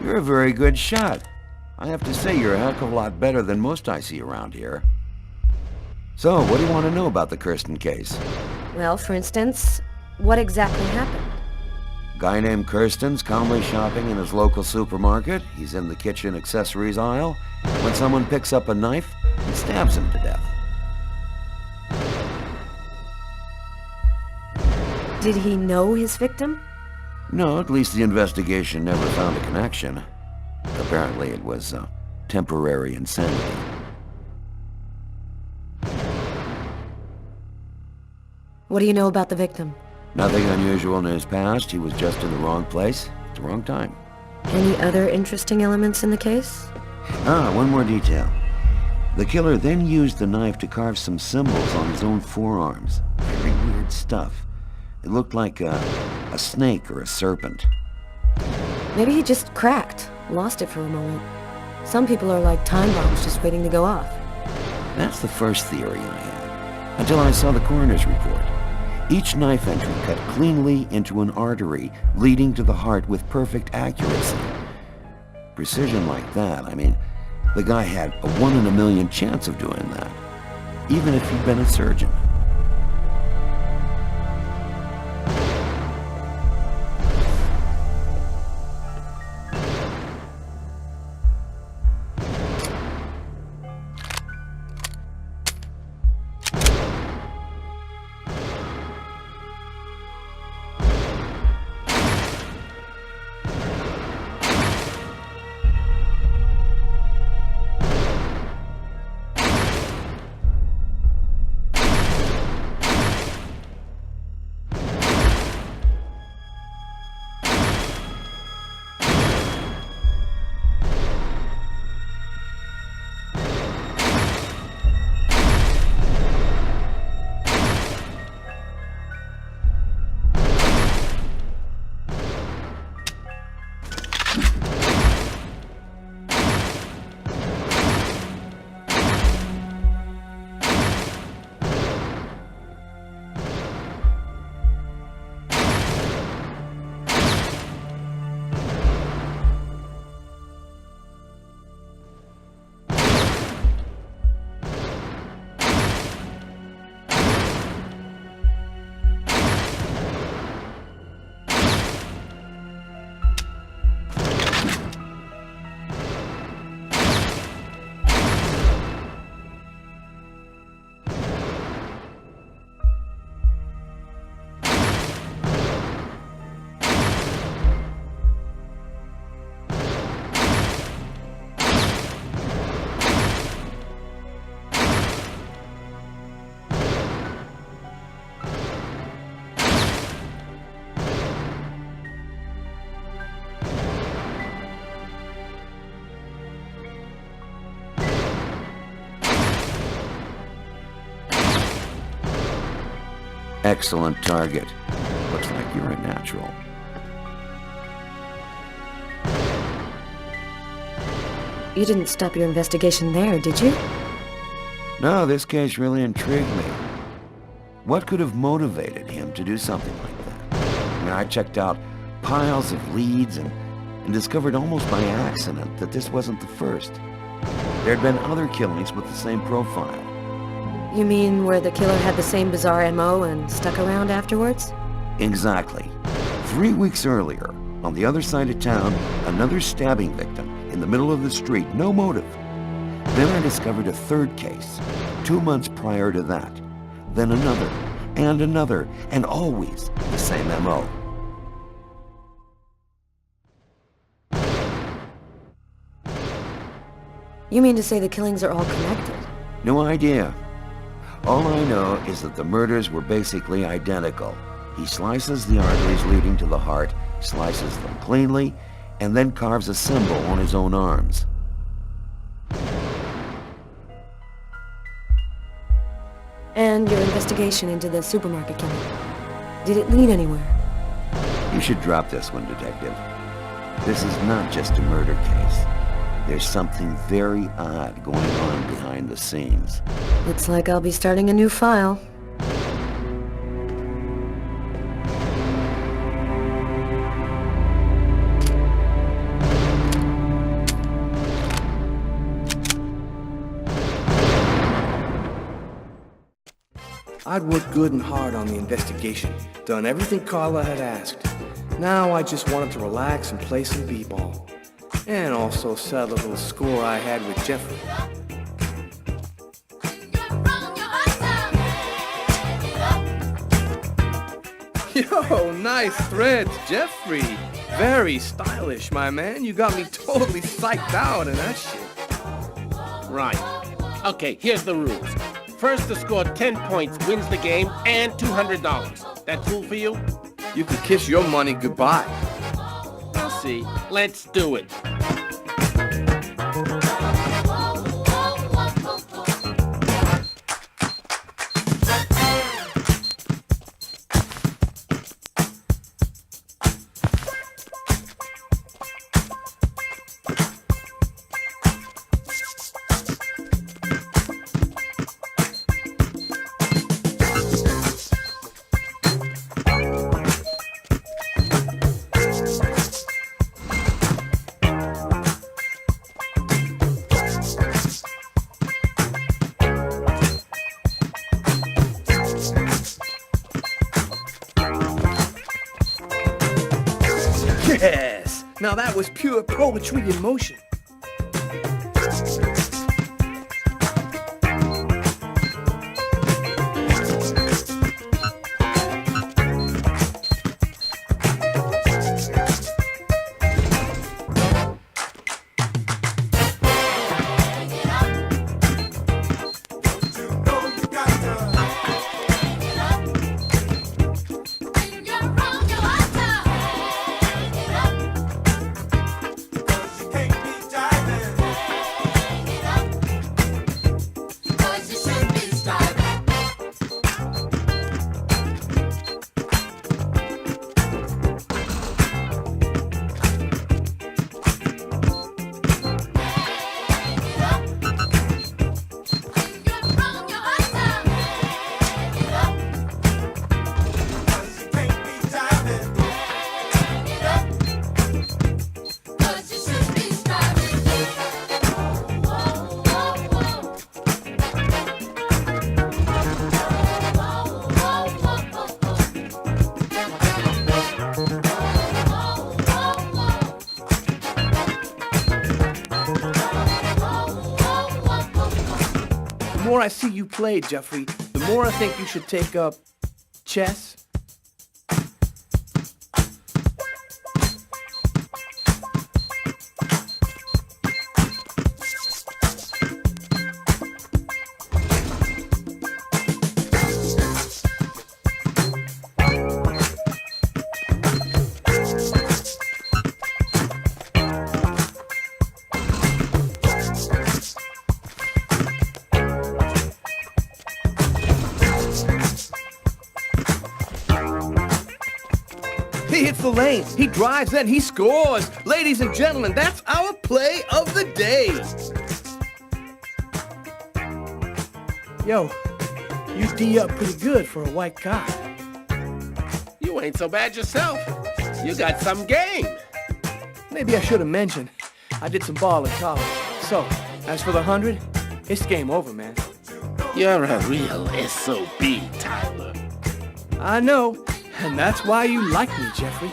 You're a very good shot. I have to say you're a heck of a lot better than most I see around here. So, what do you want to know about the Kirsten case? Well, for instance, what exactly happened? Guy named Kirsten's calmly shopping in his local supermarket. He's in the kitchen accessories aisle when someone picks up a knife and stabs him to death. Did he know his victim? No, at least the investigation never found a connection. Apparently it was temporary insanity. What do you know about the victim? Nothing unusual in his past. He was just in the wrong place at the wrong time. Any other interesting elements in the case? One more detail. The killer then used the knife to carve some symbols on his own forearms. Very weird stuff. It looked like a snake or a serpent. Maybe he just cracked, lost it for a moment. Some people are like time bombs just waiting to go off. That's the first theory I had, until I saw the coroner's report. Each knife entry cut cleanly into an artery, leading to the heart with perfect accuracy. Precision like that, I mean, the guy had a 1 in a million chance of doing that, even if he'd been a surgeon. Excellent target. Looks like you're a natural. You didn't stop your investigation there, did you? No, this case really intrigued me. What could have motivated him to do something like that? I mean, I checked out piles of leads and discovered almost by accident that this wasn't the first. There had been other killings with the same profile. You mean where the killer had the same bizarre MO and stuck around afterwards? Exactly. 3 weeks earlier, on the other side of town, another stabbing victim in the middle of the street, no motive. Then I discovered a third case, 2 months prior to that. Then another, and always the same MO. You mean to say the killings are all connected? No idea. All I know is that the murders were basically identical. He slices the arteries leading to the heart, slices them cleanly, and then carves a symbol on his own arms. And your investigation into the supermarket killing. Did it lead anywhere? You should drop this one, Detective. This is not just a murder case. There's something very odd going on behind the scenes. Looks like I'll be starting a new file. I'd worked good and hard on the investigation, done everything Carla had asked. Now I just wanted to relax and play some b-ball. And also settle a little score I had with Jeffrey. Yo, nice threads, Jeffrey. Very stylish, my man. You got me totally psyched out in that shit. Right. Okay, here's the rules. First to score 10 points wins the game and $200. That cool for you? You can kiss your money goodbye. We'll see. Let's do it. Yes! Now that was pure poetry in motion. The more I see you play, Jeffrey, the more I think you should take up chess. the lane. He drives in, he scores. Ladies and gentlemen, that's our play of the day. Yo, you D up pretty good for a white cop. You ain't so bad yourself. You got some game. Maybe I should have mentioned. I did some ball in college. So, as for the 100, it's game over, man. You're a real SOB, Tyler. I know, and that's why you like me, Jeffrey.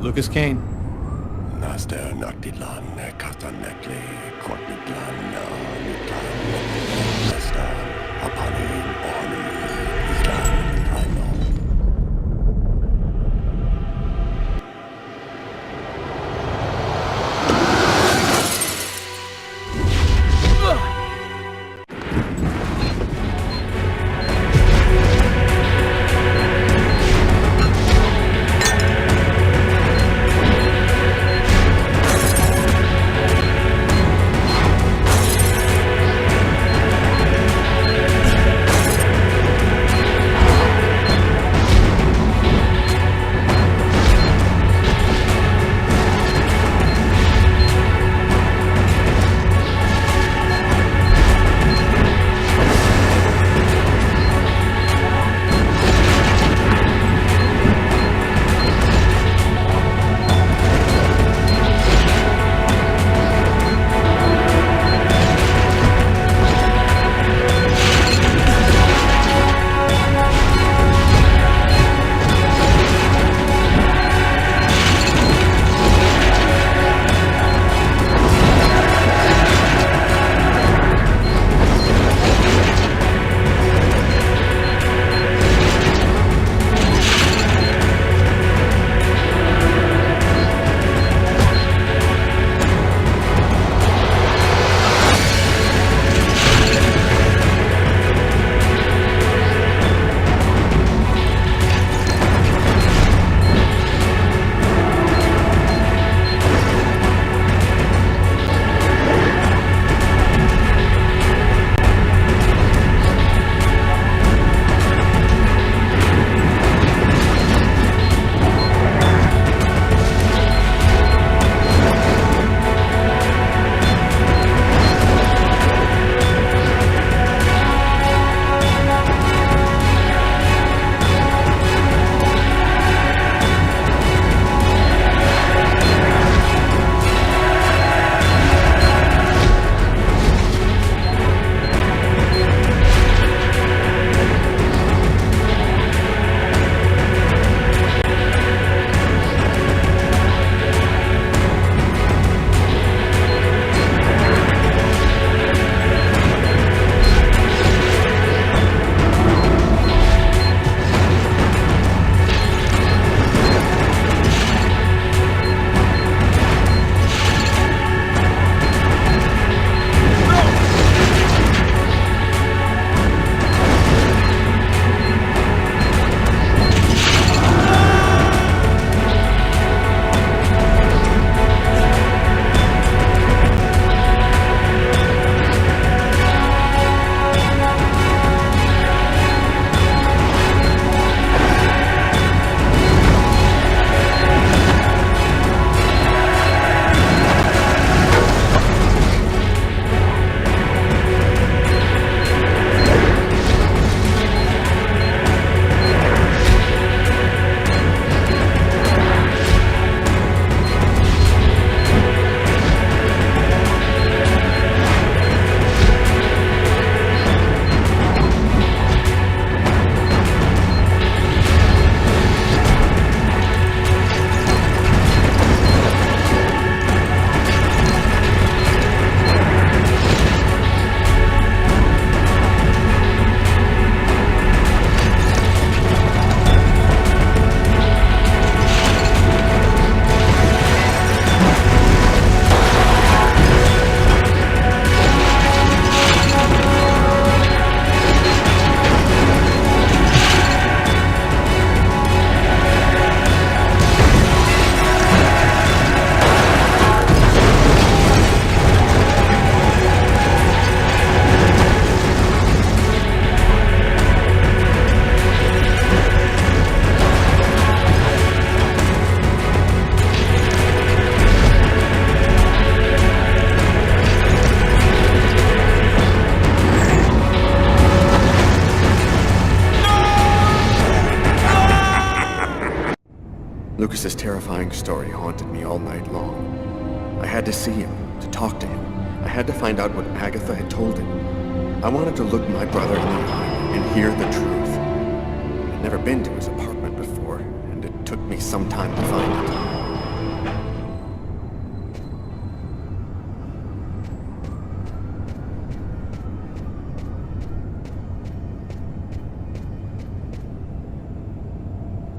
Lucas Kane. Naster Noctilan, Kastanekli, Kortitlan, Nitlan, Nestan, Apanin, Oni, Islan, Rhino. Lucas's terrifying story haunted me all night long. I had to see him, to talk to him. I had to find out what Agatha had told him. I wanted to look my brother in the eye and hear the truth. I'd never been to his apartment before, and it took me some time to find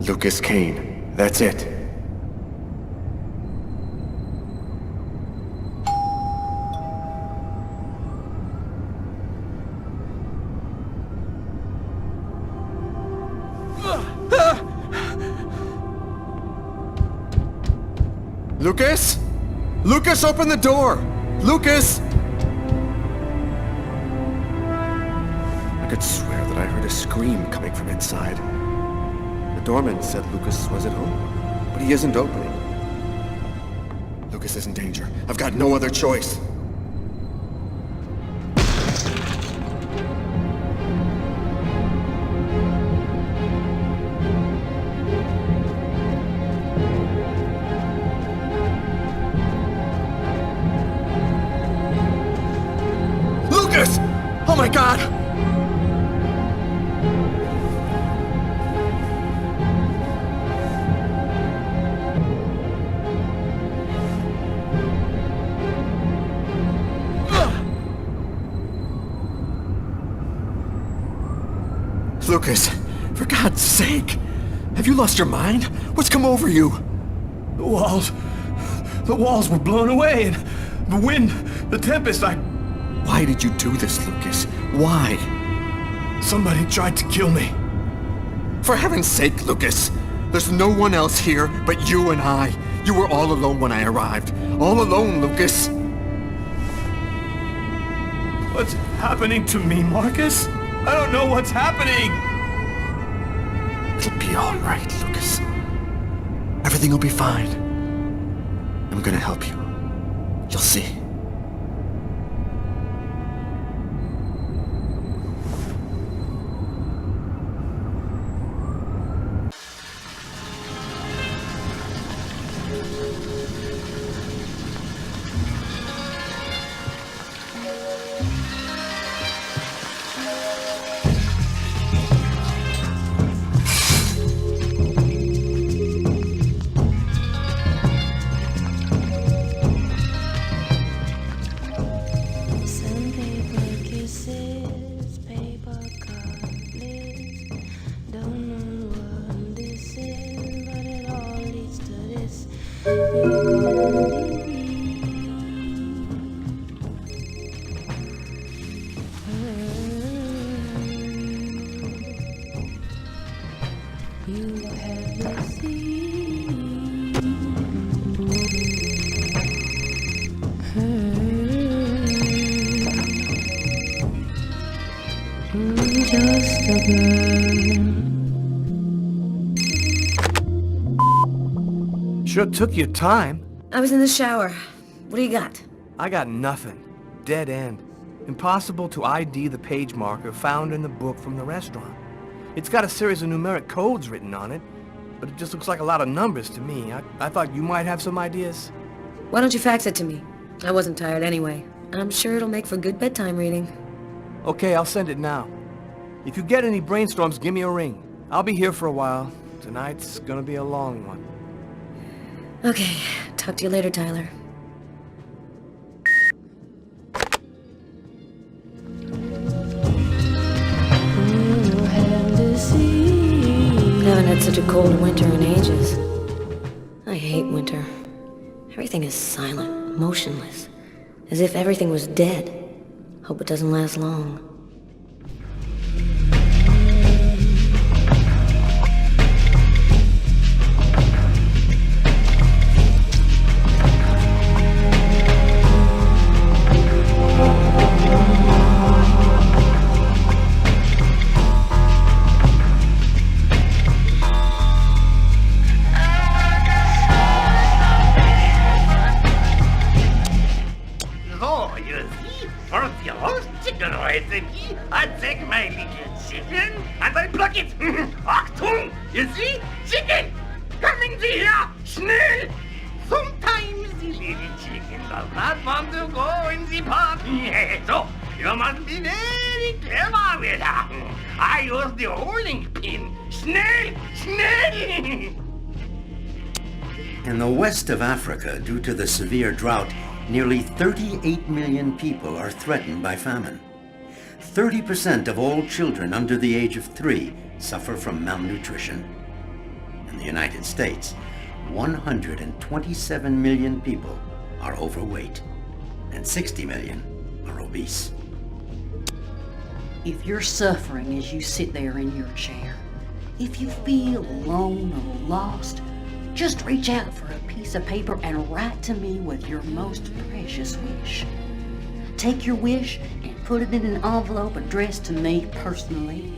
it. Lucas Kane. That's it. Lucas? Lucas, open the door! Lucas! I could swear that I heard a scream coming from inside. The doorman said Lucas was at home, but he isn't opening. Lucas is in danger. I've got no other choice. Lucas! Oh my God! Lucas, for God's sake! Have you lost your mind? What's come over you? The walls were blown away, and the wind, the tempest, Why did you do this, Lucas? Why? Somebody tried to kill me. For heaven's sake, Lucas! There's no one else here but you and I. You were all alone when I arrived. All alone, Lucas! What's happening to me, Marcus? I don't know what's happening! It'll be all right, Lucas. Everything will be fine. I'm gonna help you. You'll see. Sure took your time. I was in the shower. What do you got? I got nothing. Dead end. Impossible to ID the page marker found in the book from the restaurant. It's got a series of numeric codes written on it, but it just looks like a lot of numbers to me. I thought you might have some ideas. Why don't you fax it to me? I wasn't tired anyway. I'm sure it'll make for good bedtime reading. Okay, I'll send it now. If you get any brainstorms, give me a ring. I'll be here for a while. Tonight's gonna be a long one. Okay, talk to you later, Tyler. Haven't had such a cold winter in ages. I hate winter. Everything is silent, motionless, as if everything was dead. Hope it doesn't last long. I take my little chicken and I pluck it. Achtung! You see? Chicken! Coming to here! Schnell! Sometimes the little chicken does not want to go in the party, so you must be very clever with her. I use the holding pin. Schnell! Schnell! In the west of Africa, due to the severe drought, nearly 38 million people are threatened by famine. 30% of all children under the age of 3 suffer from malnutrition. In the United States, 127 million people are overweight, and 60 million are obese. If you're suffering as you sit there in your chair, if you feel alone or lost, just reach out for a piece of paper and write to me with your most precious wish. Take your wish and put it in an envelope addressed to me personally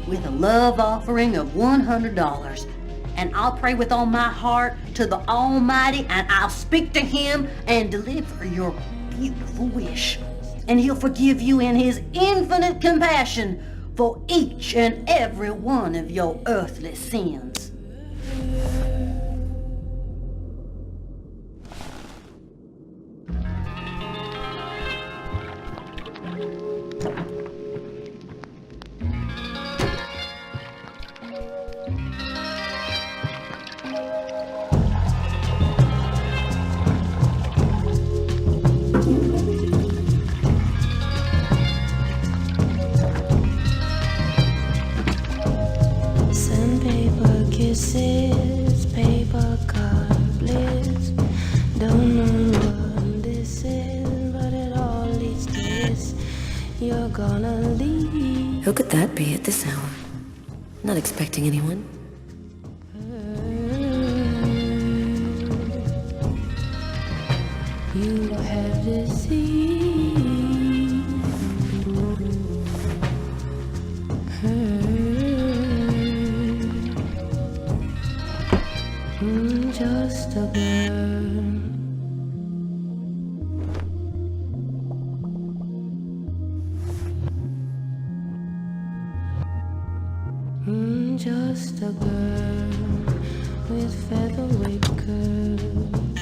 with a love offering of $100. And I'll pray with all my heart to the Almighty, and I'll speak to Him and deliver your beautiful wish. And He'll forgive you in His infinite compassion for each and every one of your earthly sins. Sandpaper kisses, paper cut bliss. Don't know what this is, but it all leads to this. You're gonna leave. Who could that be at this hour? Not expecting anyone. You have deceived her. Just a girl. Just a girl with featherweight curls.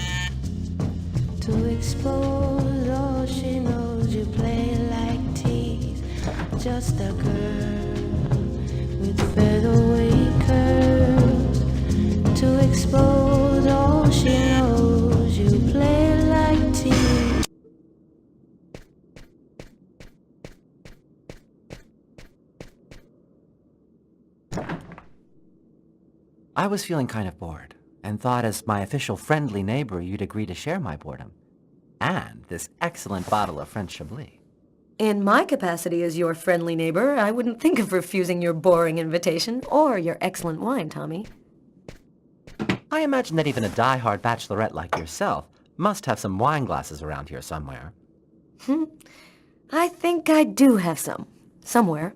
To expose all she knows, you play like tease. Just a girl with featherweight curls. To expose all she knows, you play like tease. I was feeling kind of bored, and thought as my official friendly neighbor you'd agree to share my boredom. And this excellent bottle of French Chablis. In my capacity as your friendly neighbor, I wouldn't think of refusing your boring invitation or your excellent wine, Tommy. I imagine that even a die-hard bachelorette like yourself must have some wine glasses around here somewhere. I think I do have some. Somewhere.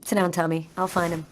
Sit down, Tommy. I'll find him.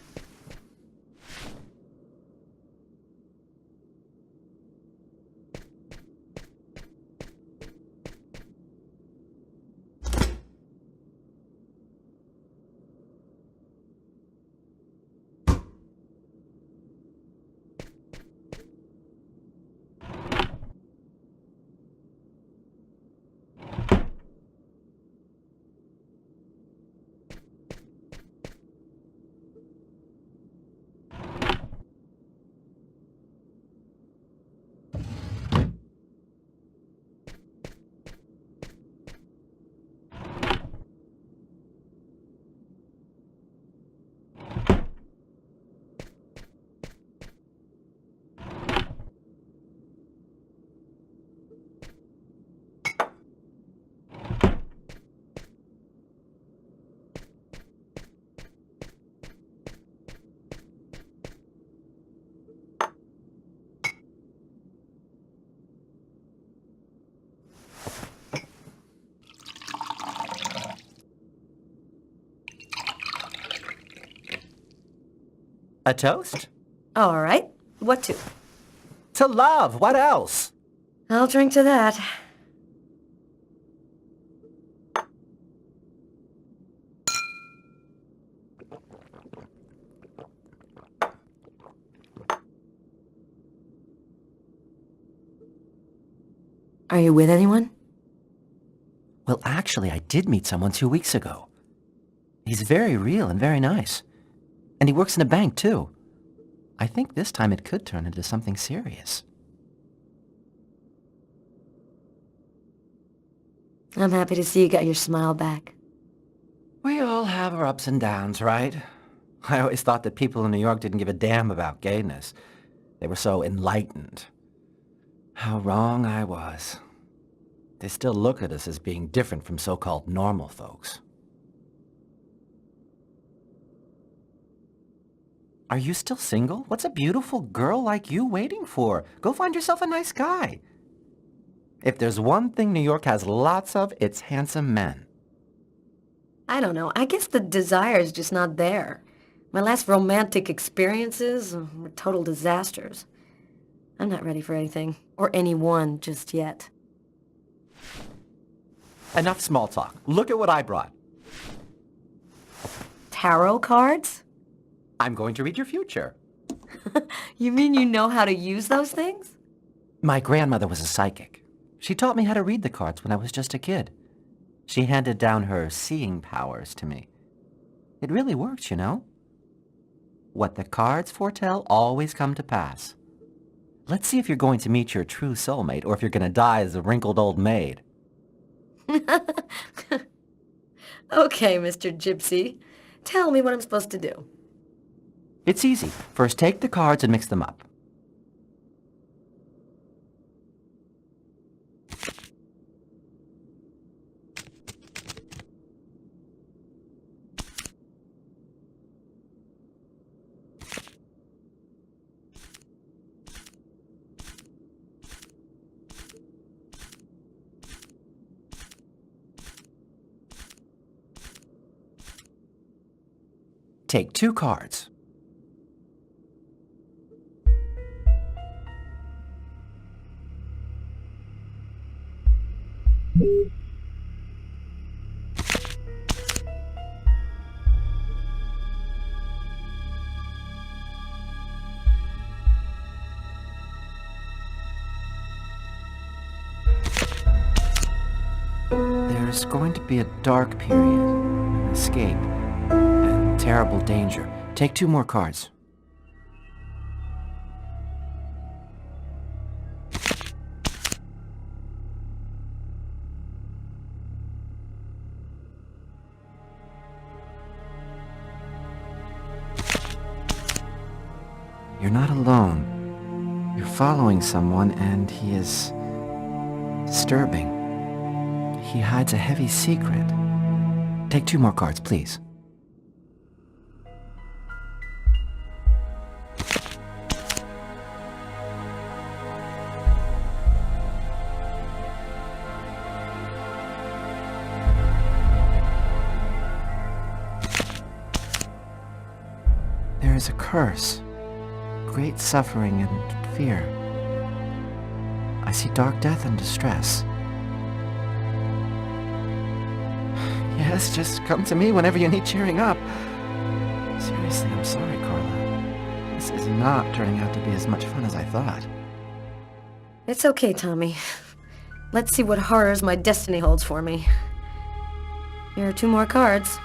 A toast? All right. What to? To love. What else? I'll drink to that. Are you with anyone? Well, actually, I did meet someone 2 weeks ago. He's very real and very nice. And he works in a bank, too. I think this time it could turn into something serious. I'm happy to see you got your smile back. We all have our ups and downs, right? I always thought that people in New York didn't give a damn about gayness. They were so enlightened. How wrong I was. They still look at us as being different from so-called normal folks. Are you still single? What's a beautiful girl like you waiting for? Go find yourself a nice guy. If there's one thing New York has lots of, it's handsome men. I don't know. I guess the desire's just not there. My last romantic experiences were total disasters. I'm not ready for anything, or anyone just yet. Enough small talk. Look at what I brought. Tarot cards? I'm going to read your future. You mean you know how to use those things? My grandmother was a psychic. She taught me how to read the cards when I was just a kid. She handed down her seeing powers to me. It really works, you know. What the cards foretell always come to pass. Let's see if you're going to meet your true soulmate or if you're going to die as a wrinkled old maid. Okay, Mr. Gypsy. Tell me what I'm supposed to do. It's easy. First, take the cards and mix them up. Take 2 cards. There's going to be a dark period, an escape, and terrible danger. Take 2 more cards. You're not alone. You're following someone, and he is disturbing. He hides a heavy secret. Take 2 more cards, please. There is a curse, great suffering and fear. I see dark death and distress. Yes, just come to me whenever you need cheering up. Seriously, I'm sorry, Carla. This is not turning out to be as much fun as I thought. It's okay, Tommy. Let's see what horrors my destiny holds for me. Here are 2 more cards.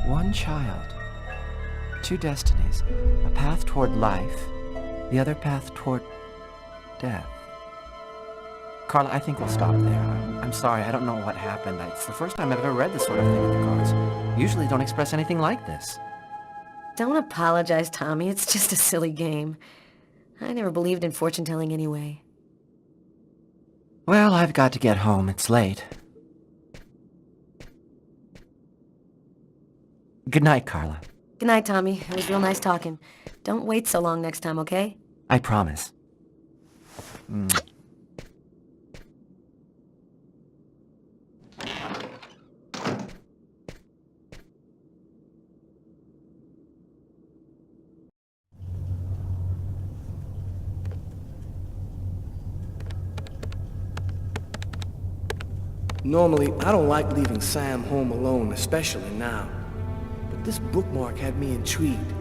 One child, 2 destinies, a path toward life, the other path toward death. Carla, I think we'll stop there. I'm sorry, I don't know what happened. It's the first time I've ever read this sort of thing with the cards. Usually don't express anything like this. Don't apologize, Tommy. It's just a silly game. I never believed in fortune-telling anyway. Well, I've got to get home. It's late. Good night, Carla. Good night, Tommy. It was real nice talking. Don't wait so long next time, okay? I promise. Normally, I don't like leaving Sam home alone, especially now. But this bookmark had me intrigued.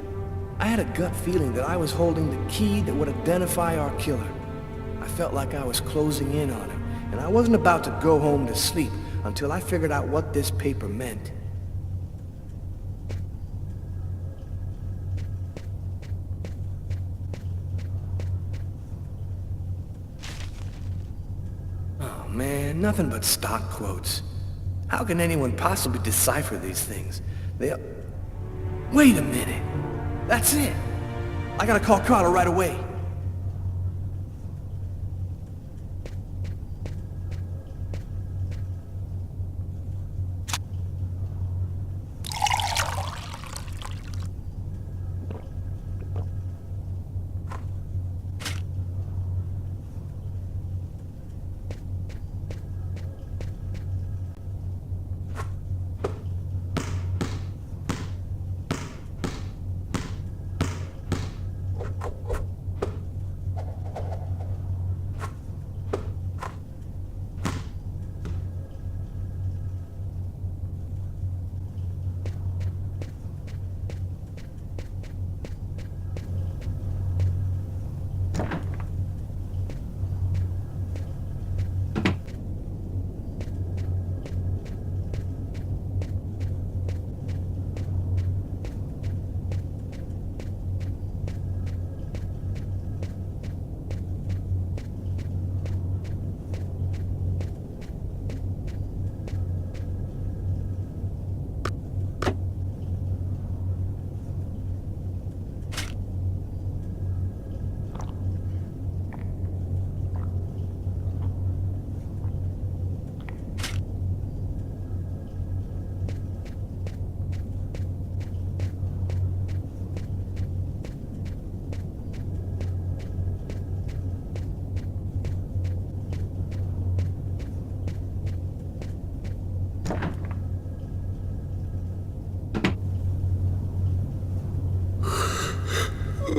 I had a gut feeling that I was holding the key that would identify our killer. I felt like I was closing in on him, and I wasn't about to go home to sleep until I figured out what this paper meant. Oh man, nothing but stock quotes. How can anyone possibly decipher these things? Wait a minute! That's it! I gotta call Carla right away.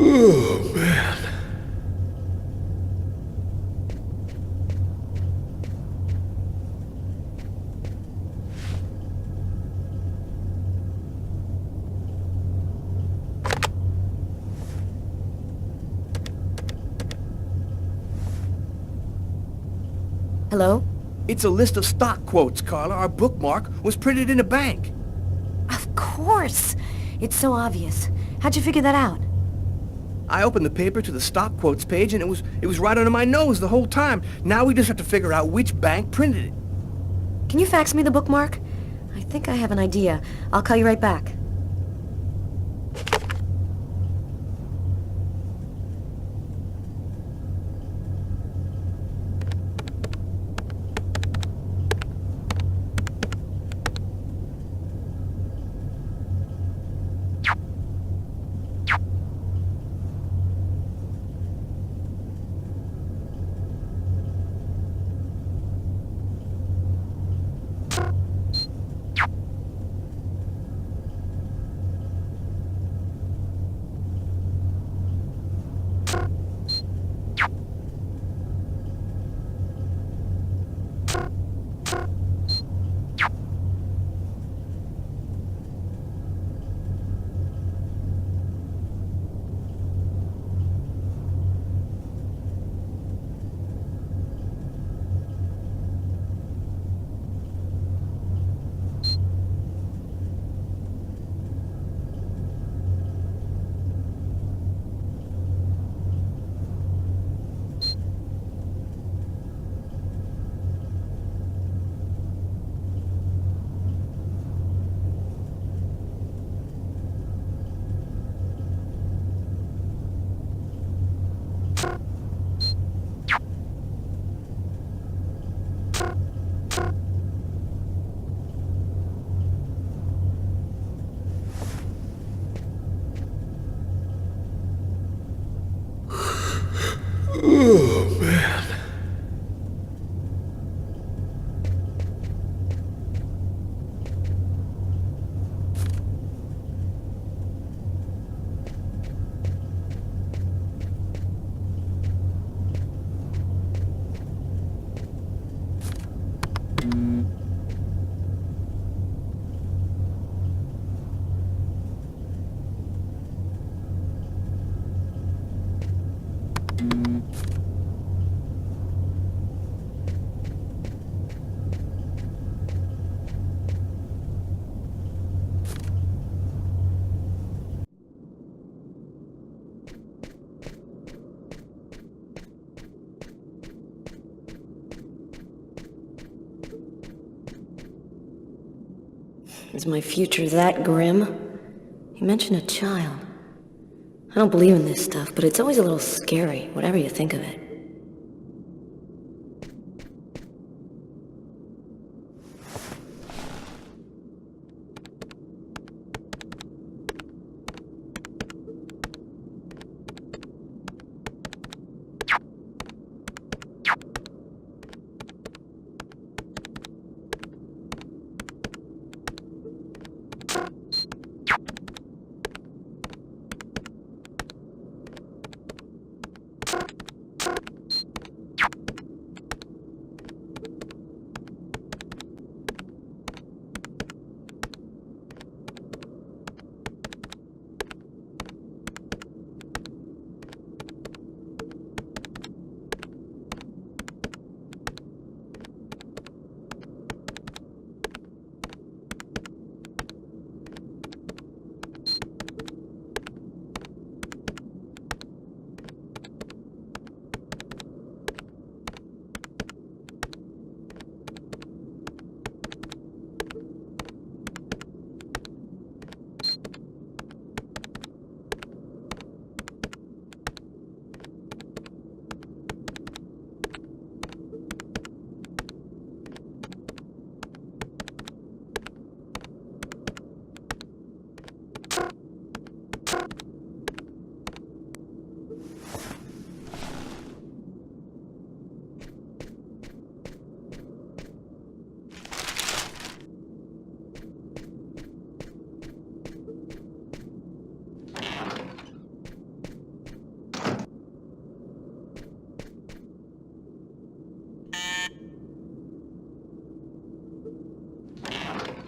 Oh, man. Hello? It's a list of stock quotes, Carla. Our bookmark was printed in a bank. Of course! It's so obvious. How'd you figure that out? I opened the paper to the stock quotes page and it was right under my nose the whole time. Now we just have to figure out which bank printed it. Can you fax me the bookmark? I think I have an idea. I'll call you right back. Oh, man. Is my future that grim? You mentioned a child. I don't believe in this stuff, but it's always a little scary, whatever you think of it.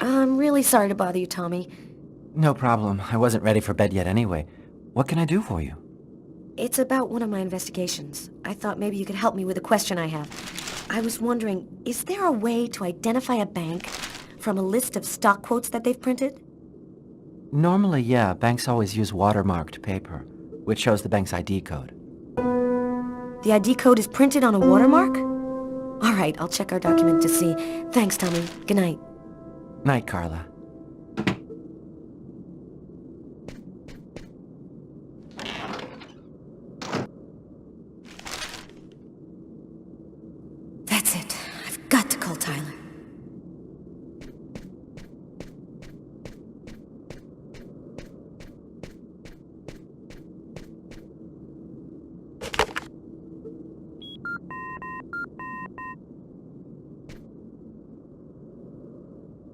I'm really sorry to bother you, Tommy. No problem. I wasn't ready for bed yet anyway. What can I do for you? It's about one of my investigations. I thought maybe you could help me with a question I have. I was wondering, is there a way to identify a bank from a list of stock quotes that they've printed? Normally, yeah, banks always use watermarked paper, which shows the bank's ID code. The ID code is printed on a watermark? All right, I'll check our document to see. Thanks, Tommy. Good night. Night, Carla. That's it. I've got to call Tyler.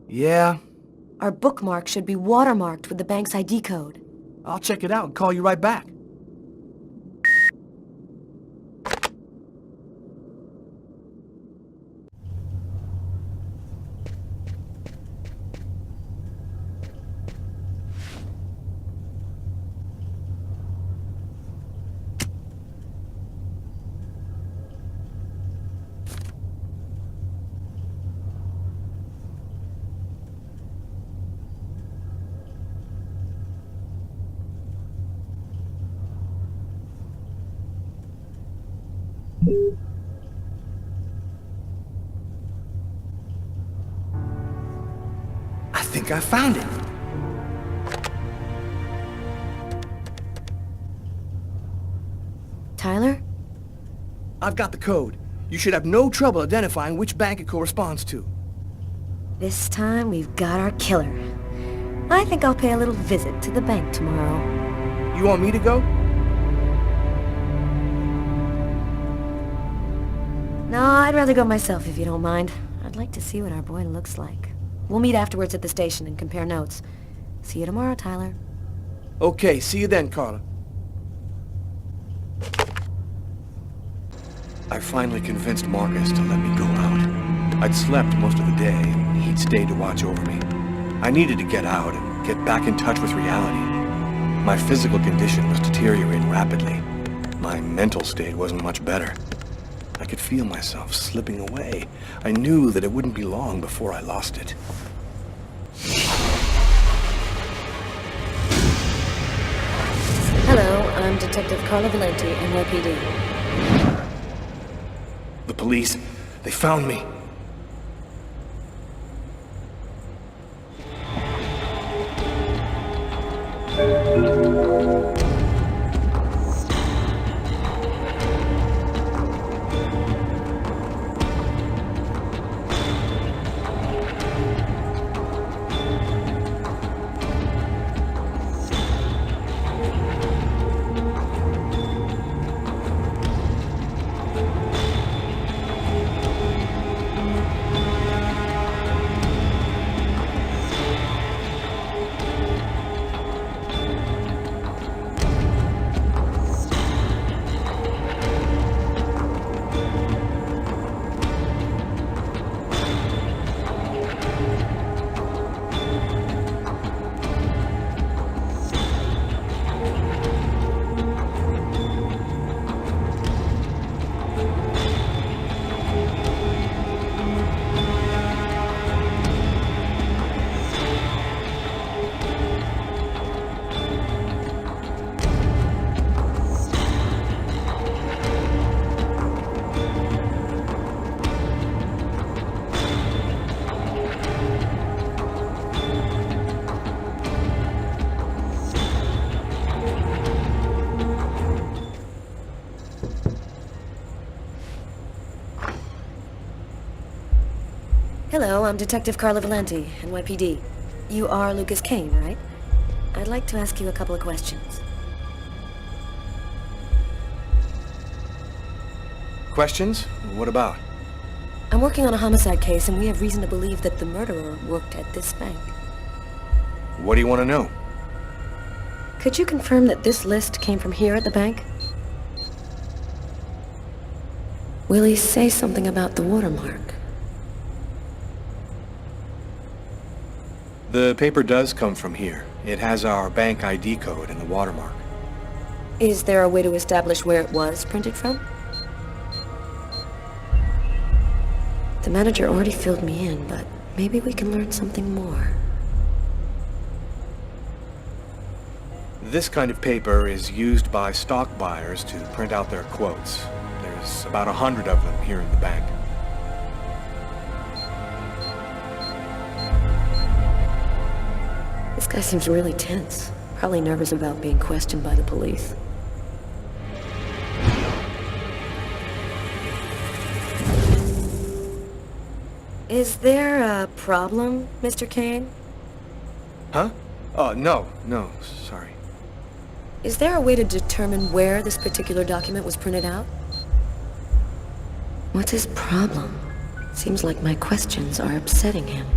Yeah? Our bookmark should be watermarked with the bank's ID code. I'll check it out and call you right back. I think I found it. Tyler? I've got the code. You should have no trouble identifying which bank it corresponds to. This time we've got our killer. I think I'll pay a little visit to the bank tomorrow. You want me to go? No, I'd rather go myself if you don't mind. I'd like to see what our boy looks like. We'll meet afterwards at the station and compare notes. See you tomorrow, Tyler. Okay, see you then, Carla. I finally convinced Marcus to let me go out. I'd slept most of the day, and he'd stayed to watch over me. I needed to get out and get back in touch with reality. My physical condition was deteriorating rapidly. My mental state wasn't much better. I could feel myself slipping away. I knew that it wouldn't be long before I lost it. Hello, I'm Detective Carla Valenti, NYPD. The police, they found me. Hello, I'm Detective Carla Valenti, NYPD. You are Lucas Kane, right? I'd like to ask you a couple of questions. Questions? What about? I'm working on a homicide case, and we have reason to believe that the murderer worked at this bank. What do you want to know? Could you confirm that this list came from here at the bank? Will he say something about the watermark? The paper does come from here. It has our bank ID code and the watermark. Is there a way to establish where it was printed from? The manager already filled me in, but maybe we can learn something more. This kind of paper is used by stock buyers to print out their quotes. There's about 100 of them here in the bank. This guy seems really tense. Probably nervous about being questioned by the police. Is there a problem, Mr. Kane? Huh? Oh, no, sorry. Is there a way to determine where this particular document was printed out? What's his problem? Seems like my questions are upsetting him.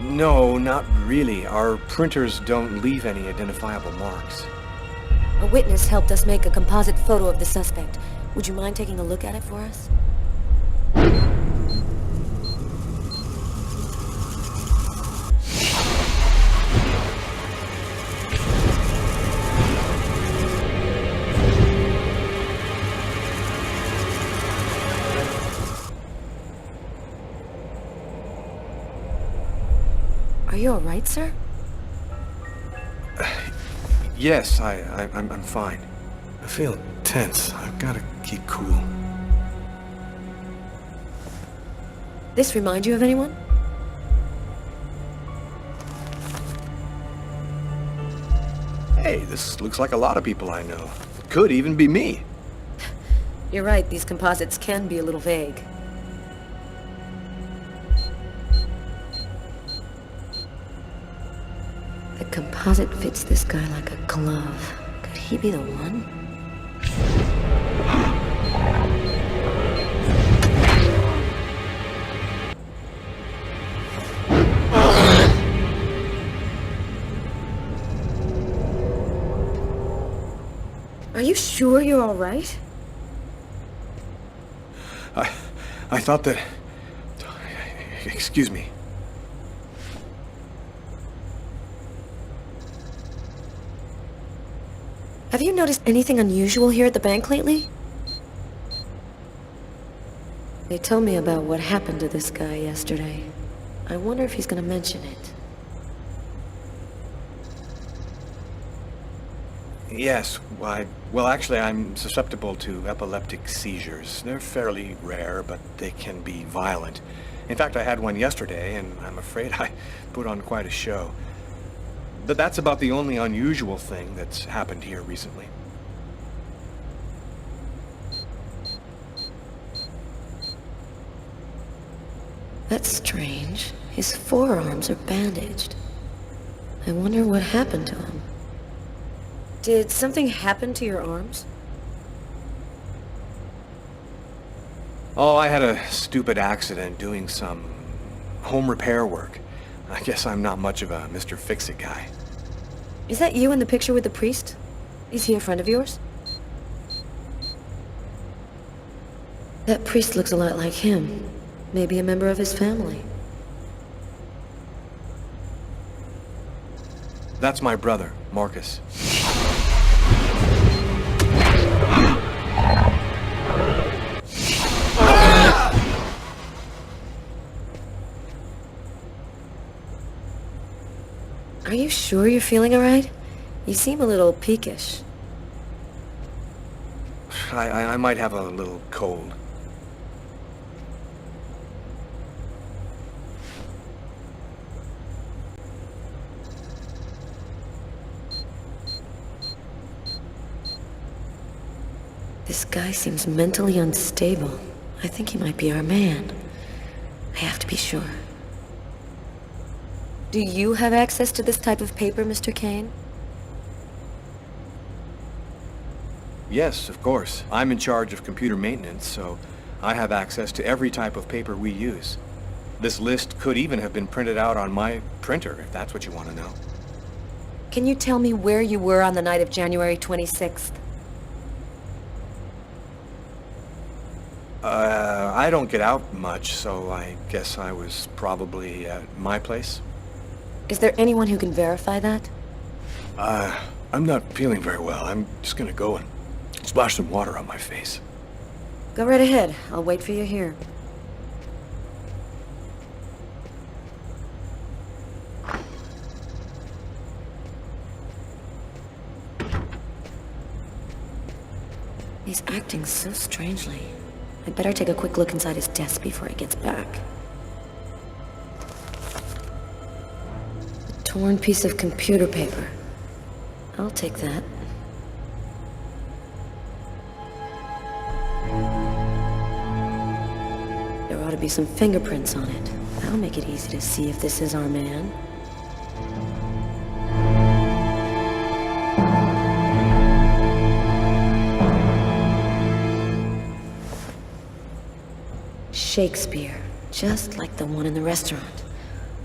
No, not really. Our printers don't leave any identifiable marks. A witness helped us make a composite photo of the suspect. Would you mind taking a look at it for us? Are you all right, sir? Yes, I'm fine. I feel tense. I've got to keep cool. This remind you of anyone? Hey, this looks like a lot of people I know. Could even be me. You're right, these composites can be a little vague. The composite fits this guy like a glove. Could he be the one? Are you sure you're all right? I thought that... Excuse me. Have you noticed anything unusual here at the bank lately? They told me about what happened to this guy yesterday. I wonder if he's gonna mention it. Yes, well, actually, I'm susceptible to epileptic seizures. They're fairly rare, but they can be violent. In fact, I had one yesterday, and I'm afraid I put on quite a show. But that's about the only unusual thing that's happened here recently. That's strange. His forearms are bandaged. I wonder what happened to him. Did something happen to your arms? Oh, I had a stupid accident doing some home repair work. I guess I'm not much of a Mr. Fix-It guy. Is that you in the picture with the priest? Is he a friend of yours? That priest looks a lot like him. Maybe a member of his family. That's my brother, Marcus. Are you sure you're feeling all right? You seem a little peakish. I might have a little cold. This guy seems mentally unstable. I think he might be our man. I have to be sure. Do you have access to this type of paper, Mr. Kane? Yes, of course. I'm in charge of computer maintenance, so I have access to every type of paper we use. This list could even have been printed out on my printer, if that's what you want to know. Can you tell me where you were on the night of January 26th? I don't get out much, so I guess I was probably at my place. Is there anyone who can verify that? I'm not feeling very well. I'm just gonna go and splash some water on my face. Go right ahead. I'll wait for you here. He's acting so strangely. I'd better take a quick look inside his desk before he gets back. A torn piece of computer paper. I'll take that. There ought to be some fingerprints on it. That'll make it easy to see if this is our man. Shakespeare, just like the one in the restaurant.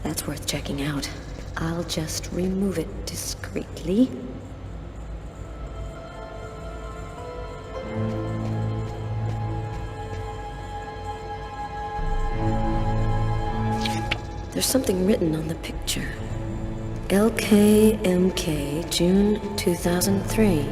That's worth checking out. I'll just remove it discreetly. There's something written on the picture. LKMK, June 2003.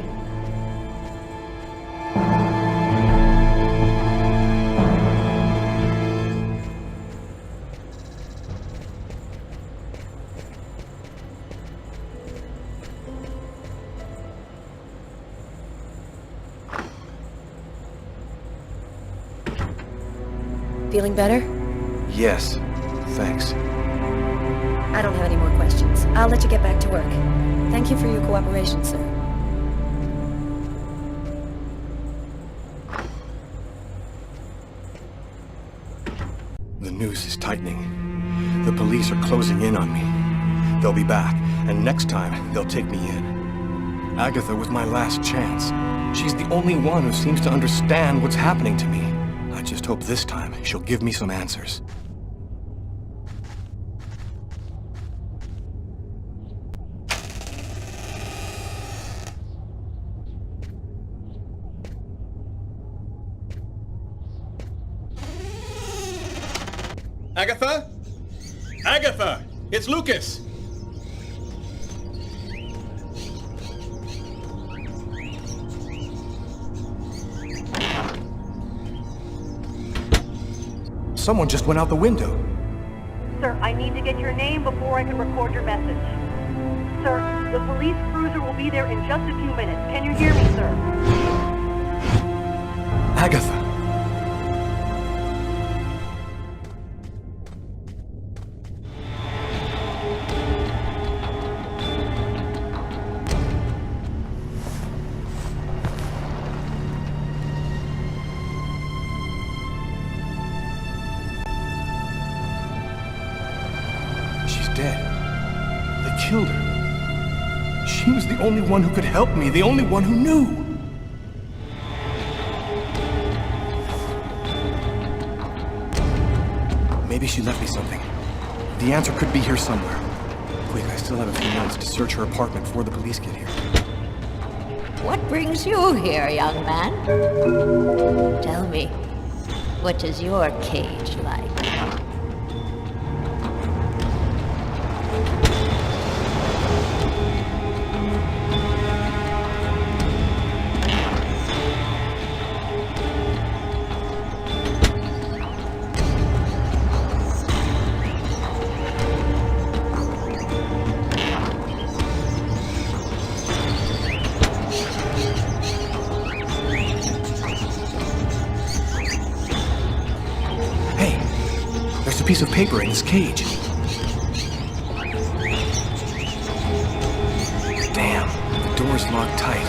Feeling better? Yes, thanks. I don't have any more questions. I'll let you get back to work. Thank you for your cooperation, sir. The noose is tightening. The police are closing in on me. They'll be back, and next time, they'll take me in. Agatha was my last chance. She's the only one who seems to understand what's happening to me. I just hope this time she'll give me some answers. Agatha? Agatha! It's Lucas! Someone just went out the window. Sir, I need to get your name before I can record your message. Sir, the police cruiser will be there in just a few minutes. Can you hear me, sir? Agatha! Killed her. She was the only one who could help me, the only one who knew. Maybe she left me something. The answer could be here somewhere. Quick, I still have a few minutes to search her apartment before the police get here. What brings you here, young man? Tell me, what is your cage like? Piece of paper in this cage. Damn, the door's locked tight.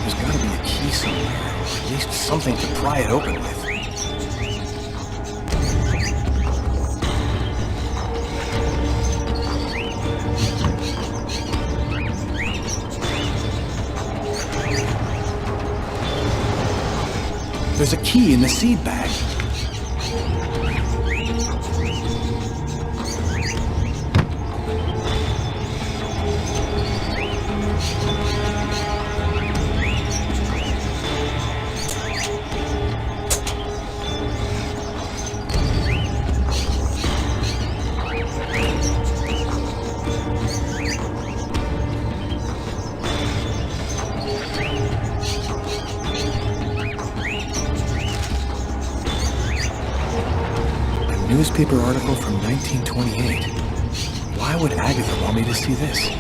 There's gotta be a key somewhere, or at least something to pry it open with. There's a key in the seed bag. Newspaper article from 1928. Why would Agatha want me to see this?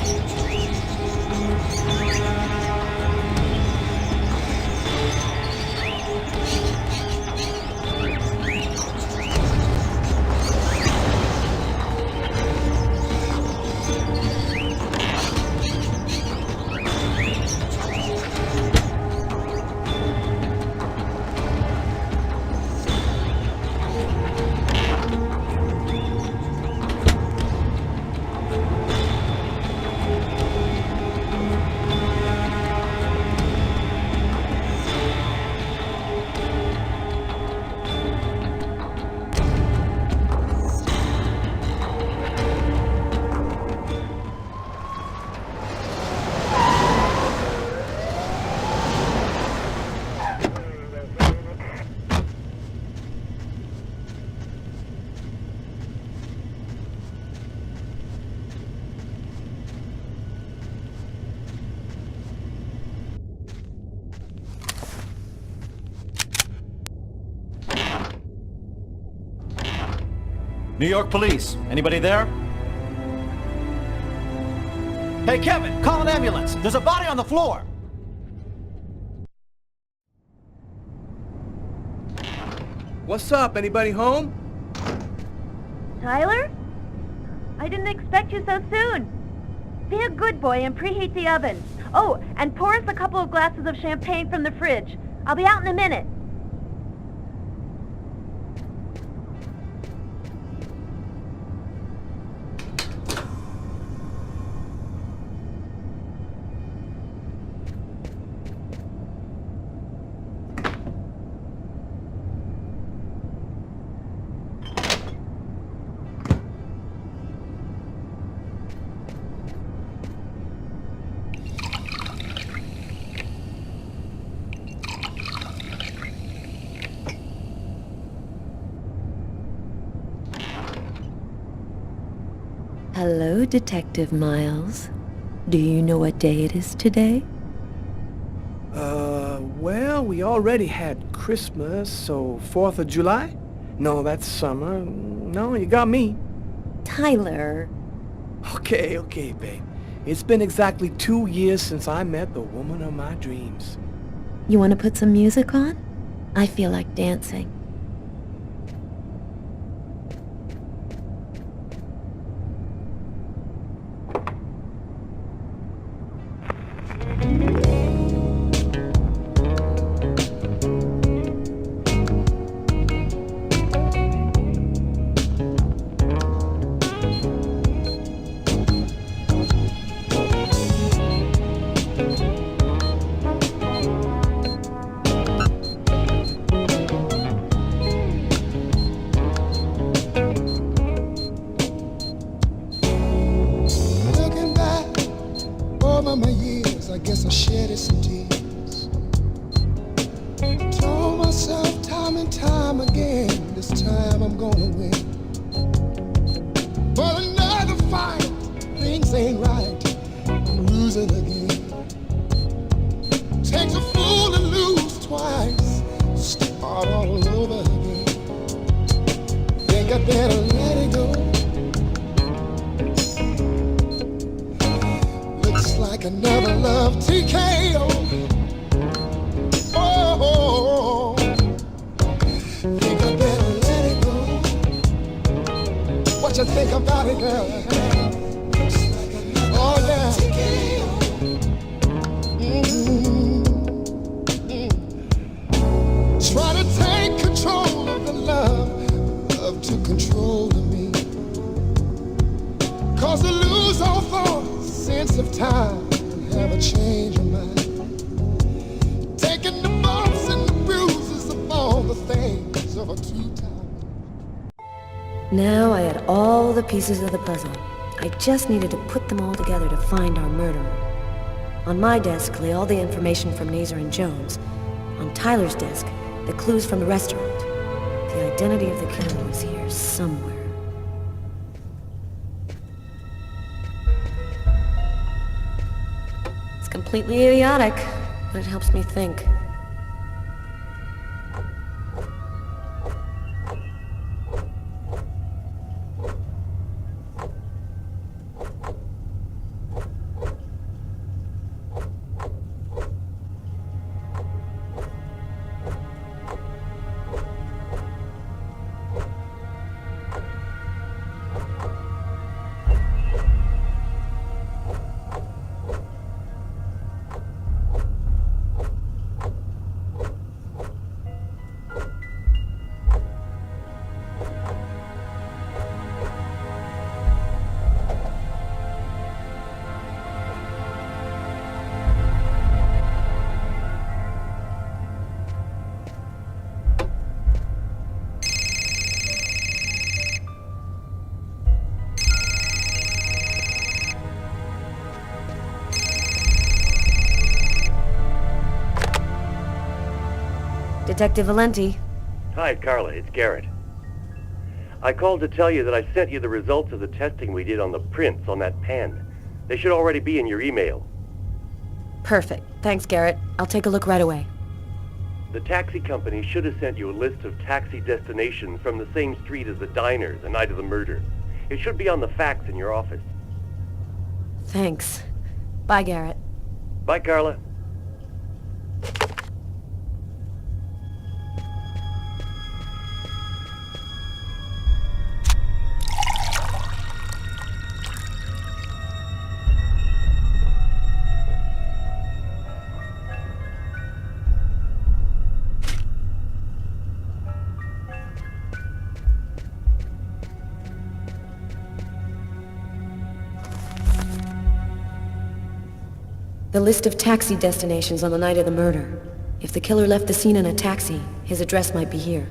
New York Police, anybody there? Hey, Kevin, call an ambulance. There's a body on the floor. What's up? Anybody home? Tyler? I didn't expect you so soon. Be a good boy and preheat the oven. Oh, and pour us a couple of glasses of champagne from the fridge. I'll be out in a minute. Hello, Detective Miles. Do you know what day it is today? Well, we already had Christmas, so 4th of July? No, that's summer. No, you got me. Tyler. Okay, babe. It's been exactly 2 years since I met the woman of my dreams. You want to put some music on? I feel like dancing. My years, I guess I shedded some tears. Told myself time and time again, this time I'm gonna win. But another fight, things ain't right, I'm losing again. Takes a fool to lose twice, start all over again. Think I better let it go. Like another love TKO. Oh, think I better let it go. What you think about it, girl? Oh yeah. Try to take control of the love to control me. Cause to lose all thought, sense of time, and have a change of mind. Taking the bumps and the bruises of things of a two-time. Now I had all the pieces of the puzzle. I just needed to put them all together to find our murderer. On my desk lay all the information from Nazer and Jones. On Tyler's desk, the clues from the restaurant. The identity of the killer was here somewhere. It's completely idiotic, but it helps me think. Detective Valenti. Hi, Carla. It's Garrett. I called to tell you that I sent you the results of the testing we did on the prints on that pen. They should already be in your email. Perfect. Thanks, Garrett. I'll take a look right away. The taxi company should have sent you a list of taxi destinations from the same street as the diner the night of the murder. It should be on the fax in your office. Thanks. Bye, Garrett. Bye, Carla. The list of taxi destinations on the night of the murder. If the killer left the scene in a taxi, his address might be here.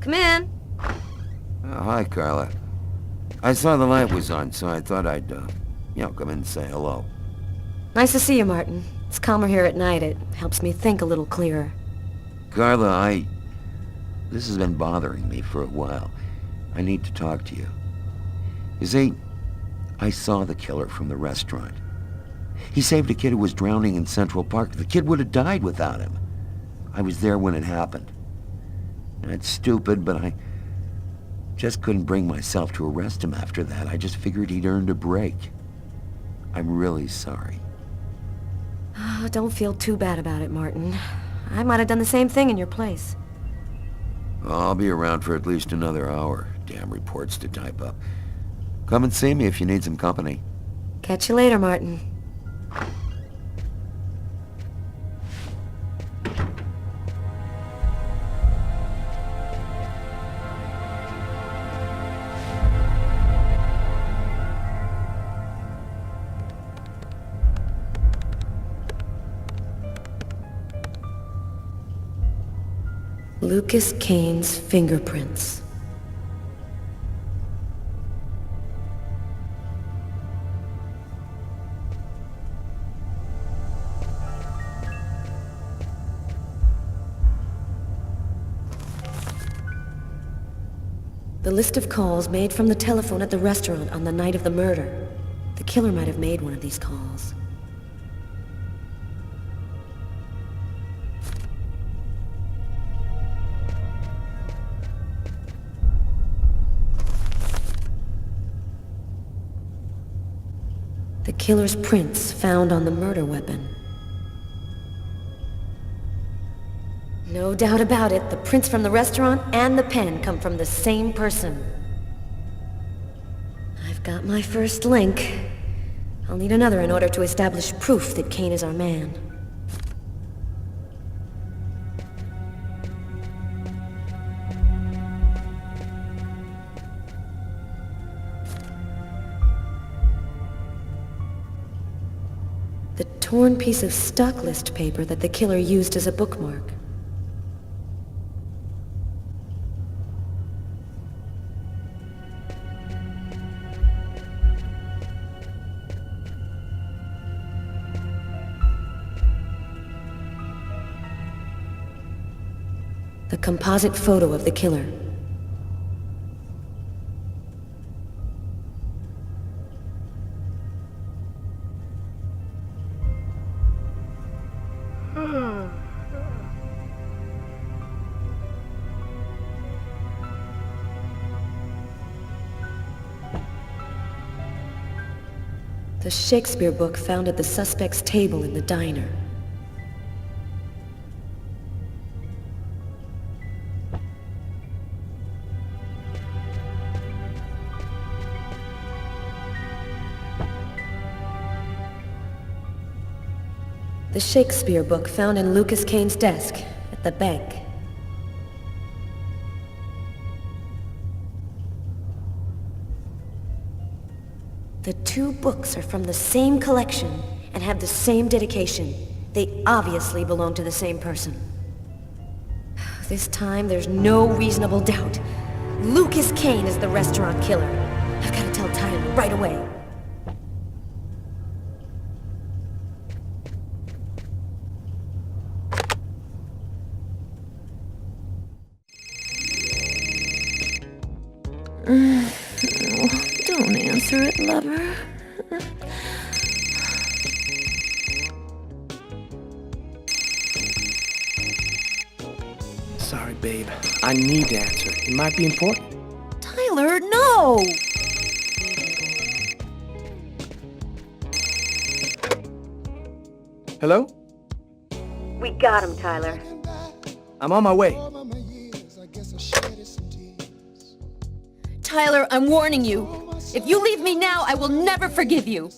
Come in. Oh, hi, Carla. I saw the light was on, so I thought I'd, come in and say hello. Nice to see you, Martin. It's calmer here at night. It helps me think a little clearer. Carla, this has been bothering me for a while. I need to talk to you. You see, I saw the killer from the restaurant. He saved a kid who was drowning in Central Park. The kid would have died without him. I was there when it happened. It's stupid, but I just couldn't bring myself to arrest him after that. I just figured he'd earned a break. I'm really sorry. Oh, don't feel too bad about it, Martin. I might have done the same thing in your place. I'll be around for at least another hour. Damn reports to type up. Come and see me if you need some company. Catch you later, Martin. Lucas Kane's fingerprints. The list of calls made from the telephone at the restaurant on the night of the murder. The killer might have made one of these calls. The killer's prints found on the murder weapon. No doubt about it, the prints from the restaurant and the pen come from the same person. I've got my first link. I'll need another in order to establish proof that Kane is our man. The torn piece of stock list paper that the killer used as a bookmark. The composite photo of the killer. The Shakespeare book found at the suspect's table in the diner. The Shakespeare book found in Lucas Kane's desk at the bank. The two books are from the same collection and have the same dedication. They obviously belong to the same person. This time, there's no reasonable doubt. Lucas Kane is the restaurant killer. I've got to tell Tyler right away. Don't answer it, lover. Sorry, babe. I need to answer. It might be important. Tyler, no! Hello? We got him, Tyler. I'm on my way. Tyler, I'm warning you. If you leave me now, I will never forgive you.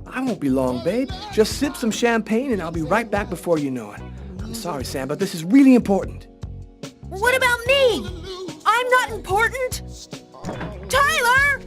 I won't be long, babe. Just sip some champagne and I'll be right back before you know it. I'm sorry, Sam, but this is really important. What about me? I'm not important? Tyler!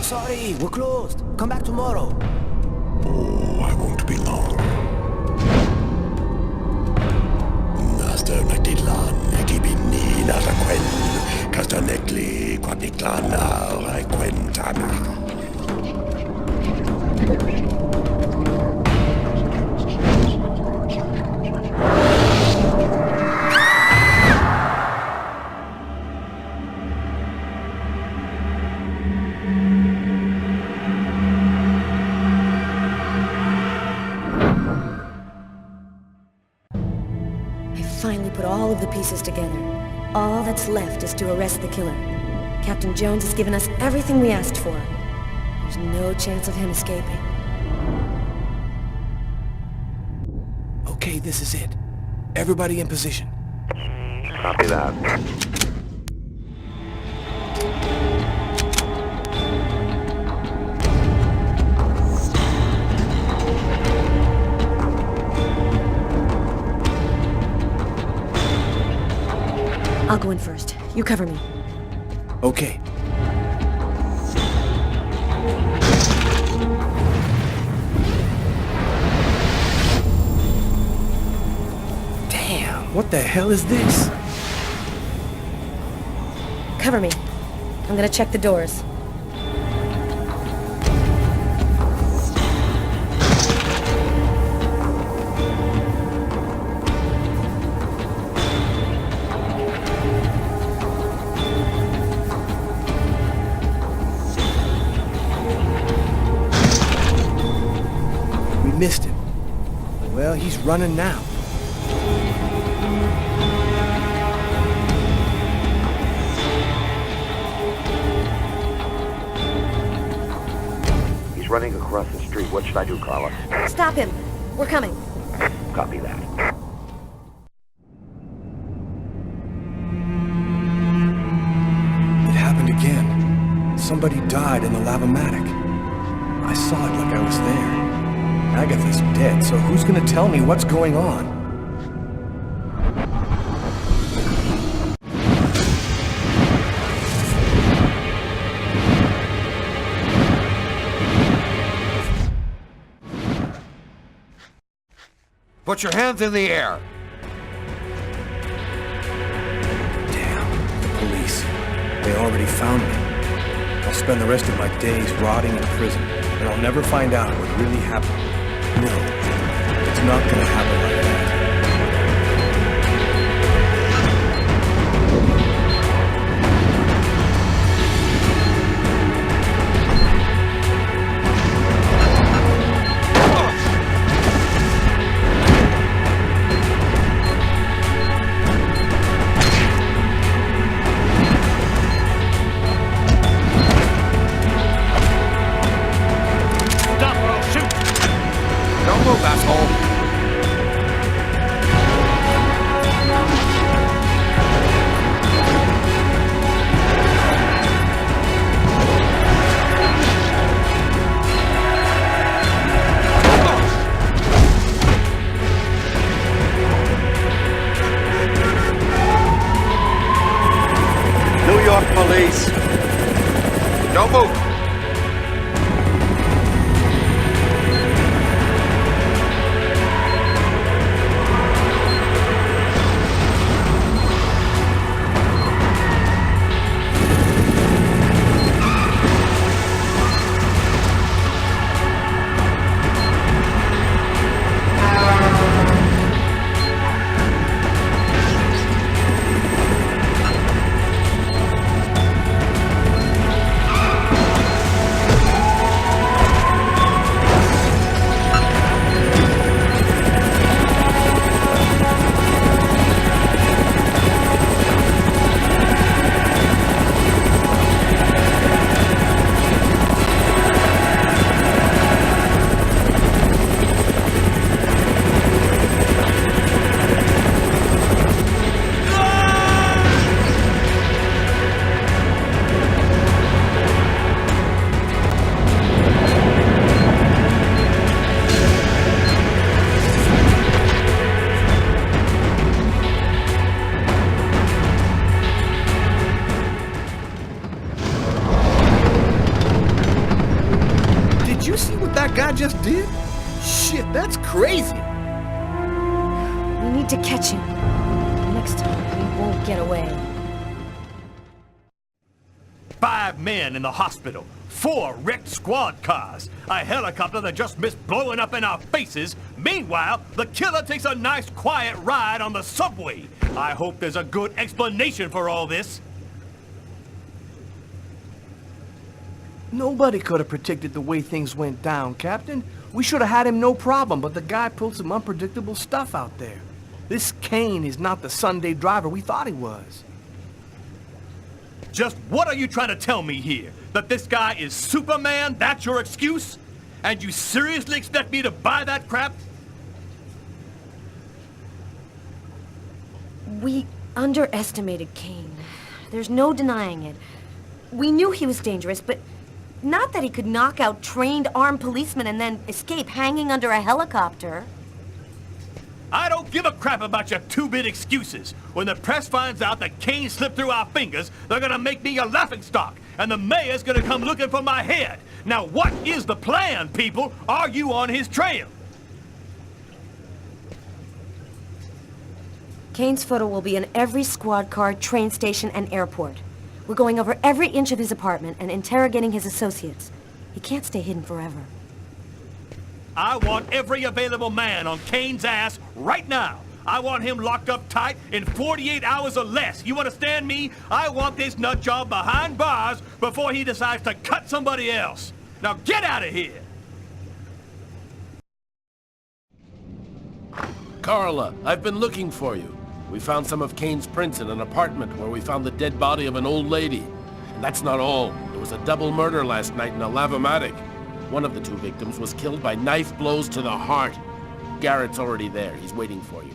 Sorry, we're closed. Come back tomorrow. Oh, I won't be long. Naster Nakidlan, Ekibini, Narakwen, Castanekli, Quatiklana, Raquentana. Put all of the pieces together. All that's left is to arrest the killer. Captain Jones has given us everything we asked for. There's no chance of him escaping. Okay, this is it. Everybody in position. Copy that. I'll go in first. You cover me. Okay. Damn, what the hell is this? Cover me. I'm gonna check the doors. Missed him. Well, he's running now. He's running across the street. What should I do, Carla? Stop him. We're coming. Copy that. It happened again. Somebody died in the lavomatic. I saw it like I was there. Agatha's dead, so who's gonna tell me what's going on? Put your hands in the air. Damn, the police. They already found me. I'll spend the rest of my days rotting in prison, and I'll never find out what really happened. No, it's not gonna happen like that. Police. Don't move. Guy just did? Shit, that's crazy. We need to catch him. Next time, we won't get away. 5 men in the hospital, 4 wrecked squad cars, a helicopter that just missed blowing up in our faces. Meanwhile, the killer takes a nice quiet ride on the subway. I hope there's a good explanation for all this. Nobody could have predicted the way things went down, Captain. We should have had him no problem, but the guy pulled some unpredictable stuff out there. This Kane is not the Sunday driver we thought he was. Just what are you trying to tell me here? That this guy is Superman? That's your excuse? And you seriously expect me to buy that crap? We underestimated Kane. There's no denying it. We knew he was dangerous, but not that he could knock out trained armed policemen and then escape hanging under a helicopter. I don't give a crap about your two-bit excuses. When the press finds out that Kane slipped through our fingers, they're gonna make me a laughingstock, and the mayor's gonna come looking for my head. Now what is the plan, people? Are you on his trail? Kane's photo will be in every squad car, train station, and airport. We're going over every inch of his apartment and interrogating his associates. He can't stay hidden forever. I want every available man on Kane's ass right now. I want him locked up tight in 48 hours or less. You understand me? I want this nut job behind bars before he decides to cut somebody else. Now get out of here! Carla, I've been looking for you. We found some of Kane's prints in an apartment where we found the dead body of an old lady. And that's not all. There was a double murder last night in a lavomatic. One of the two victims was killed by knife blows to the heart. Garrett's already there. He's waiting for you.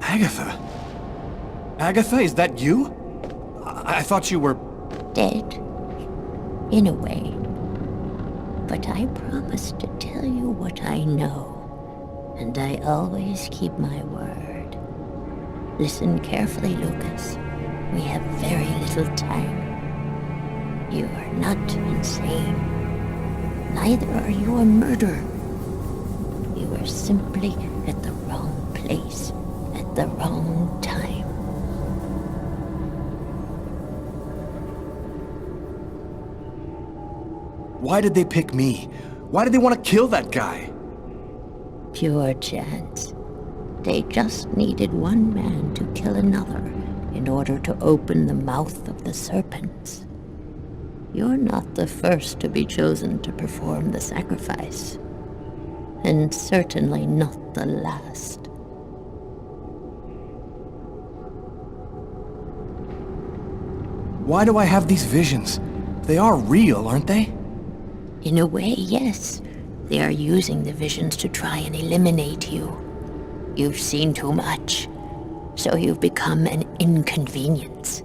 Agatha? Agatha, is that you? I thought you were... Dead. In a way. But I promised to tell you what I know. And I always keep my word. Listen carefully, Lucas. We have very little time. You are not insane. Neither are you a murderer. You are simply at the wrong place, at the wrong time. Why did they pick me? Why did they want to kill that guy? Pure chance. They just needed one man to kill another in order to open the mouth of the serpents. You're not the first to be chosen to perform the sacrifice. And certainly not the last. Why do I have these visions? They are real, aren't they? In a way, yes. They are using the visions to try and eliminate you. You've seen too much, so you've become an inconvenience.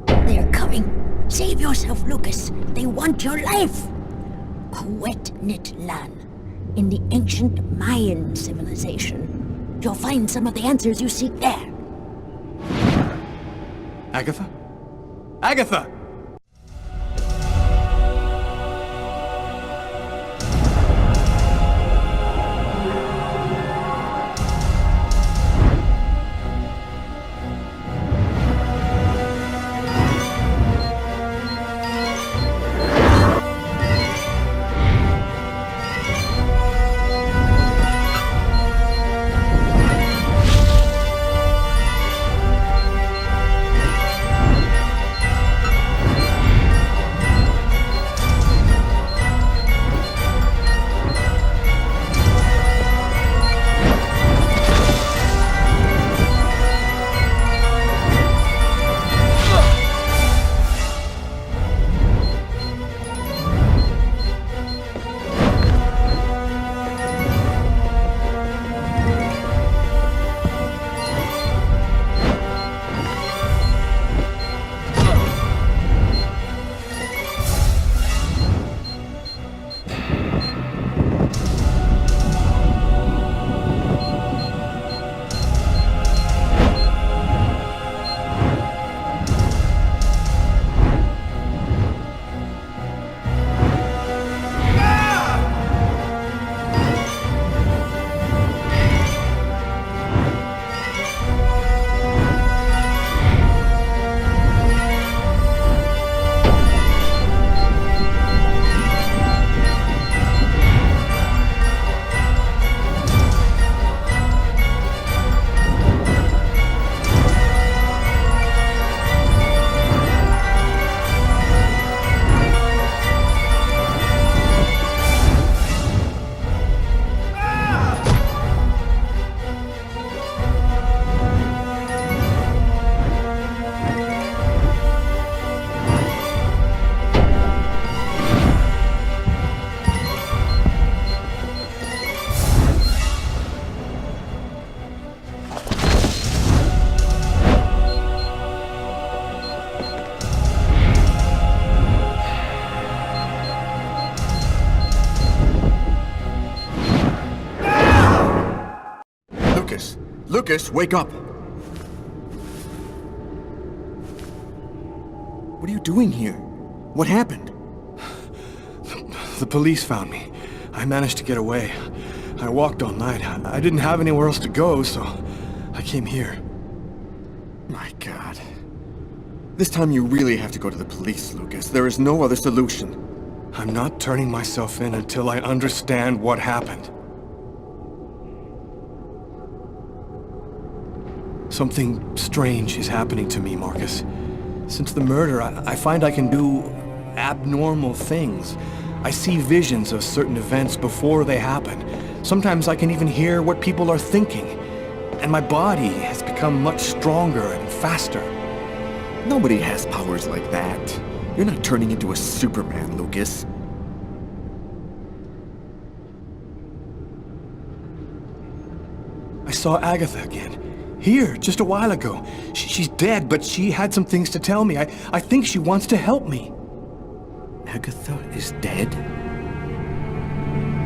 They're coming. Save yourself, Lucas. They want your life. Quetzalcoatl, in the ancient Mayan civilization. You'll find some of the answers you seek there. Agatha? Agatha! Lucas, wake up! What are you doing here? What happened? The police found me. I managed to get away. I walked all night. I didn't have anywhere else to go, so I came here. My God. This time you really have to go to the police, Lucas. There is no other solution. I'm not turning myself in until I understand what happened. Something strange is happening to me, Marcus. Since the murder, I find I can do abnormal things. I see visions of certain events before they happen. Sometimes I can even hear what people are thinking. And my body has become much stronger and faster. Nobody has powers like that. You're not turning into a Superman, Lucas. I saw Agatha again. Here, just a while ago. She's dead, but she had some things to tell me. I think she wants to help me. Agatha is dead?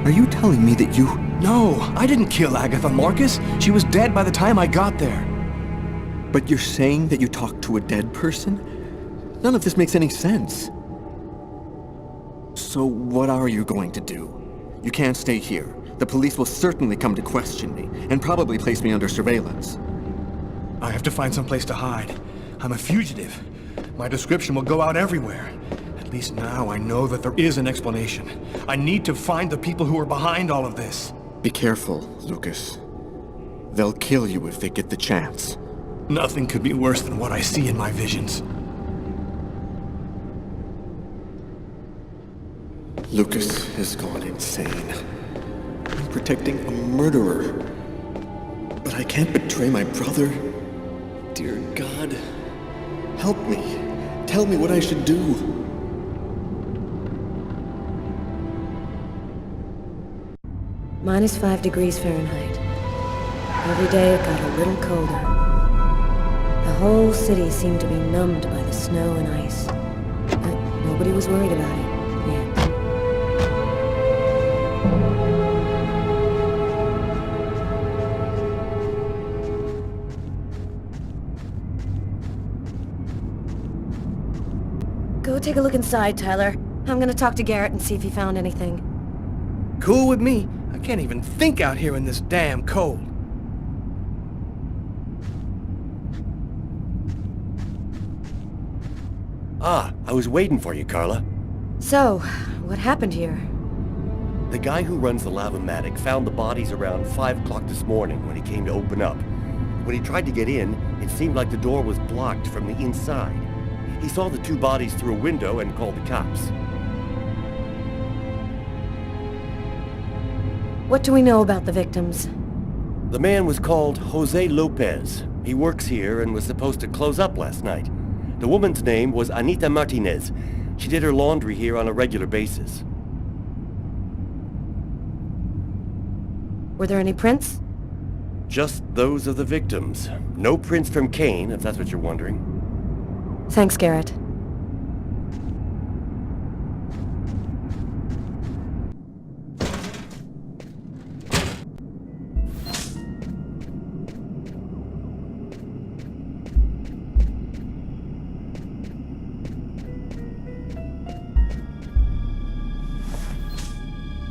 Are you telling me that you... No, I didn't kill Agatha, Marcus. She was dead by the time I got there. But you're saying that you talked to a dead person? None of this makes any sense. So what are you going to do? You can't stay here. The police will certainly come to question me, and probably place me under surveillance. I have to find some place to hide. I'm a fugitive. My description will go out everywhere. At least now I know that there is an explanation. I need to find the people who are behind all of this. Be careful, Lucas. They'll kill you if they get the chance. Nothing could be worse than what I see in my visions. Lucas has gone insane. I'm protecting a murderer. But I can't betray my brother. Dear God, help me. Tell me what I should do. -5 degrees Fahrenheit. Every day it got a little colder. The whole city seemed to be numbed by the snow and ice. But nobody was worried about it yet. Go take a look inside, Tyler. I'm gonna talk to Garrett and see if he found anything. Cool with me. I can't even think out here in this damn cold. Ah, I was waiting for you, Carla. So, what happened here? The guy who runs the Lavomatic found the bodies around 5 o'clock this morning when he came to open up. When he tried to get in, it seemed like the door was blocked from the inside. He saw the 2 bodies through a window and called the cops. What do we know about the victims? The man was called Jose Lopez. He works here and was supposed to close up last night. The woman's name was Anita Martinez. She did her laundry here on a regular basis. Were there any prints? Just those of the victims. No prints from Kane, if that's what you're wondering. Thanks, Garrett.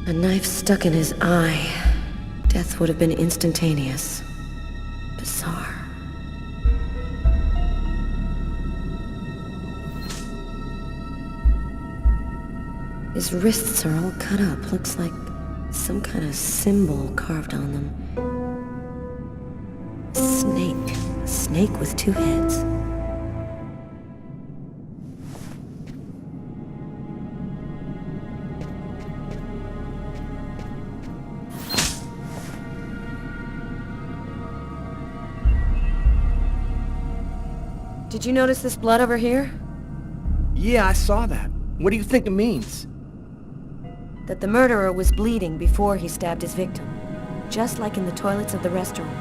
A knife stuck in his eye. Death would have been instantaneous. Bizarre. His wrists are all cut up. Looks like some kind of symbol carved on them. A snake. A snake with 2 heads. Did you notice this blood over here? Yeah, I saw that. What do you think it means? That the murderer was bleeding before he stabbed his victim. Just like in the toilets of the restaurant.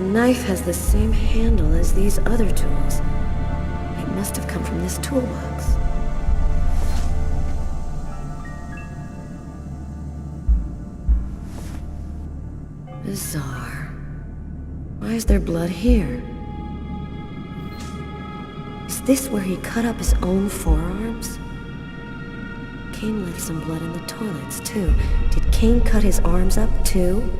knife has the same handle as these other tools. It must have come from this toolbox. Bizarre. Why is there blood here? Is this where he cut up his own forearms? Kane left some blood in the toilets, too. Did Kane cut his arms up, too?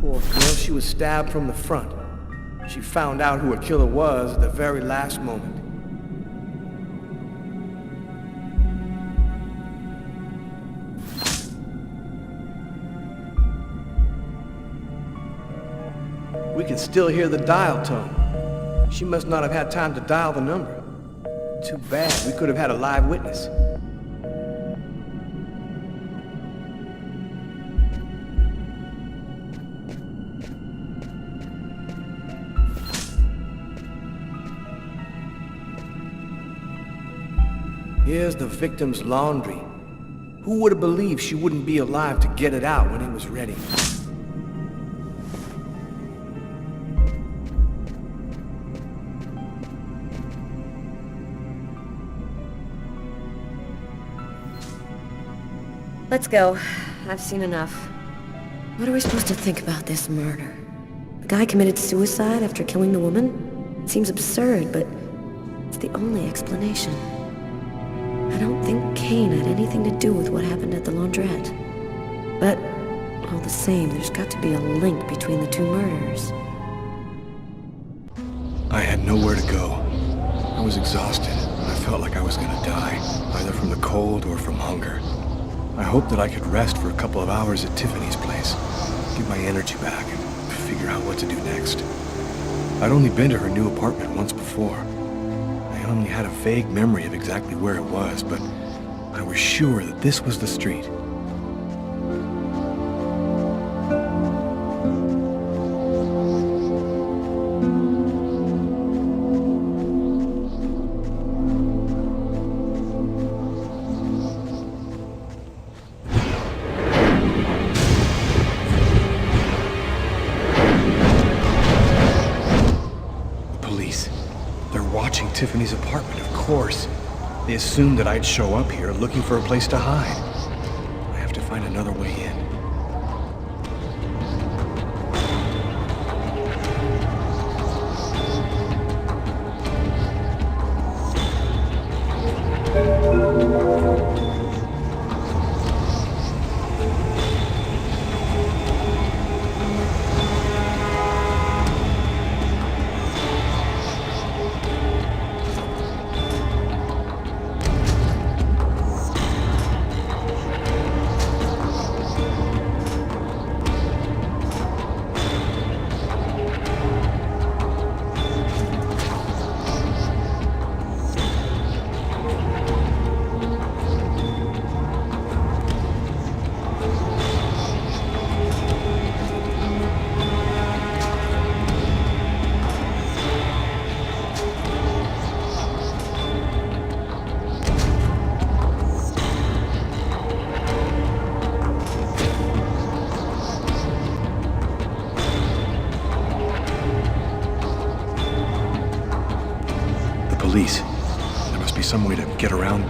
Poor girl, she was stabbed from the front. She found out who her killer was at the very last moment. We can still hear the dial tone. She must not have had time to dial the number. Too bad, we could have had a live witness. Here's the victim's laundry. Who would have believed she wouldn't be alive to get it out when it was ready? Let's go. I've seen enough. What are we supposed to think about this murder? The guy committed suicide after killing the woman? It seems absurd, but it's the only explanation. I don't think Kane had anything to do with what happened at the laundrette. But, all the same, there's got to be a link between the two murders. I had nowhere to go. I was exhausted, and I felt like I was gonna die, either from the cold or from hunger. I hoped that I could rest for a couple of hours at Tiffany's place, get my energy back, and figure out what to do next. I'd only been to her new apartment once before. I only had a vague memory of exactly where it was, but I was sure that this was the street. Tiffany's apartment, of course. They assumed that I'd show up here looking for a place to hide. I have to find another way in. Police. There must be some way to get around.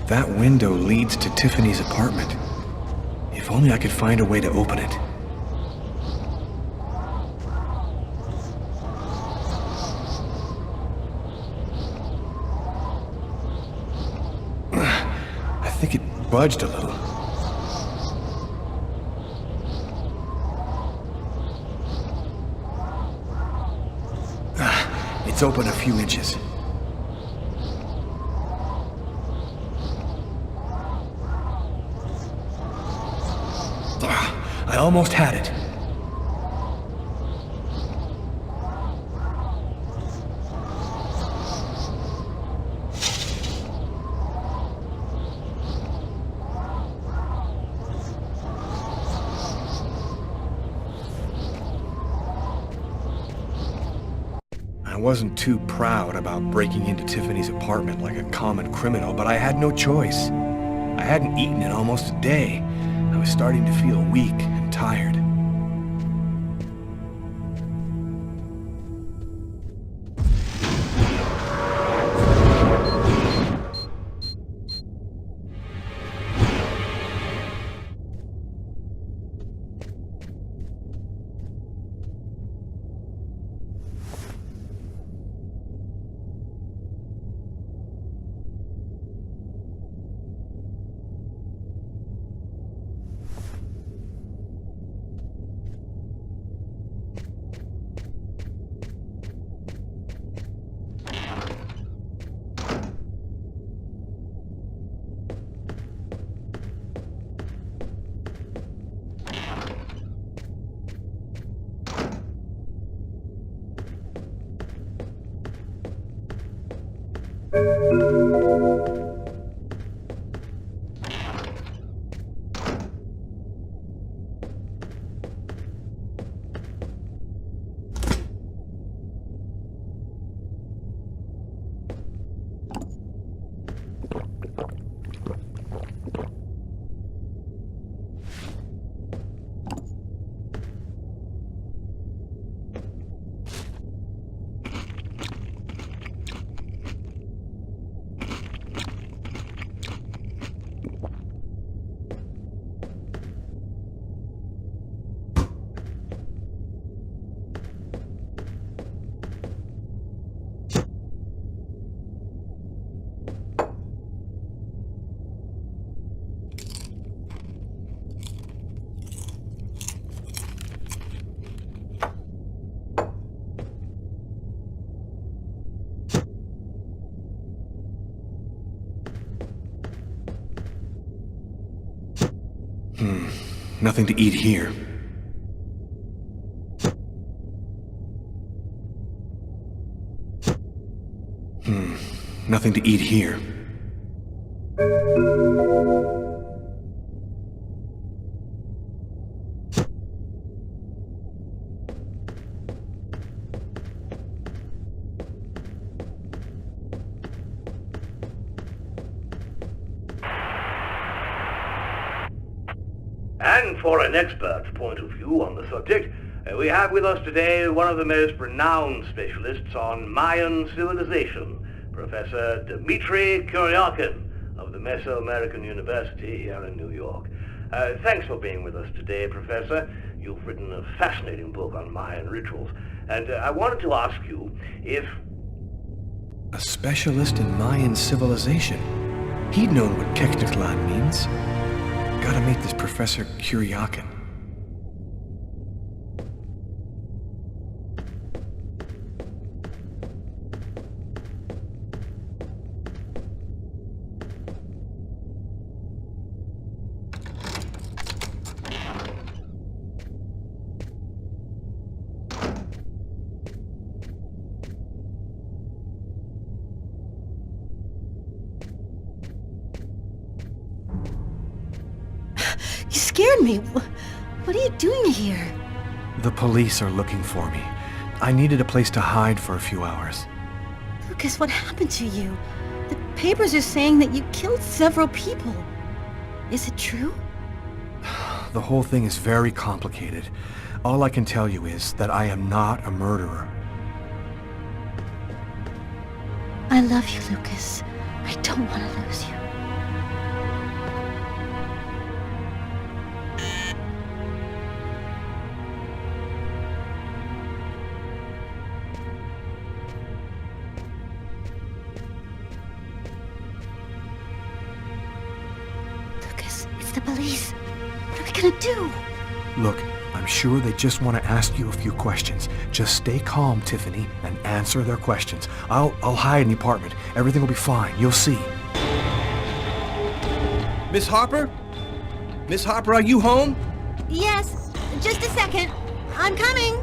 That window leads to Tiffany's apartment. If only I could find a way to open it. I think it budged a little. It's open a few inches. I almost had it. I wasn't too proud about breaking into Tiffany's apartment like a common criminal, but I had no choice. I hadn't eaten in almost a day. I was starting to feel weak and tired. Nothing to eat here. Nothing to eat here. And for an expert's point of view on the subject, we have with us today one of the most renowned specialists on Mayan civilization, Professor Dmitry Kuryakin of the Mesoamerican University here in New York. Thanks for being with us today, Professor. You've written a fascinating book on Mayan rituals, and I wanted to ask you if... A specialist in Mayan civilization? He'd known what Kekteklan means. Gotta meet this Professor Kuryakin. You scared me. What are you doing here? The police are looking for me. I needed a place to hide for a few hours. Lucas, what happened to you? The papers are saying that you killed several people. Is it true? The whole thing is very complicated. All I can tell you is that I am not a murderer. I love you, Lucas. I don't want to lose you. Please. What are we gonna do? Look, I'm sure they just want to ask you a few questions. Just stay calm, Tiffany, and answer their questions. I'll hide in the apartment. Everything will be fine. You'll see. Miss Harper? Miss Harper, are you home? Yes, just a second. I'm coming.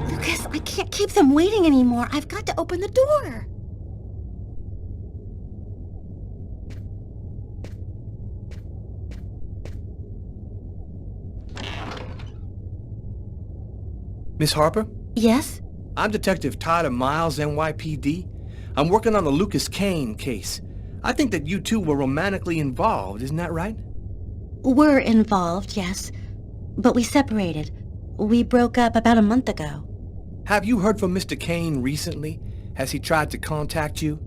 Lucas, I can't keep them waiting anymore. I've got to open the door. Miss Harper? Yes? I'm Detective Tyler Miles, NYPD. I'm working on the Lucas Kane case. I think that you two were romantically involved, isn't that right? We're involved, yes. But we separated. We broke up about a month ago. Have you heard from Mr. Kane recently? Has he tried to contact you?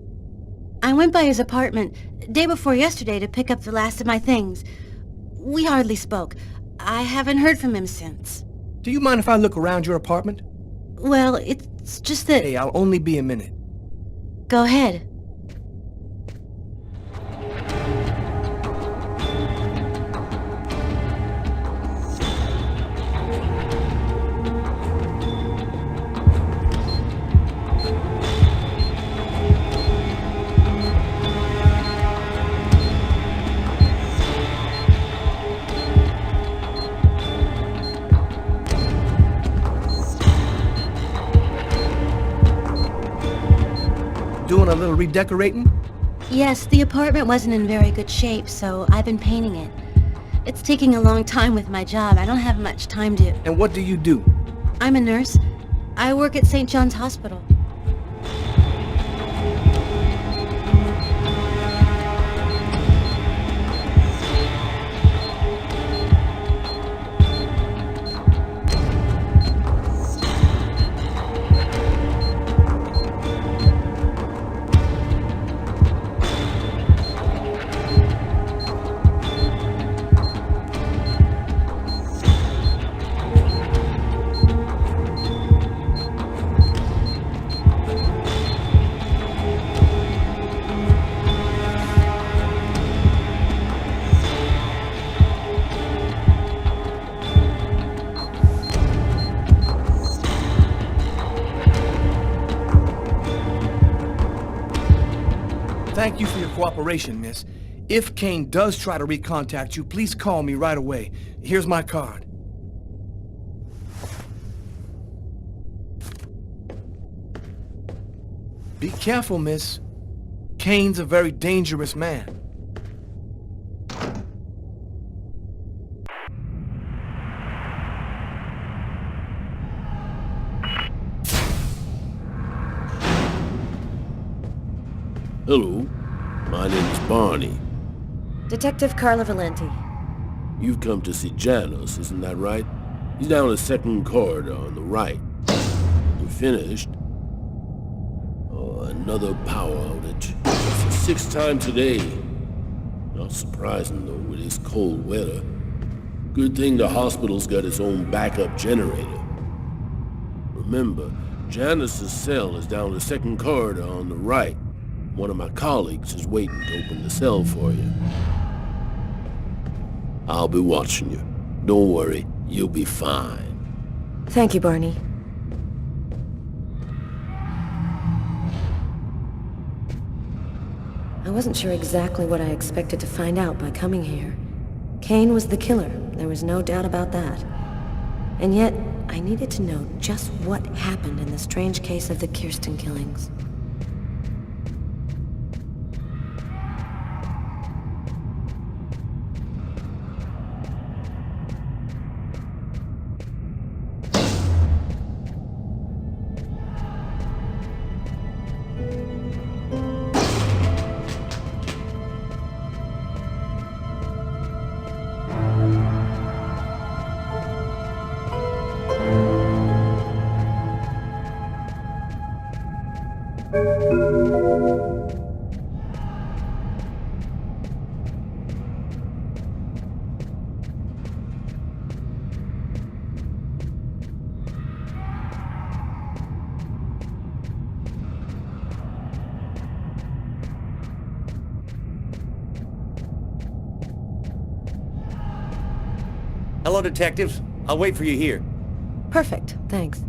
I went by his apartment day before yesterday to pick up the last of my things. We hardly spoke. I haven't heard from him since. Do you mind if I look around your apartment? Well, it's just that... Hey, I'll only be a minute. Go ahead. Doing a little redecorating? Yes, the apartment wasn't in very good shape, so I've been painting it. It's taking a long time with my job. I don't have much time to... And what do you do? I'm a nurse. I work at St. John's Hospital. Thank you for your cooperation, miss. If Kane does try to recontact you, please call me right away. Here's my card. Be careful, miss. Kane's a very dangerous man. Hello, my name's Barney. Detective Carla Valenti. You've come to see Janus, isn't that right? He's down the second corridor on the right. You finished? Oh, another power outage. It's the sixth time today. Not surprising, though, with this cold weather. Good thing the hospital's got its own backup generator. Remember, Janus's cell is down the second corridor on the right. One of my colleagues is waiting to open the cell for you. I'll be watching you. Don't worry, you'll be fine. Thank you, Barney. I wasn't sure exactly what I expected to find out by coming here. Kane was the killer, there was no doubt about that. And yet, I needed to know just what happened in the strange case of the Kirsten killings. Hello, detectives. I'll wait for you here. Perfect, thanks.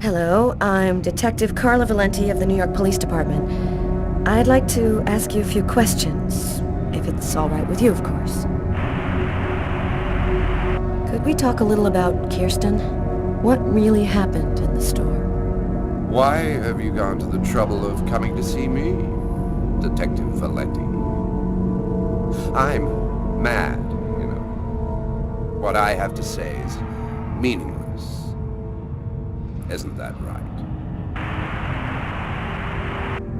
Hello, I'm Detective Carla Valenti of the New York Police Department. I'd like to ask you a few questions, if it's all right with you, of course. Could we talk a little about Kirsten? What really happened in the store? Why have you gone to the trouble of coming to see me, Detective Valenti? I'm mad, you know. What I have to say is meaningless. Isn't that right?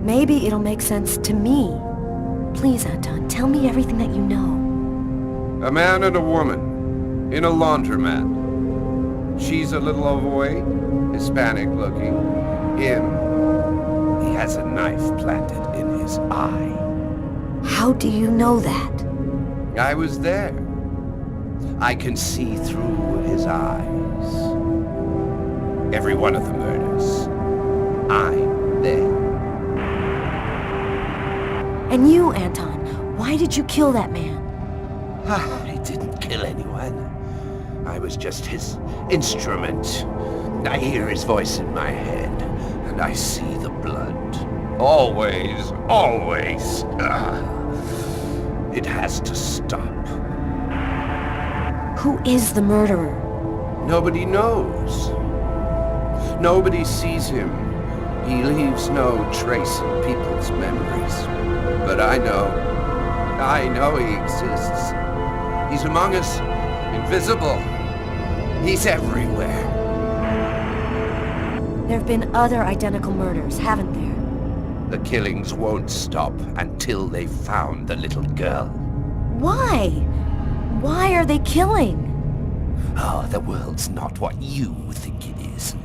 Maybe it'll make sense to me. Please, Anton, tell me everything that you know. A man and a woman in a laundromat. She's a little overweight, Hispanic looking. He has a knife planted in his eye. How do you know that? I was there. I can see through his eyes. Every one of the murders. I'm there. And you, Anton, why did you kill that man? I didn't kill anyone. I was just his instrument. I hear his voice in my head, and I see the blood. Always, always. It has to stop. Who is the murderer? Nobody knows. Nobody sees him. He leaves no trace in people's memories. But I know he exists. He's among us, invisible. He's everywhere. There have been other identical murders, haven't there? The killings won't stop until they've found the little girl. Why? Why are they killing? Oh, the world's not what you think it is.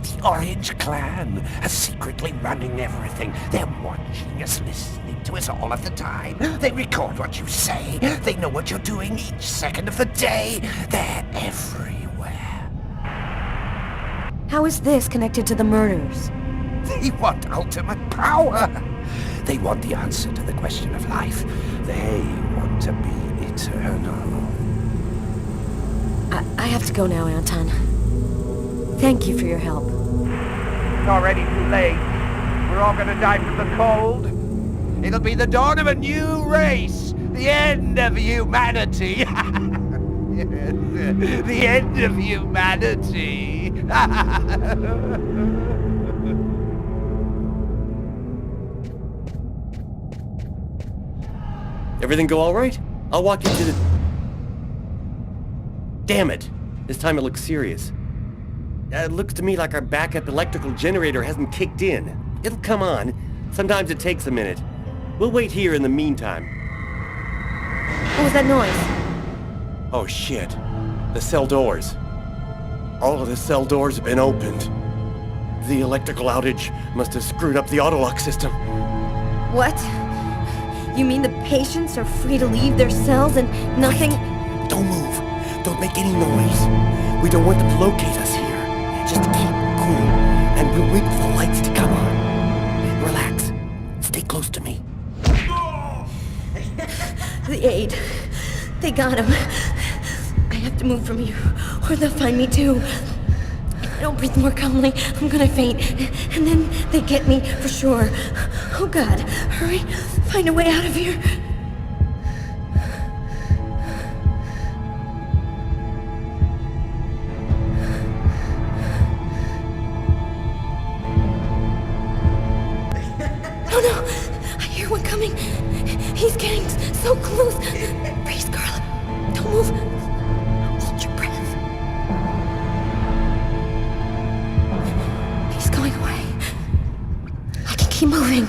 The Orange Clan are secretly running everything. They're watching us, listening to us all of the time. They record what you say. They know what you're doing each second of the day. They're everywhere. How is this connected to the murders? They want ultimate power. They want the answer to the question of life. They want to be eternal. I have to go now, Anton. Thank you for your help. It's already too late. We're all gonna die from the cold. It'll be the dawn of a new race. The end of humanity. The end of humanity. Everything go all right? I'll walk you to the... Damn it! This time it looks serious. It looks to me like our backup electrical generator hasn't kicked in. It'll come on. Sometimes it takes a minute. We'll wait here in the meantime. What was that noise? Oh shit. The cell doors. All of the cell doors have been opened. The electrical outage must have screwed up the auto-lock system. What? You mean the patients are free to leave their cells and nothing... Wait. Don't move. Don't make any noise. We don't want them to locate us here. Just keep cool, and we'll wait for the lights to come on. Relax. Stay close to me. The aide. They got him. I have to move from here, or they'll find me too. If I don't breathe more calmly, I'm gonna faint. And then they get me for sure. Oh God, hurry. Find a way out of here. Oh no! I hear one coming. He's getting so close. Breathe, Carla. Don't move. Hold your breath. He's going away. I can keep moving.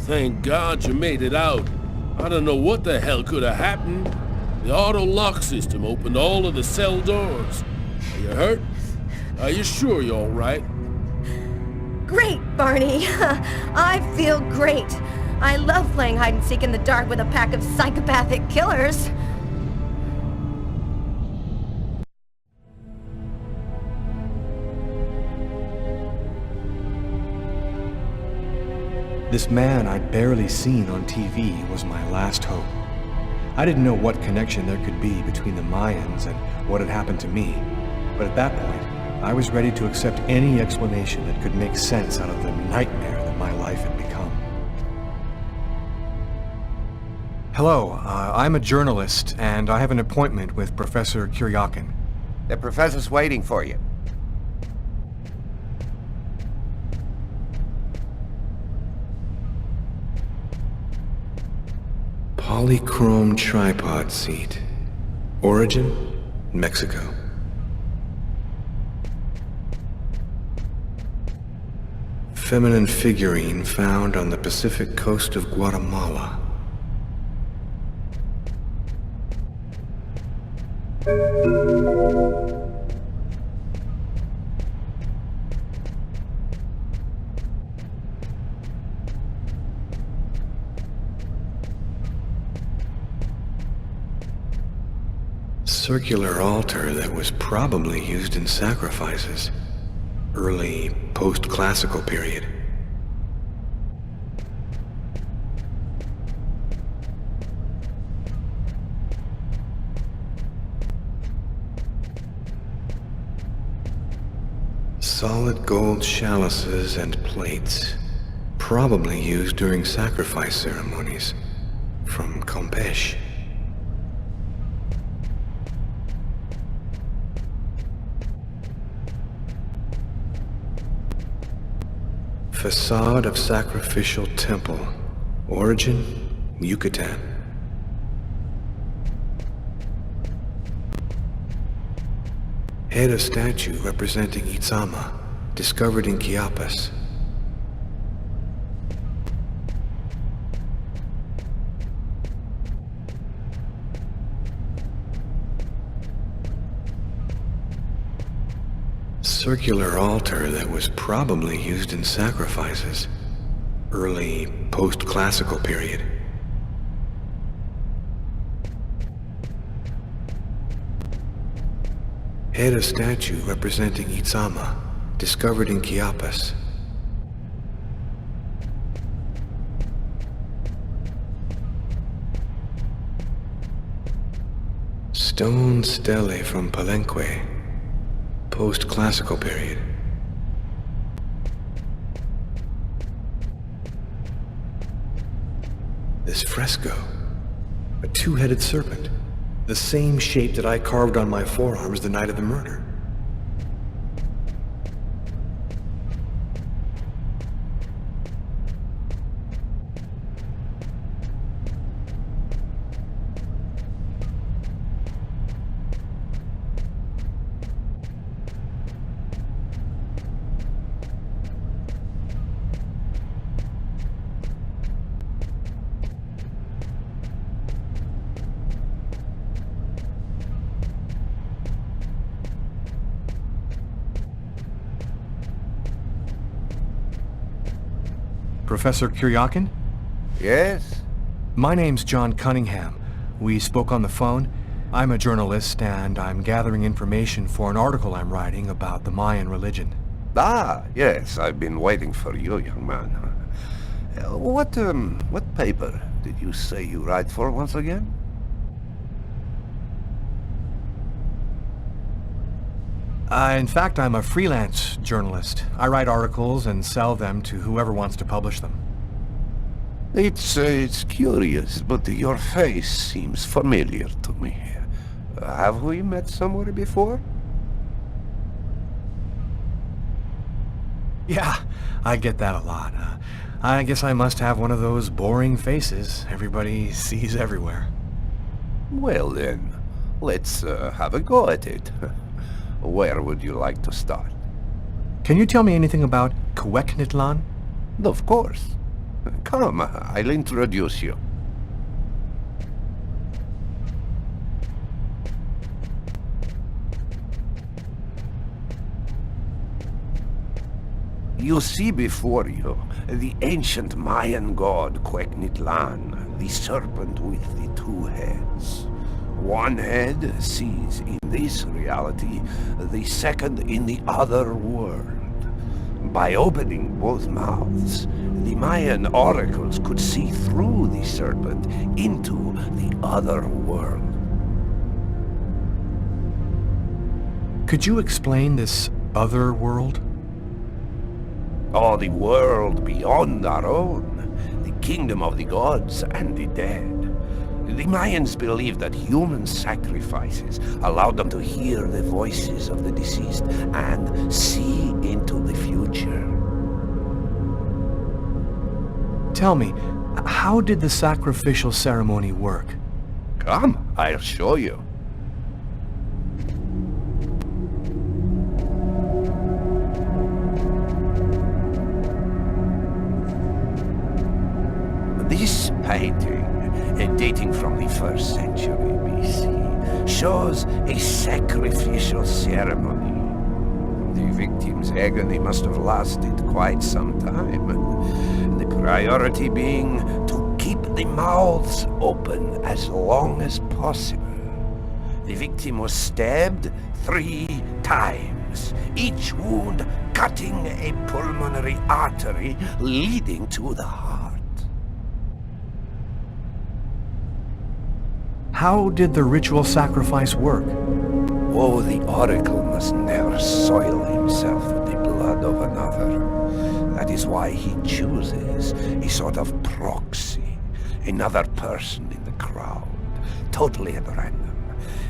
Thank God you made it out. I don't know what the hell could have happened. The auto lock system opened all of the cell doors. Are you hurt? Are you sure you're all right? Great, Barney. I feel great. I love playing hide-and-seek in the dark with a pack of psychopathic killers. This man I'd barely seen on TV was my last hope. I didn't know what connection there could be between the Mayans and what had happened to me, but at that point, I was ready to accept any explanation that could make sense out of the nightmare that my life had become. Hello, I'm a journalist, and I have an appointment with Professor Kuryakin. The professor's waiting for you. Polychrome tripod seat. Origin, Mexico. Feminine figurine found on the Pacific coast of Guatemala. Circular altar that was probably used in sacrifices. Early post-classical period. Solid gold chalices and plates, probably used during sacrifice ceremonies, from Campeche. Facade of sacrificial temple. Origin, Yucatan. Head of statue representing Itzama, discovered in Chiapas. Circular altar that was probably used in sacrifices. Early post-classical period. Head of statue representing Itzama, discovered in Chiapas. Stone stele from Palenque. Post-classical period. This fresco, a two-headed serpent, the same shape that I carved on my forearms the night of the murder. Professor Kuryakin? Yes? My name's John Cunningham. We spoke on the phone. I'm a journalist, and I'm gathering information for an article I'm writing about the Mayan religion. Ah, yes, I've been waiting for you, young man. What paper did you say you write for once again? In fact, I'm a freelance journalist. I write articles and sell them to whoever wants to publish them. It's curious, but your face seems familiar to me. Have we met somewhere before? Yeah, I get that a lot. I guess I must have one of those boring faces everybody sees everywhere. Well then, let's have a go at it. Where would you like to start? Can you tell me anything about Cuecnitlan? Of course. Come, I'll introduce you. You see before you the ancient Mayan god Quetzalcoatl, the serpent with the two heads. One head sees in this reality, the second in the other world. By opening both mouths, the Mayan oracles could see through the serpent into the other world. Could you explain this other world? Oh, the world beyond our own, the kingdom of the gods and the dead. The Mayans believed that human sacrifices allowed them to hear the voices of the deceased and see into the future. Tell me, how did the sacrificial ceremony work? Come, I'll show you. This painting, dating from the 1st century BC, shows a sacrificial ceremony. The victim's agony must have lasted quite some time, the priority being to keep the mouths open as long as possible. The victim was stabbed 3 times, each wound cutting a pulmonary artery leading to the heart. How did the ritual sacrifice work? Oh, the oracle must never soil himself with the blood of another. That is why he chooses a sort of proxy, another person in the crowd, totally at random.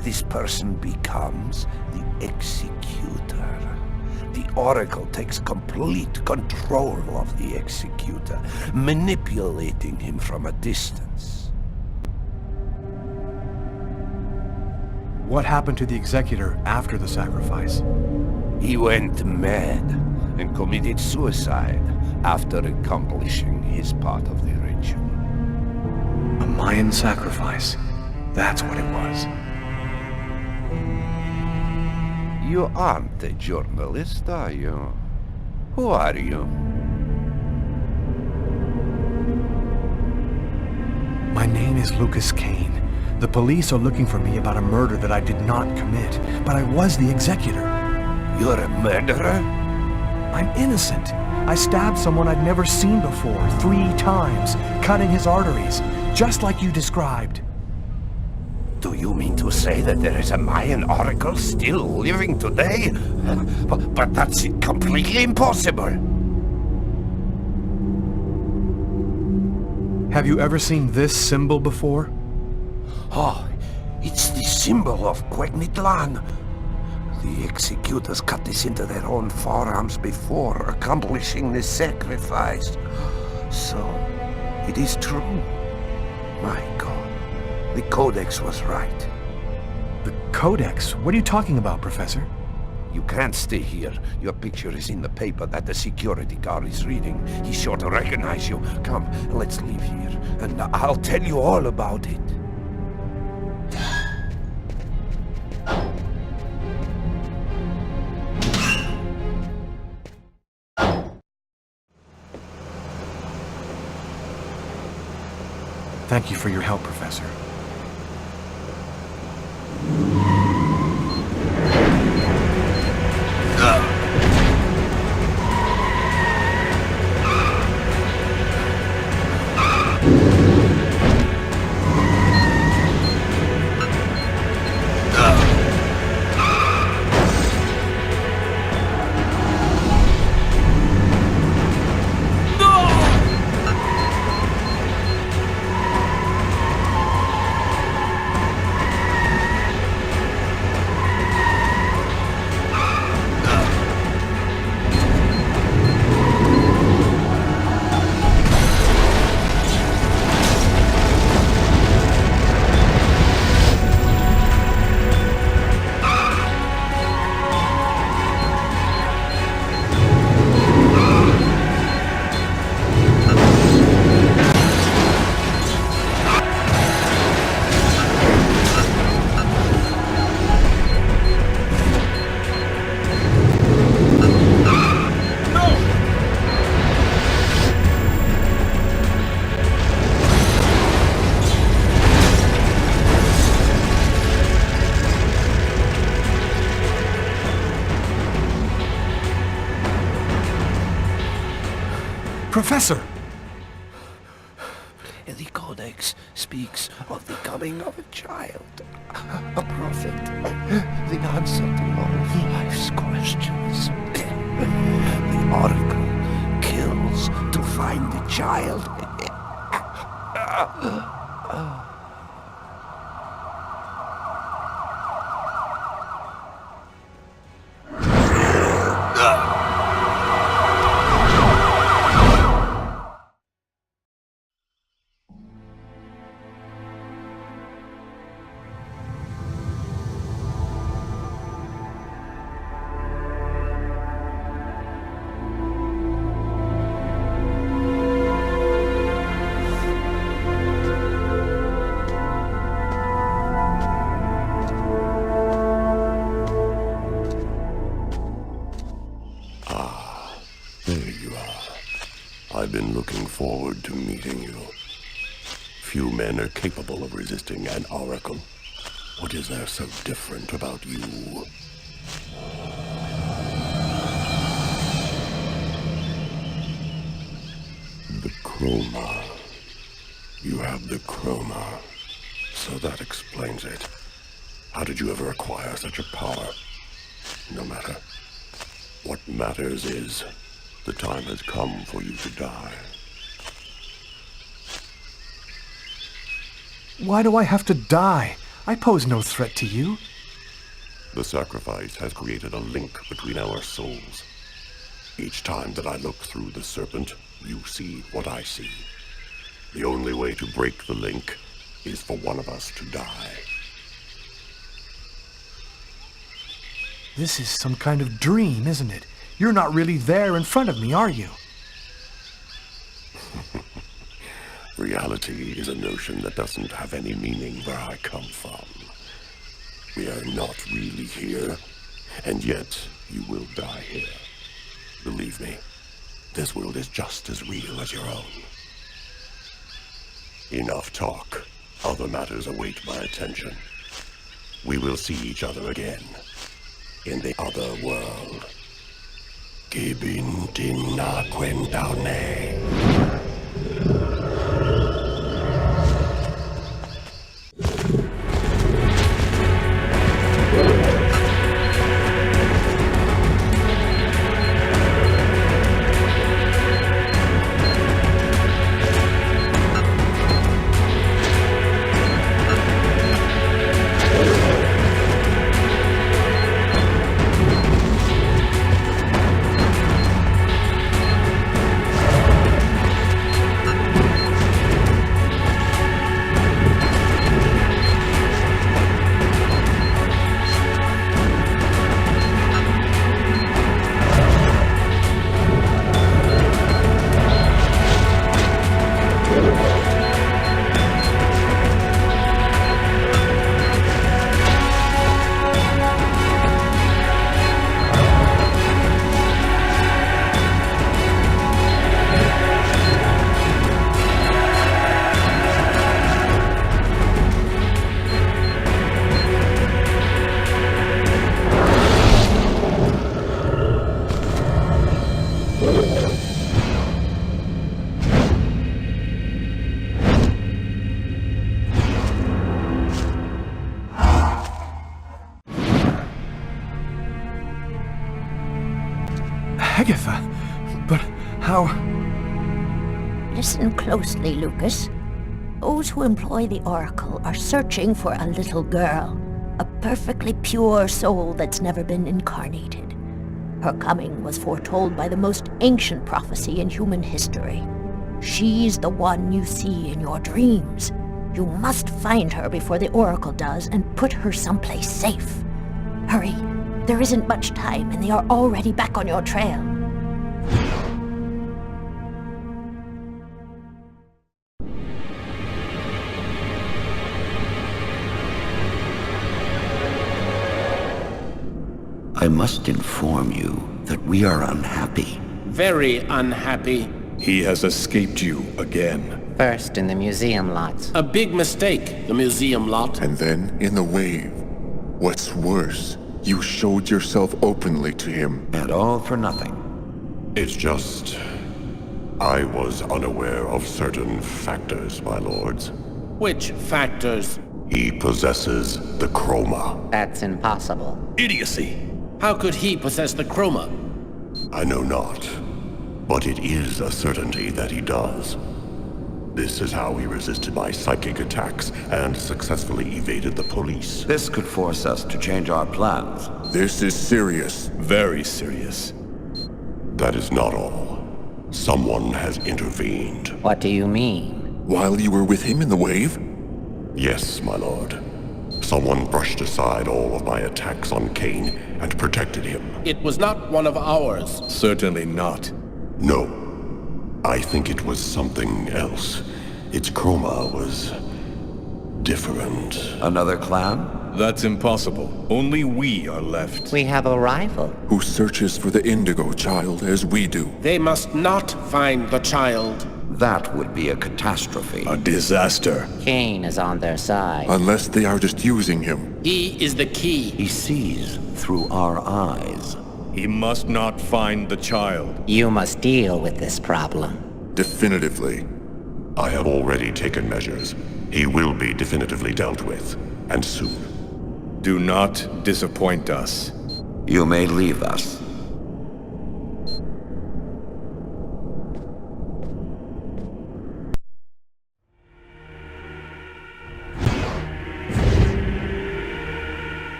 This person becomes the executor. The oracle takes complete control of the executor, manipulating him from a distance. What happened to the executor after the sacrifice? He went mad and committed suicide after accomplishing his part of the ritual. A Mayan sacrifice. That's what it was. You aren't a journalist, are you? Who are you? My name is Lucas Kane. The police are looking for me about a murder that I did not commit, but I was the executor. You're a murderer? I'm innocent. I stabbed someone I'd never seen before 3 times, cutting his arteries, just like you described. Do you mean to say that there is a Mayan oracle still living today? But that's completely impossible. Have you ever seen this symbol before? Oh, it's the symbol of Quetzalcoatl. The executors cut this into their own forearms before accomplishing the sacrifice. So, it is true. My God, the Codex was right. The Codex? What are you talking about, Professor? You can't stay here. Your picture is in the paper that the security guard is reading. He's sure to recognize you. Come, let's leave here, and I'll tell you all about it. Thank you for your help, Professor. Professor! The Codex speaks of the coming of a child, a prophet, the answer to all of life's questions. The Oracle kills to find the child. I've been looking forward to meeting you. Few men are capable of resisting an oracle. What is there so different about you? The chroma. You have the chroma. So that explains it. How did you ever acquire such a power? No matter. What matters is, the time has come for you to die. Why do I have to die? I pose no threat to you. The sacrifice has created a link between our souls. Each time that I look through the serpent, you see what I see. The only way to break the link is for one of us to die. This is some kind of dream, isn't it? You're not really there in front of me, are you? Reality is a notion that doesn't have any meaning where I come from. We are not really here, and yet you will die here. Believe me, this world is just as real as your own. Enough talk. Other matters await my attention. We will see each other again, in the other world. Gibin dinna quentane. Agatha, but how... Listen closely, Lucas. Those who employ the Oracle are searching for a little girl, a perfectly pure soul that's never been incarnated. Her coming was foretold by the most ancient prophecy in human history. She's the one you see in your dreams. You must find her before the Oracle does and put her someplace safe. Hurry. There isn't much time, and they are already back on your trail. I must inform you that we are unhappy. Very unhappy. He has escaped you again. First in the museum lot. A big mistake, the museum lot. And then in the wave. What's worse, you showed yourself openly to him. And all for nothing. It's just... I was unaware of certain factors, my lords. Which factors? He possesses the chroma. That's impossible. Idiocy! How could he possess the chroma? I know not, but it is a certainty that he does. This is how he resisted my psychic attacks and successfully evaded the police. This could force us to change our plans. This is serious. Very serious. That is not all. Someone has intervened. What do you mean? While you were with him in the wave? Yes, my lord. Someone brushed aside all of my attacks on Kane and protected him. It was not one of ours. Certainly not. No. I think it was something else. Its chroma was different. Another clan? That's impossible. Only we are left. We have a rival. Who searches for the Indigo child as we do. They must not find the child. That would be a catastrophe. A disaster. Kane is on their side. Unless they are just using him. He is the key. He sees through our eyes. He must not find the child. You must deal with this problem. Definitively. I have already taken measures. He will be definitively dealt with, and soon. Do not disappoint us. You may leave us.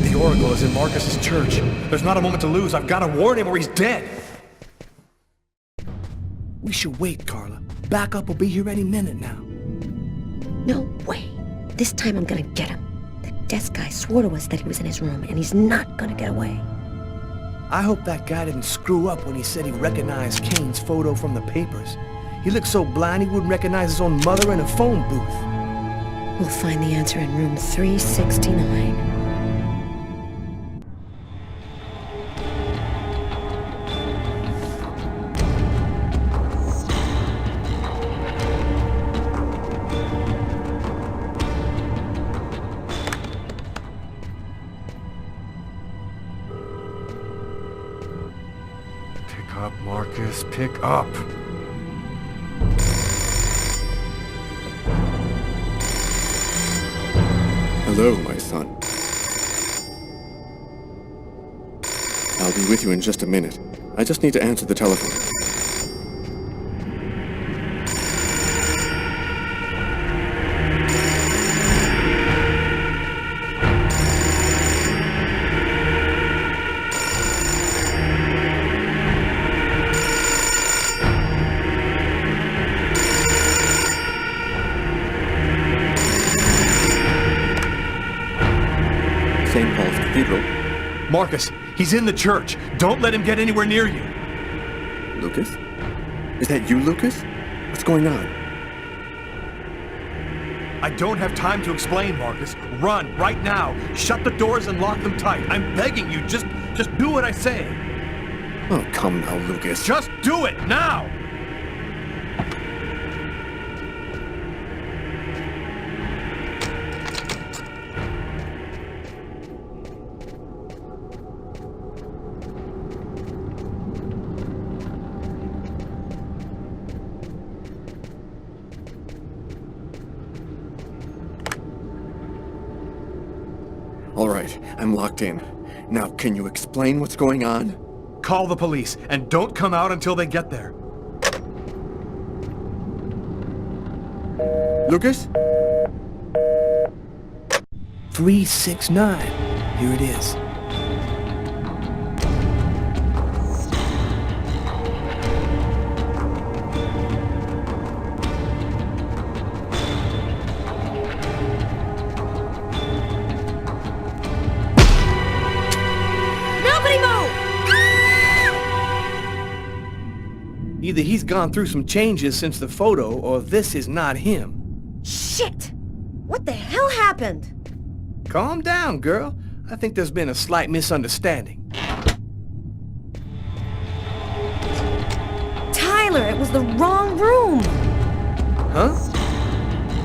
The Oracle is in Marcus's church. There's not a moment to lose. I've got to warn him or he's dead. We should wait, Carla. Backup will be here any minute now. No way. This time I'm gonna get him. The desk guy swore to us that he was in his room, and he's not gonna get away. I hope that guy didn't screw up when he said he recognized Kane's photo from the papers. He looked so blind he wouldn't recognize his own mother in a phone booth. We'll find the answer in room 369. Pick up, Marcus, pick up. Hello, my son. I'll be with you in just a minute. I just need to answer the telephone. St. Paul's Cathedral. Marcus, he's in the church. Don't let him get anywhere near you. Lucas? Is that you, Lucas? What's going on? I don't have time to explain, Marcus. Run, right now. Shut the doors and lock them tight. I'm begging you, just do what I say. Oh, come now, Lucas. Just do it, now! All right, I'm locked in. Now, can you explain what's going on? Call the police, and don't come out until they get there. Lucas? 369. Here it is. Either he's gone through some changes since the photo, or this is not him. Shit! What the hell happened? Calm down, girl. I think there's been a slight misunderstanding. Tyler, it was the wrong room! Huh?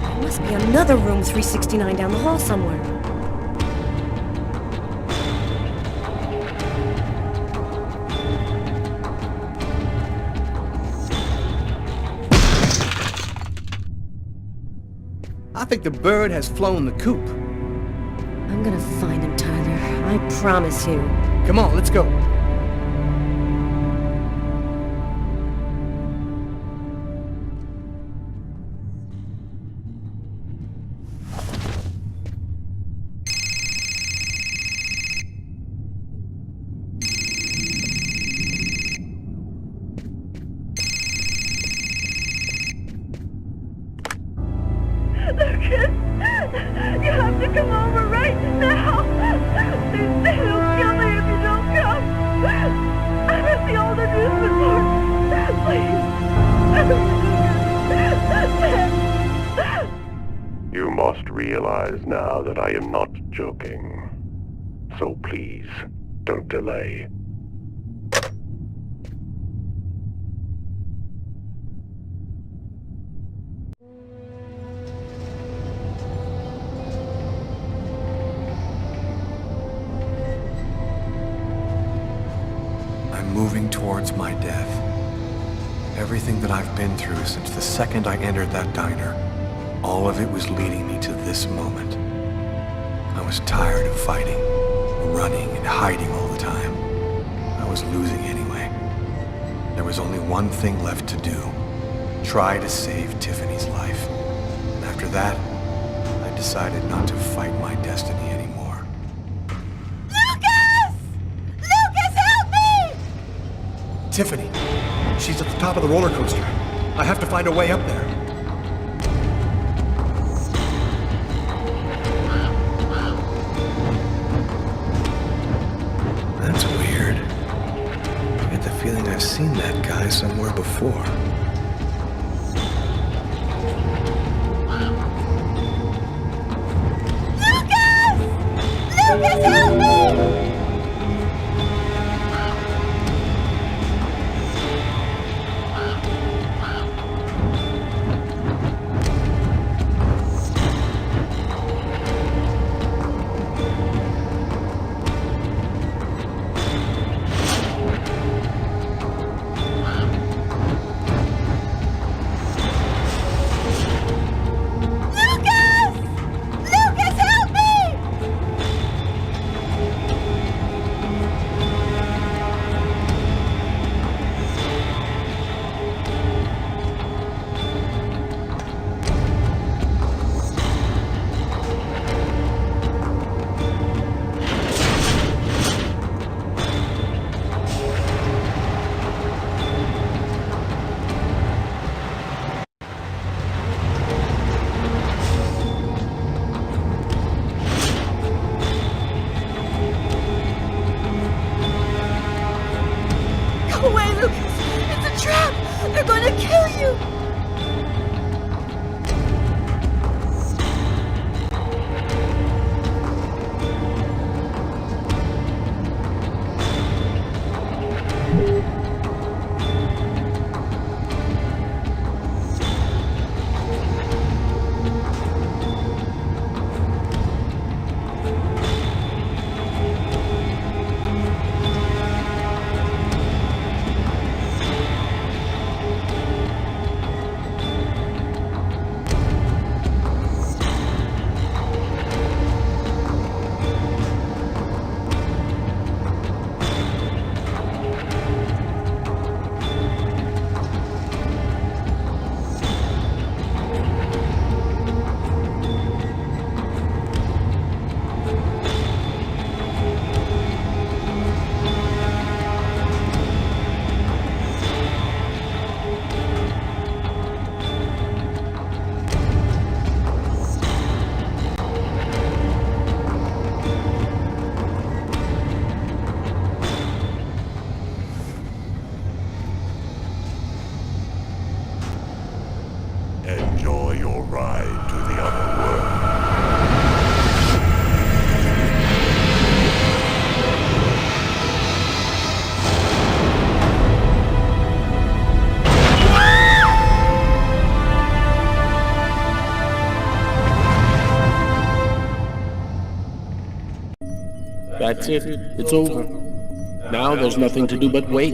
There must be another room 369 down the hall somewhere. I think the bird has flown the coop. I'm gonna find him, Tyler. I promise you. Come on, let's go. Lucas! You have to come over right now! They'll kill me if you don't come! I'm at the old amusement park! Please! You must realize now that I am not joking. So please, don't delay. Moving towards my death. Everything that I've been through since the second I entered that diner, all of it was leading me to this moment. I was tired of fighting, running and hiding all the time. I was losing anyway. There was only one thing left to do. Try to save Tiffany's life. And after that, I decided not to fight my destiny anymore. Tiffany, she's at the top of the roller coaster. I have to find a way up there. That's weird. I get the feeling I've seen that guy somewhere before. Lucas! Lucas, help me! Enjoy your ride to the other world. That's it. It's over. Now there's nothing to do but wait,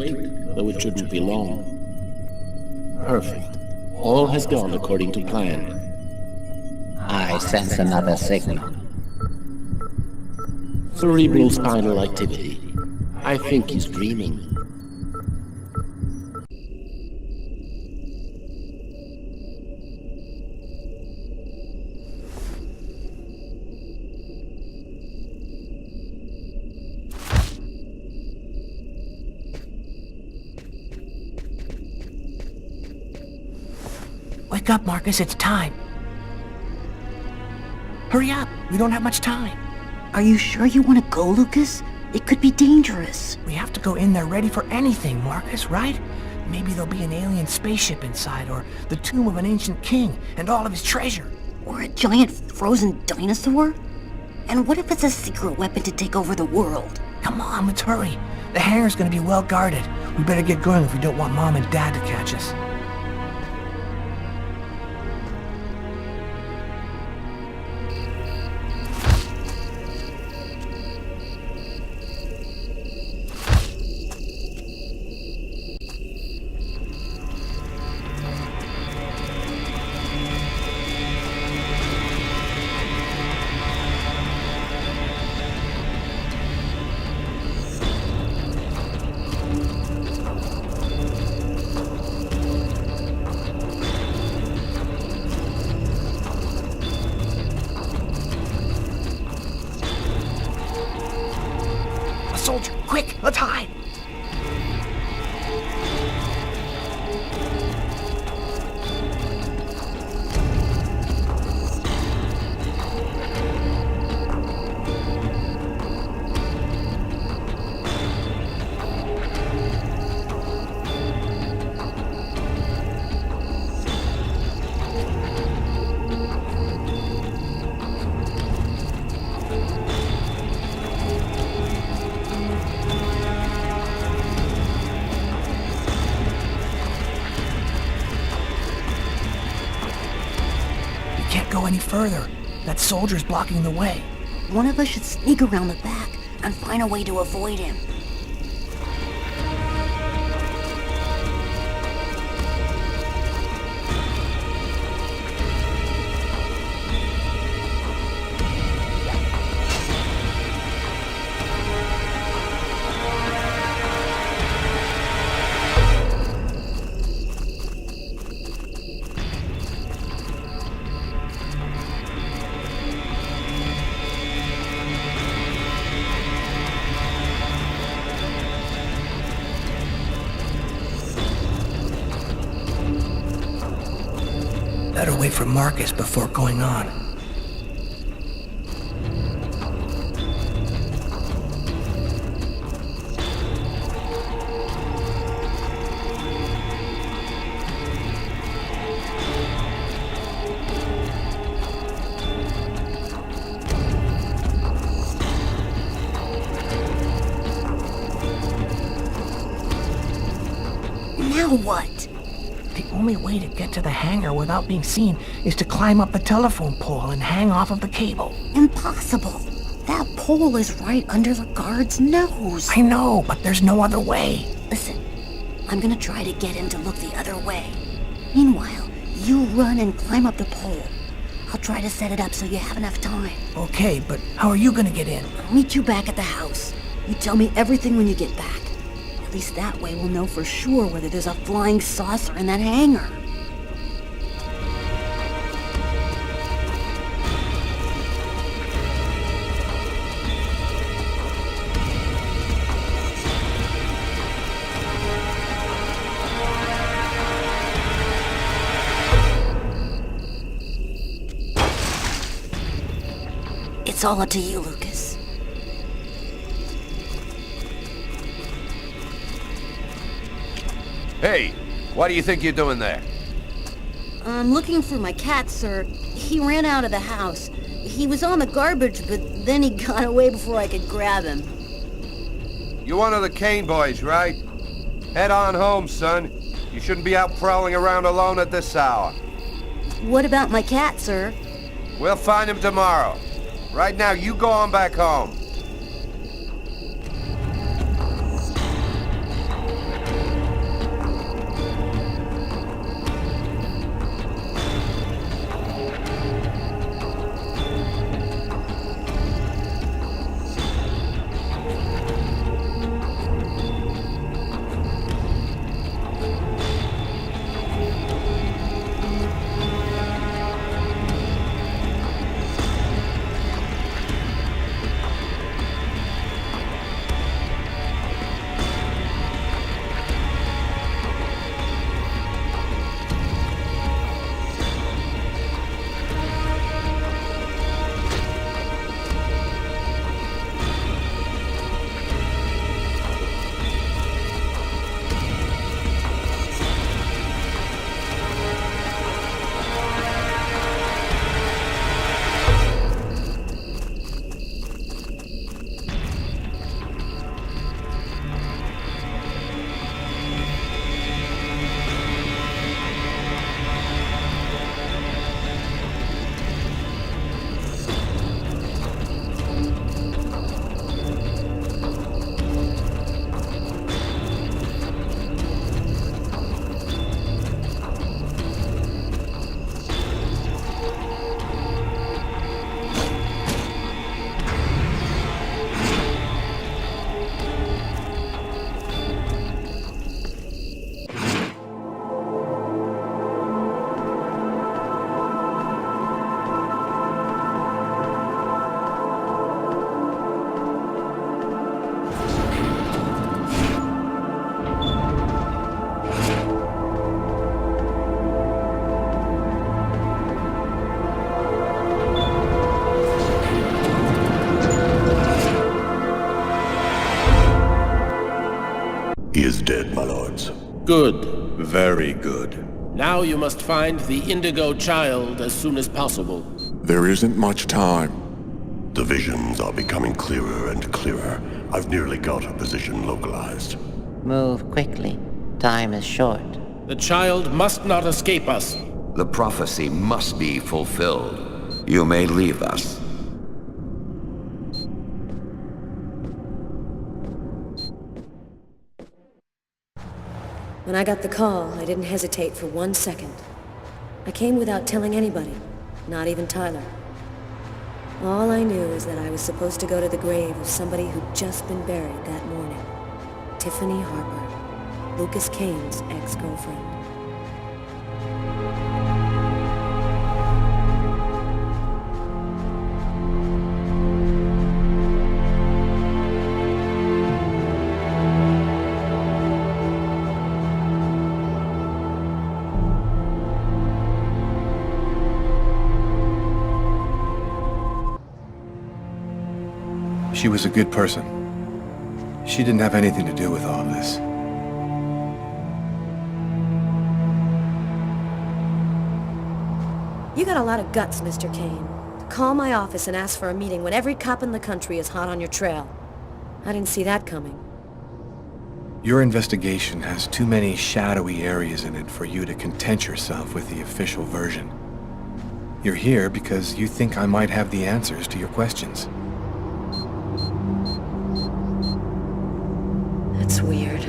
though it shouldn't be long. Perfect. All has gone according to plan. I sense another signal. Cerebral spinal activity. I think he's dreaming. Wake up, Marcus, it's time. Hurry up, we don't have much time. Are you sure you want to go, Lucas? It could be dangerous. We have to go in there ready for anything, Marcus, right? Maybe there'll be an alien spaceship inside, or the tomb of an ancient king, and all of his treasure. Or a giant frozen dinosaur? And what if it's a secret weapon to take over the world? Come on, let's hurry. The hangar's gonna be well guarded. We better get going if we don't want Mom and Dad to catch us. Soldier, quick, let's hide! Go any further. That soldier's blocking the way. One of us should sneak around the back and find a way to avoid him. Better wait for Marcus before going on. Now what? The only way to get to the hangar without being seen is to climb up the telephone pole and hang off of the cable. Impossible. That pole is right under the guard's nose. I know, but there's no other way. Listen, I'm gonna try to get him to look the other way. Meanwhile, you run and climb up the pole. I'll try to set it up so you have enough time. Okay, but how are you gonna get in? I'll meet you back at the house. You tell me everything when you get back. At least that way we'll know for sure whether there's a flying saucer in that hangar. It's all up to you, Lucas. Hey, what do you think you're doing there? I'm looking for my cat, sir. He ran out of the house. He was on the garbage, but then he got away before I could grab him. You're one of the Kane boys, right? Head on home, son. You shouldn't be out prowling around alone at this hour. What about my cat, sir? We'll find him tomorrow. Right now, you go on back home. He is dead, my lords. Good. Very good. Now you must find the Indigo Child as soon as possible. There isn't much time. The visions are becoming clearer and clearer. I've nearly got her position localized. Move quickly. Time is short. The child must not escape us. The prophecy must be fulfilled. You may leave us. When I got the call, I didn't hesitate for 1 second. I came without telling anybody, not even Tyler. All I knew is that I was supposed to go to the grave of somebody who'd just been buried that morning. Tiffany Harper, Lucas Kane's ex-girlfriend. She was a good person. She didn't have anything to do with all of this. You got a lot of guts, Mr. Kane. To call my office and ask for a meeting when every cop in the country is hot on your trail. I didn't see that coming. Your investigation has too many shadowy areas in it for you to content yourself with the official version. You're here because you think I might have the answers to your questions. That's weird.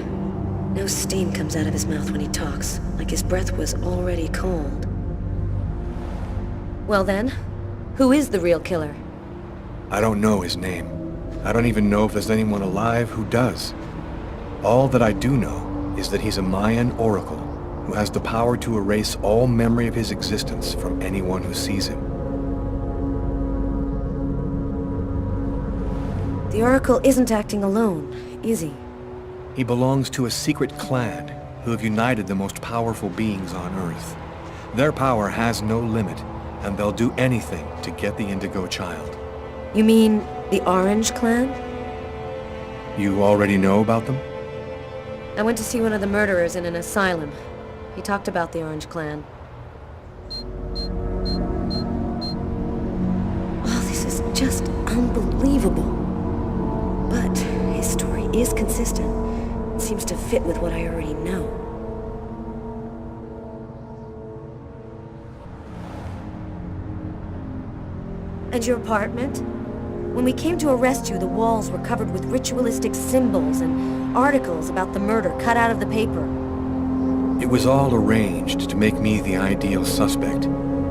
No steam comes out of his mouth when he talks, like his breath was already cold. Well then, who is the real killer? I don't know his name. I don't even know if there's anyone alive who does. All that I do know is that he's a Mayan oracle who has the power to erase all memory of his existence from anyone who sees him. The oracle isn't acting alone, is he? He belongs to a secret clan who have united the most powerful beings on Earth. Their power has no limit, and they'll do anything to get the Indigo Child. You mean the Orange Clan? You already know about them? I went to see one of the murderers in an asylum. He talked about the Orange Clan. Oh, this is just unbelievable. But his story is consistent. It seems to fit with what I already know. And your apartment? When we came to arrest you, the walls were covered with ritualistic symbols and articles about the murder cut out of the paper. It was all arranged to make me the ideal suspect.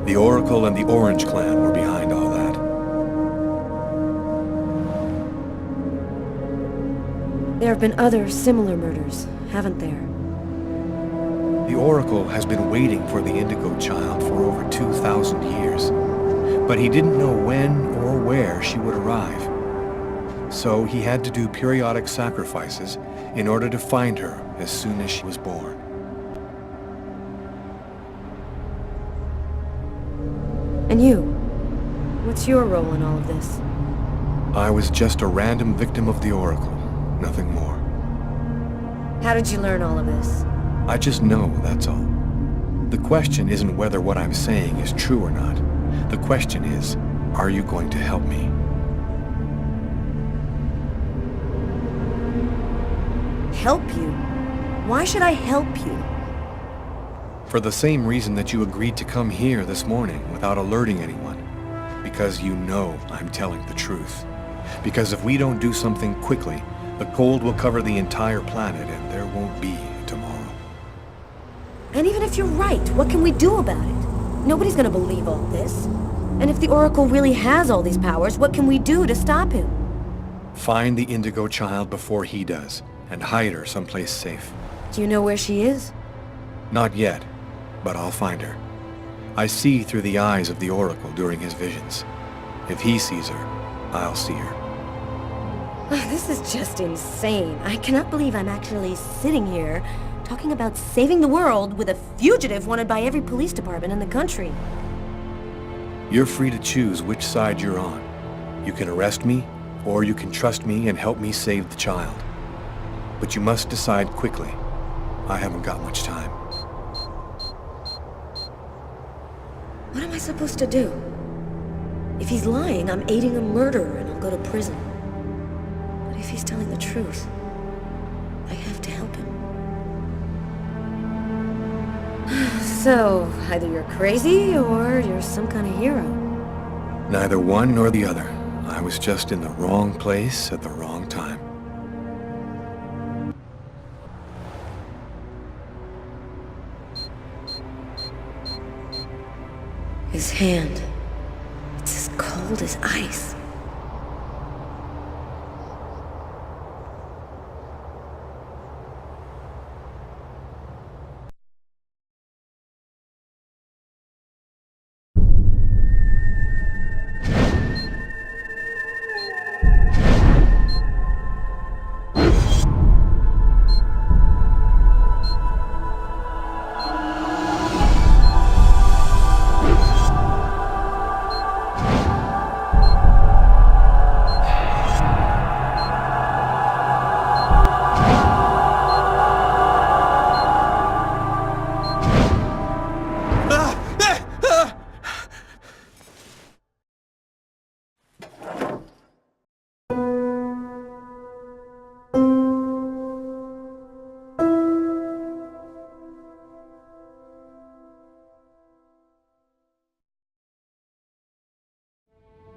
The Oracle and the Orange Clan were behind all that. There have been other similar murders, haven't there? The Oracle has been waiting for the Indigo Child for over 2,000 years. But he didn't know when or where she would arrive. So he had to do periodic sacrifices in order to find her as soon as she was born. And you? What's your role in all of this? I was just a random victim of the Oracle, nothing more. How did you learn all of this? I just know, that's all. The question isn't whether what I'm saying is true or not. The question is, are you going to help me? Help you? Why should I help you? For the same reason that you agreed to come here this morning without alerting anyone. Because you know I'm telling the truth. Because if we don't do something quickly, the cold will cover the entire planet and there won't be a tomorrow. And even if you're right, what can we do about it? Nobody's gonna believe all this. And if the Oracle really has all these powers, what can we do to stop him? Find the Indigo Child before he does, and hide her someplace safe. Do you know where she is? Not yet, but I'll find her. I see through the eyes of the Oracle during his visions. If he sees her, I'll see her. This is just insane. I cannot believe I'm actually sitting here talking about saving the world with a fugitive wanted by every police department in the country. You're free to choose which side you're on. You can arrest me, or you can trust me and help me save the child. But you must decide quickly. I haven't got much time. What am I supposed to do? If he's lying, I'm aiding a murderer and I'll go to prison. But if he's telling the truth, I have to help him. So, either you're crazy or you're some kind of hero. Neither one nor the other. I was just in the wrong place at the wrong time. His hand. It's as cold as ice.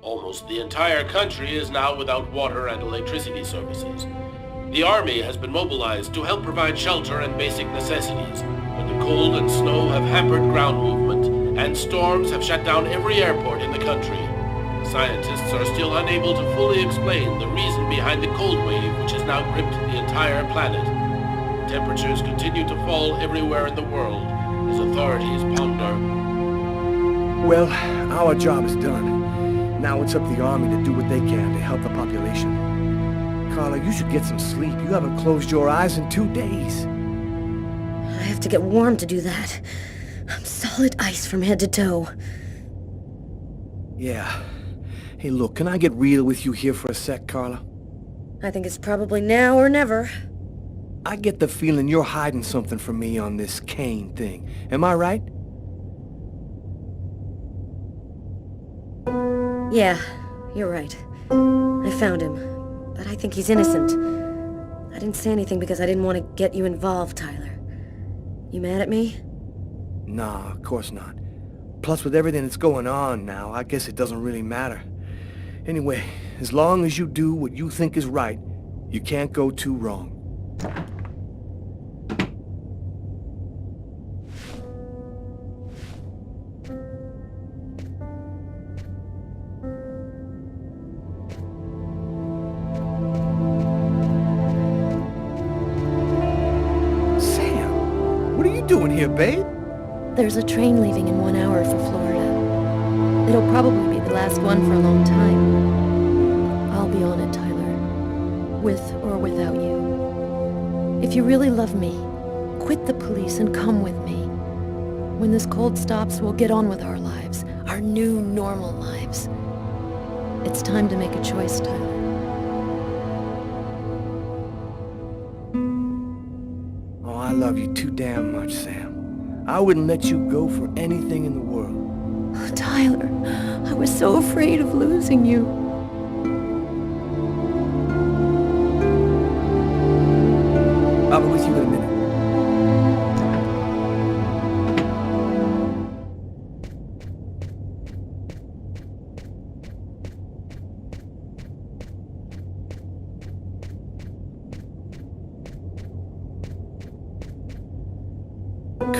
Almost the entire country is now without water and electricity services. The army has been mobilized to help provide shelter and basic necessities, but the cold and snow have hampered ground movement, and storms have shut down every airport in the country. Scientists are still unable to fully explain the reason behind the cold wave which has now gripped the entire planet. Temperatures continue to fall everywhere in the world as authorities ponder. Well, our job is done. Now it's up to the army to do what they can to help the population. Carla, you should get some sleep. You haven't closed your eyes in 2 days. I have to get warm to do that. I'm solid ice from head to toe. Yeah. Hey, look, can I get real with you here for a sec, Carla? I think it's probably now or never. I get the feeling you're hiding something from me on this Kane thing. Am I right? Yeah, you're right. I found him, but I think he's innocent. I didn't say anything because I didn't want to get you involved, Tyler. You mad at me? Nah, of course not. Plus, with everything that's going on now, I guess it doesn't really matter. Anyway, as long as you do what you think is right, you can't go too wrong. Doing here, babe? There's a train leaving in 1 hour for Florida. It'll probably be the last one for a long time. I'll be on it, Tyler. With or without you. If you really love me, quit the police and come with me. When this cold stops, we'll get on with our lives. Our new, normal lives. It's time to make a choice, Tyler. I love you too damn much, Sam. I wouldn't let you go for anything in the world. Oh, Tyler, I was so afraid of losing you. I'll be with you in a minute.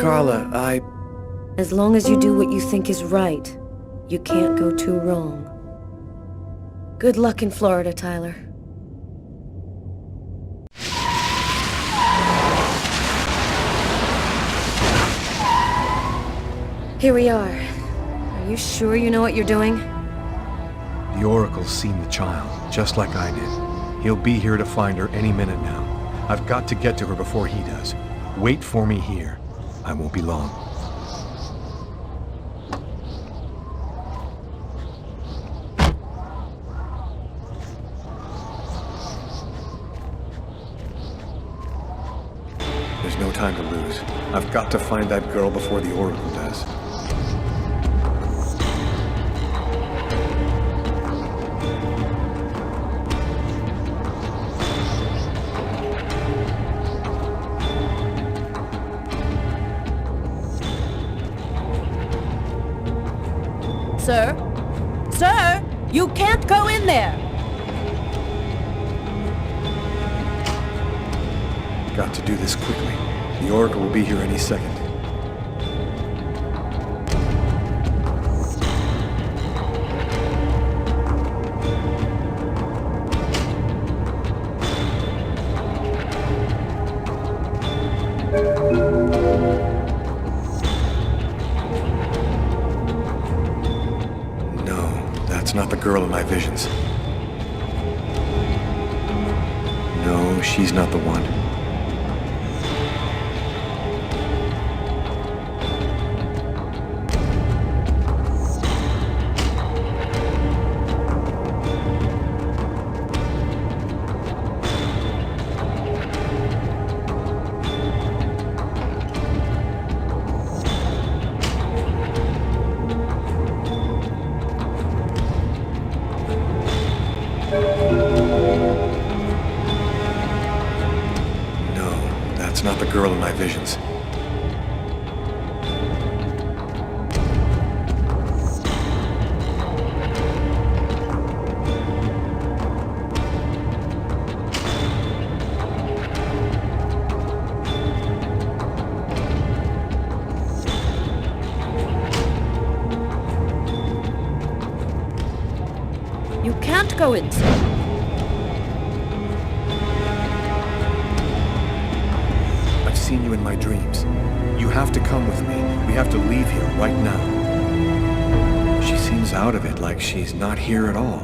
Carla, As long as you do what you think is right, you can't go too wrong. Good luck in Florida, Tyler. Here we are. Are you sure you know what you're doing? The Oracle's seen the child, just like I did. He'll be here to find her any minute now. I've got to get to her before he does. Wait for me here. I won't be long. There's no time to lose. I've got to find that girl before the Oracle does. Sir? Sir! You can't go in there! Got to do this quickly. The Oracle will be here any second. Not the girl in my visions. No, she's not the one. Not the girl in my visions. You can't go inside. Seen you in my dreams. You have to come with me. We have to leave here right now. She seems out of it, like she's not here at all.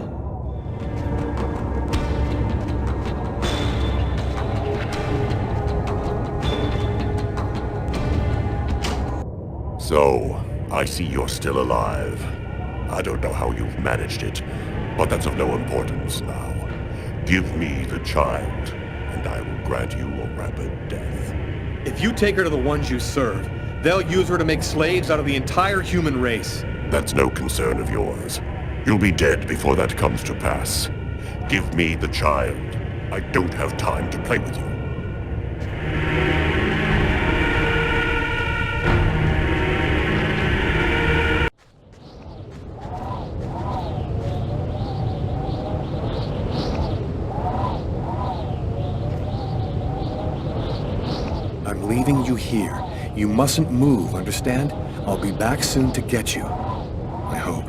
So, I see you're still alive. I don't know how you've managed it, but that's of no importance now. Give me the child, and I will grant you a rapid death. If you take her to the ones you serve, they'll use her to make slaves out of the entire human race. That's no concern of yours. You'll be dead before that comes to pass. Give me the child. I don't have time to play with you. I'm leaving you here. You mustn't move, understand? I'll be back soon to get you. I hope.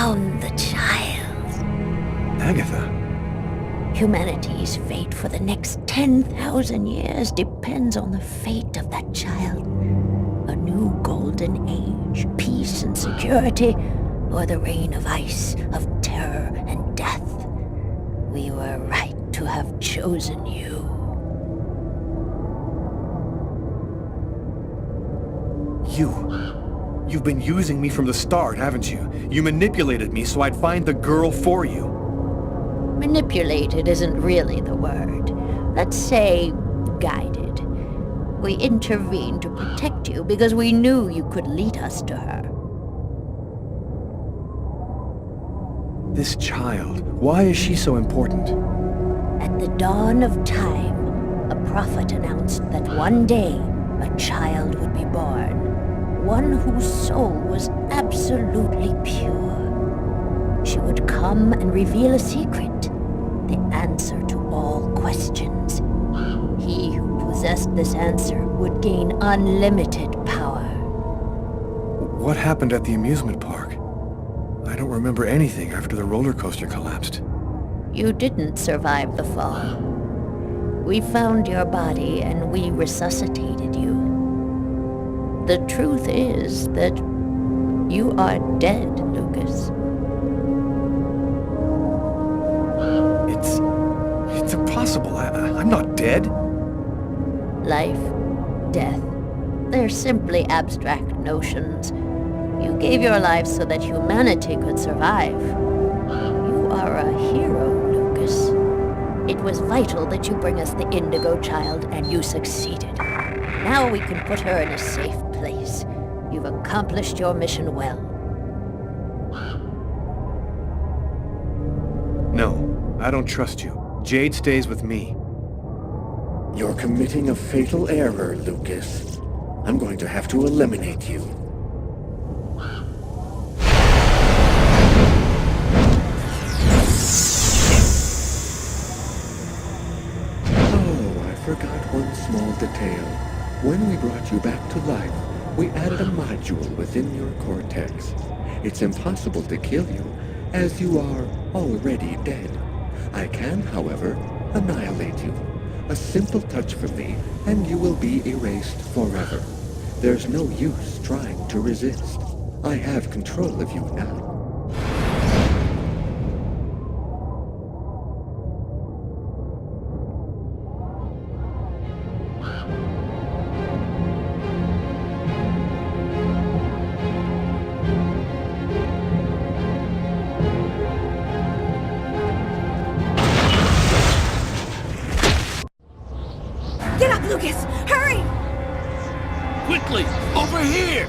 found the child. Agatha. Humanity's fate for the next 10,000 years depends on the fate of that child. A new golden age, peace and security, or the reign of ice, of terror and death. We were right to have chosen you. You've been using me from the start, haven't you? You manipulated me so I'd find the girl for you. Manipulated isn't really the word. Let's say guided. We intervened to protect you because we knew you could lead us to her. This child, why is she so important? At the dawn of time, a prophet announced that one day a child would be born. One whose soul was absolutely pure. She would come and reveal a secret, the answer to all questions. He who possessed this answer would gain unlimited power. What happened at the amusement park? I don't remember anything after the roller coaster collapsed. You didn't survive the fall. We found your body and we resuscitated you. The truth is that you are dead, Lucas. It's impossible. I'm not dead. Life, death, they're simply abstract notions. You gave your life so that humanity could survive. You are a hero, Lucas. It was vital that you bring us the Indigo child, and you succeeded. Now we can put her in a safe place. You've accomplished your mission well. No, I don't trust you. Jade stays with me. You're committing a fatal error, Lucas. I'm going to have to eliminate you. Oh, I forgot one small detail. When we brought you back to life, we added a module within your cortex. It's impossible to kill you, as you are already dead. I can, however, annihilate you. A simple touch from me, and you will be erased forever. There's no use trying to resist. I have control of you now. Get up, Lucas! Hurry! Quickly! Over here!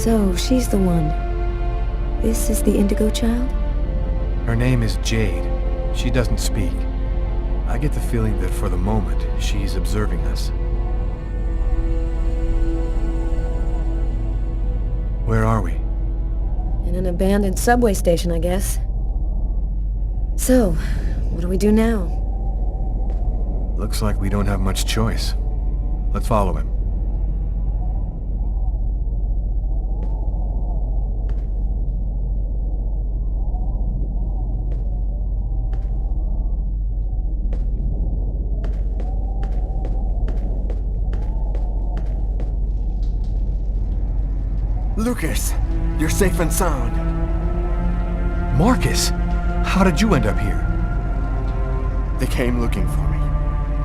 So, she's the one. This is the Indigo child? Her name is Jade. She doesn't speak. I get the feeling that for the moment, she's observing us. Where are we? In an abandoned subway station, I guess. So, what do we do now? Looks like we don't have much choice. Let's follow him. Lucas, you're safe and sound. Marcus! How did you end up here? They came looking for me.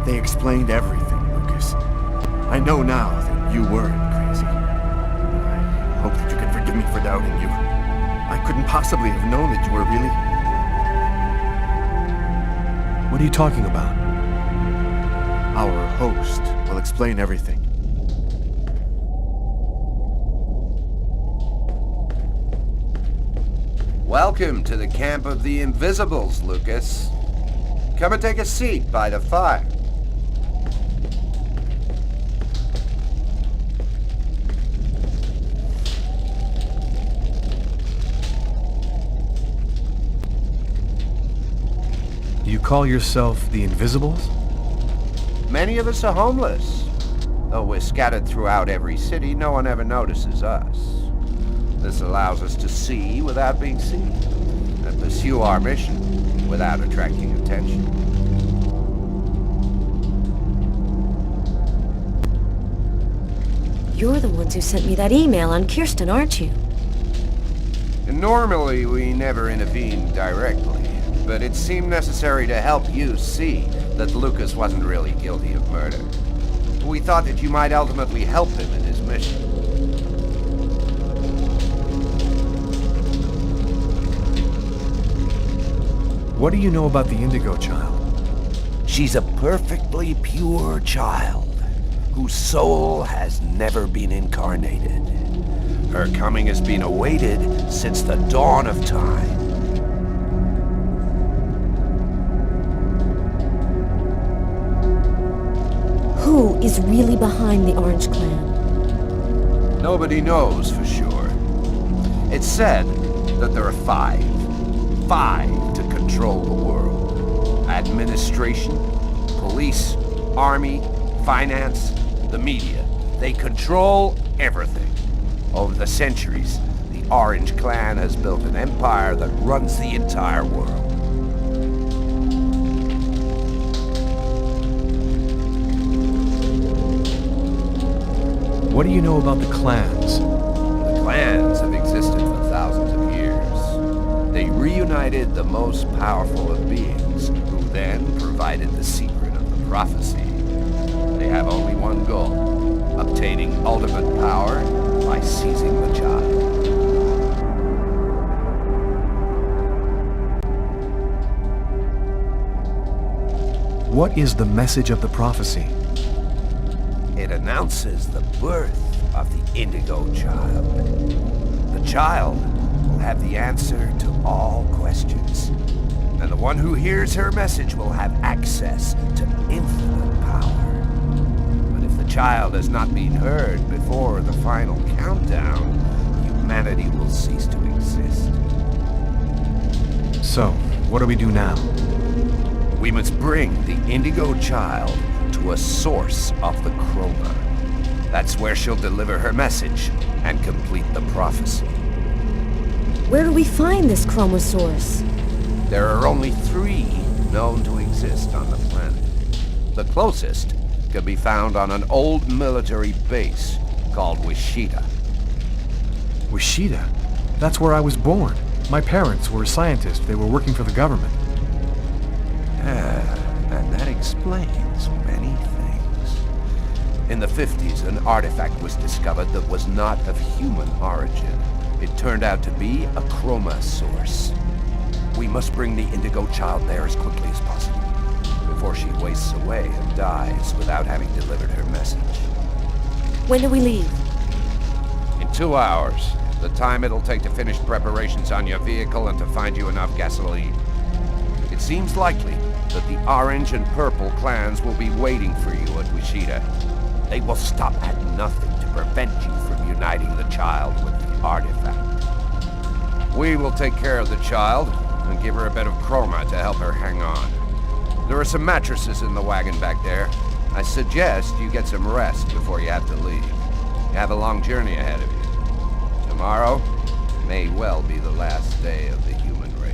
They explained everything, Lucas. I know now that you weren't crazy. I hope that you can forgive me for doubting you. I couldn't possibly have known that you were really... What are you talking about? Our host will explain everything. Welcome to the camp of the Invisibles, Lucas. Come and take a seat by the fire. You call yourself the Invisibles? Many of us are homeless. Though we're scattered throughout every city, no one ever notices us. This allows us to see without being seen, and pursue our mission without attracting attention. You're the ones who sent me that email on Kirsten, aren't you? And normally, we never intervene directly, but it seemed necessary to help you see that Lucas wasn't really guilty of murder. We thought that you might ultimately help him in his mission. What do you know about the Indigo child? She's a perfectly pure child, whose soul has never been incarnated. Her coming has been awaited since the dawn of time. Who is really behind the Orange Clan? Nobody knows for sure. It's said that there are five to control the world. Administration, police, army, finance, the media. They control everything. Over the centuries, the Orange Clan has built an empire that runs the entire world. What do you know about the clans? The clans have existed for thousands of years. They reunited the most powerful of beings, who then provided the secret of the prophecy. They have only one goal: obtaining ultimate power by seizing the child. What is the message of the prophecy? It announces the birth of the Indigo child. The child will have the answer to all questions, and the one who hears her message will have access to infinite power. But if the child has not been heard before the final countdown, humanity will cease to exist. So, what do we do now? We must bring the Indigo child to a source of the chroma. That's where she'll deliver her message and complete the prophecy. Where do we find this chroma source? There are only 3 known to exist on the planet. The closest can be found on an old military base called Wichita. Wichita? That's where I was born. My parents were scientists. They were working for the government. And that explains many things. In the 50s, an artifact was discovered that was not of human origin. It turned out to be a chroma source. We must bring the Indigo child there as quickly as possible, before she wastes away and dies without having delivered her message. When do we leave? In 2 hours. The time it'll take to finish preparations on your vehicle and to find you enough gasoline. It seems likely that the Orange and Purple clans will be waiting for you at Wichita. They will stop at nothing to prevent you from uniting the child with the artifact. We will take care of the child and give her a bit of chroma to help her hang on. There are some mattresses in the wagon back there. I suggest you get some rest before you have to leave. You have a long journey ahead of you. Tomorrow may well be the last day of the human race.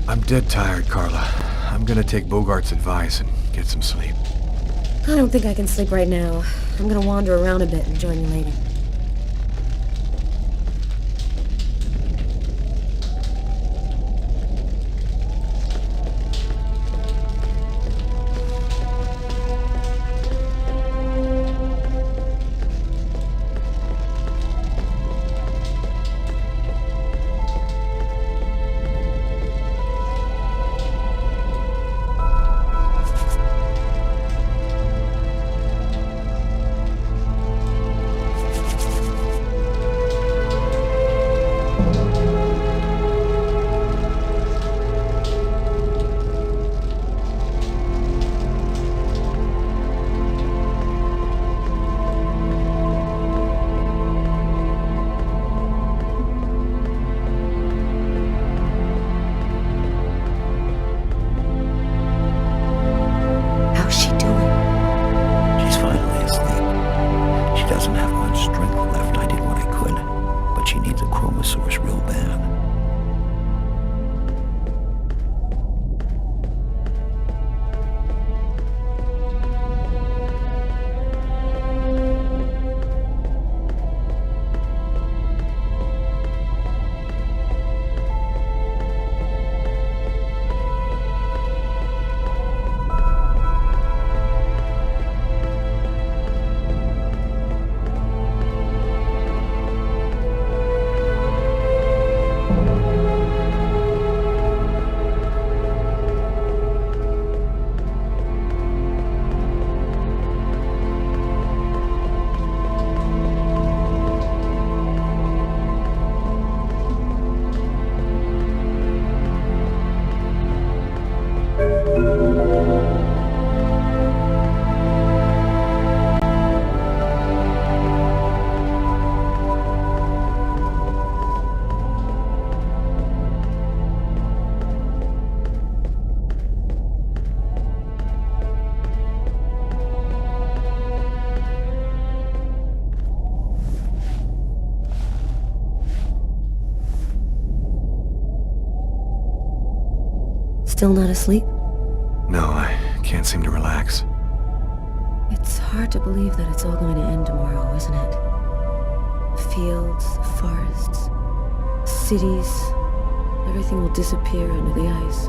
I'm dead tired, Carla. I'm gonna take Bogart's advice and get some sleep. I don't think I can sleep right now. I'm gonna wander around a bit and join you later. Still not asleep? No, I can't seem to relax. It's hard to believe that it's all going to end tomorrow, isn't it? The fields, the forests, cities, everything will disappear under the ice.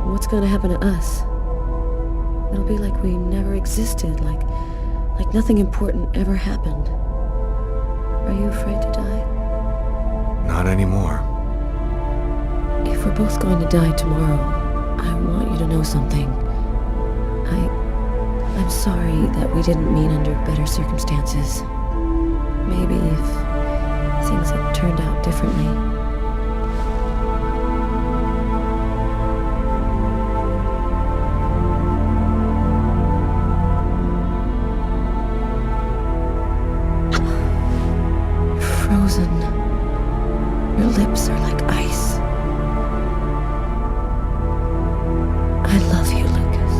What's going to happen to us? It'll be like we never existed, like nothing important ever happened. Are you afraid to die? Not anymore. If we're both going to die tomorrow, I want you to know something. I'm sorry that we didn't meet under better circumstances. Maybe if things had turned out differently. Frozen. Your lips are like ice. I love you, Lucas.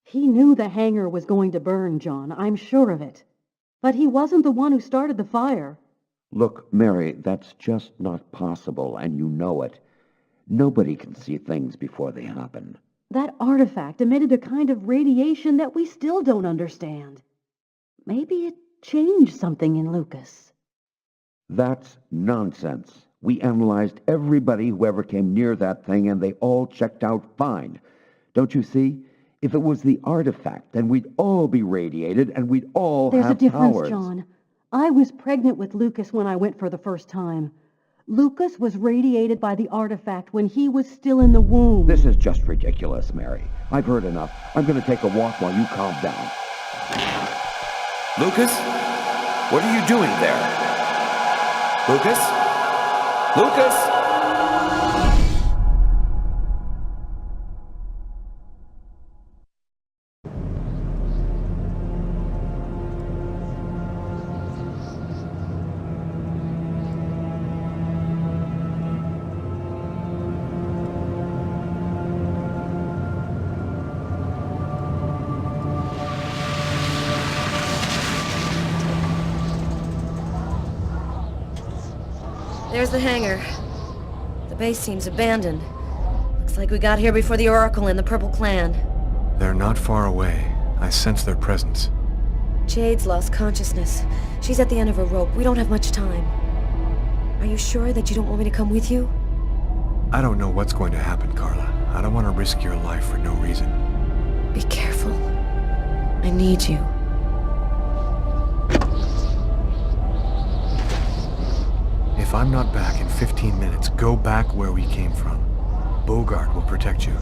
He knew the hangar was going to burn, John. I'm sure of it. But he wasn't the one who started the fire. Look, Mary, that's just not possible, and you know it. Nobody can see things before they happen. That artifact emitted a kind of radiation that we still don't understand. Maybe it changed something in Lucas. That's nonsense. We analyzed everybody who ever came near that thing, and they all checked out fine. Don't you see? If it was the artifact, then we'd all be radiated, and we'd all There's have a difference, powers. John. I was pregnant with Lucas when I went for the first time. Lucas was radiated by the artifact when he was still in the womb. This is just ridiculous, Mary. I've heard enough. I'm going to take a walk while you calm down. Lucas? What are you doing there? Lucas? Lucas? There's the hangar. The base seems abandoned. Looks like we got here before the Oracle and the Purple Clan. They're not far away. I sense their presence. Jade's lost consciousness. She's at the end of her rope. We don't have much time. Are you sure that you don't want me to come with you? I don't know what's going to happen, Carla. I don't want to risk your life for no reason. Be careful. I need you. If I'm not back in 15 minutes, go back where we came from. Bogart will protect you.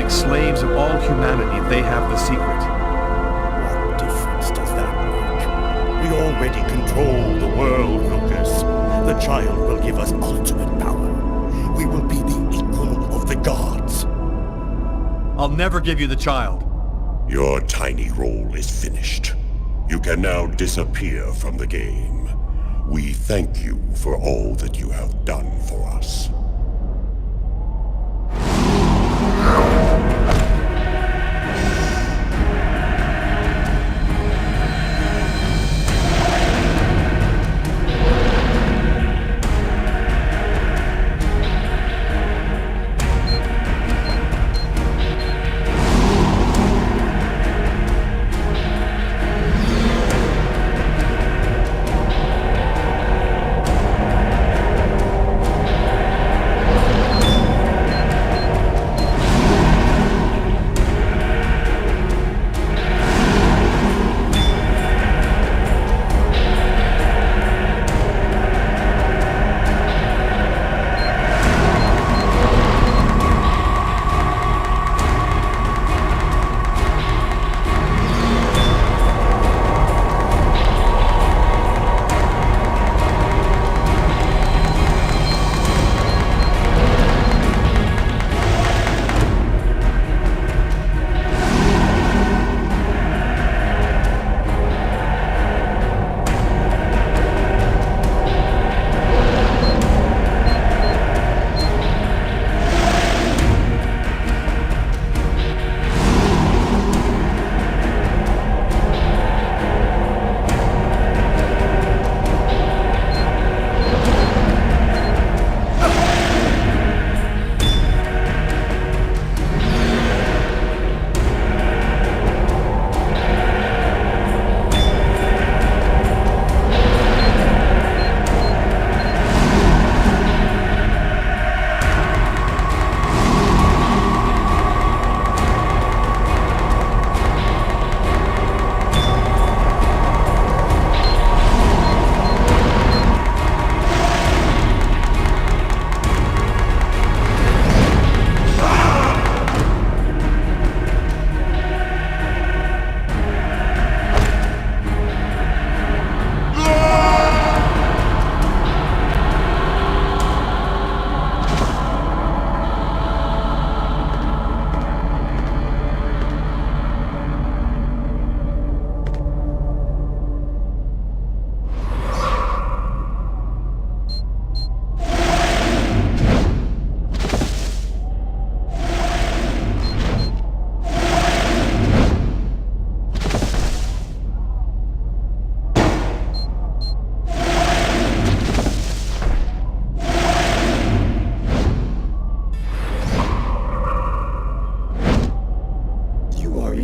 Slaves of all humanity, they have the secret. What difference does that make? We already control the world, Lucas. The child will give us ultimate power. We will be the equal of the gods. I'll never give you the child. Your tiny role is finished. You can now disappear from the game. We thank you for all that you have done for us.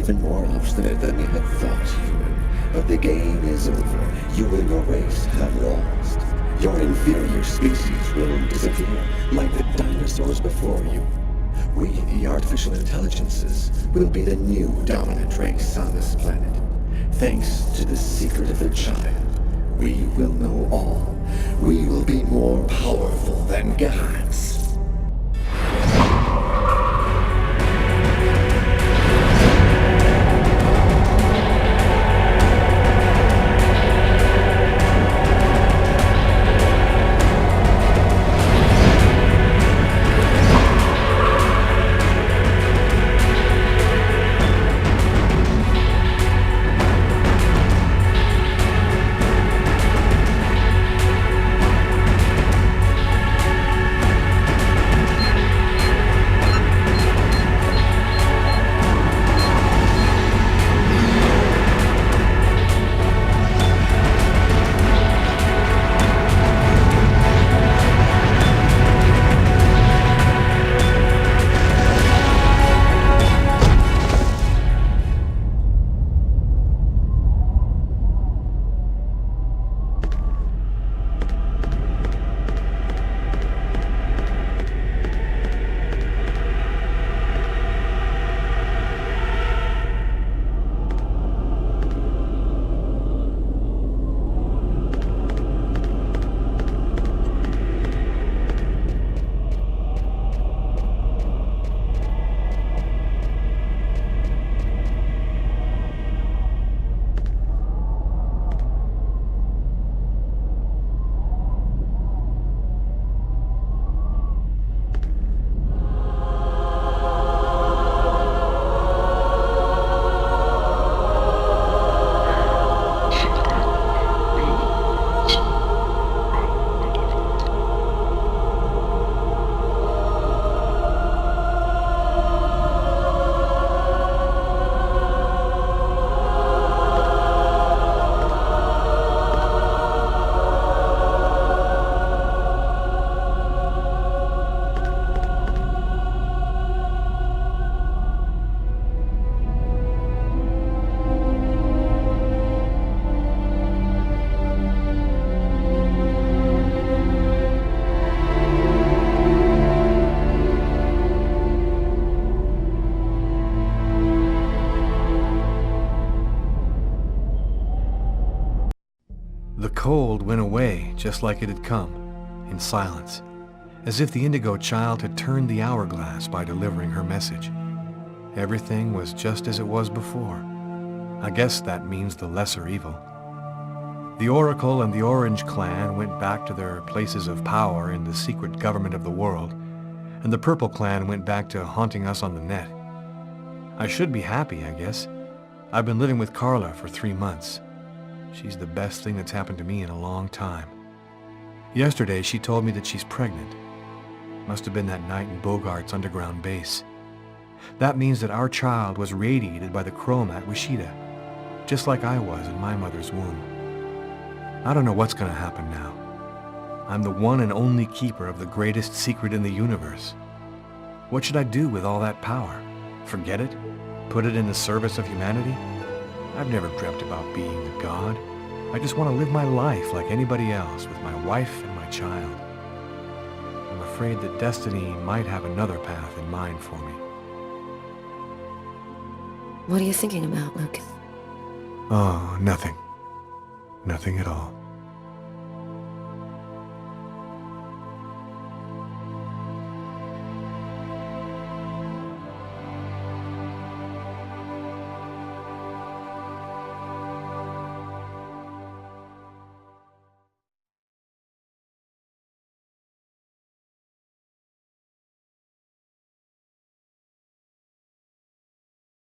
even more obstinate than we had thought, human. But the game is over. You and your race have lost. Your inferior species will disappear, like the dinosaurs before you. We, the artificial intelligences, will be the new dominant race on this planet. Thanks to the secret of the child, we will know all. We will be more powerful than gods. cold went away just like it had come, in silence, as if the Indigo child had turned the hourglass by delivering her message. Everything was just as it was before. I guess that means the lesser evil. The Oracle and the Orange Clan went back to their places of power in the secret government of the world, and the Purple Clan went back to haunting us on the net. I should be happy, I guess. I've been living with Carla for 3 months. She's the best thing that's happened to me in a long time. Yesterday, she told me that she's pregnant. Must have been that night in Bogart's underground base. That means that our child was radiated by the chrome at Wishida, just like I was in my mother's womb. I don't know what's going to happen now. I'm the one and only keeper of the greatest secret in the universe. What should I do with all that power? Forget it? Put it in the service of humanity? I've never dreamt about being a god. I just want to live my life like anybody else with my wife and my child. I'm afraid that destiny might have another path in mind for me. What are you thinking about, Lucas? Oh, nothing. Nothing at all.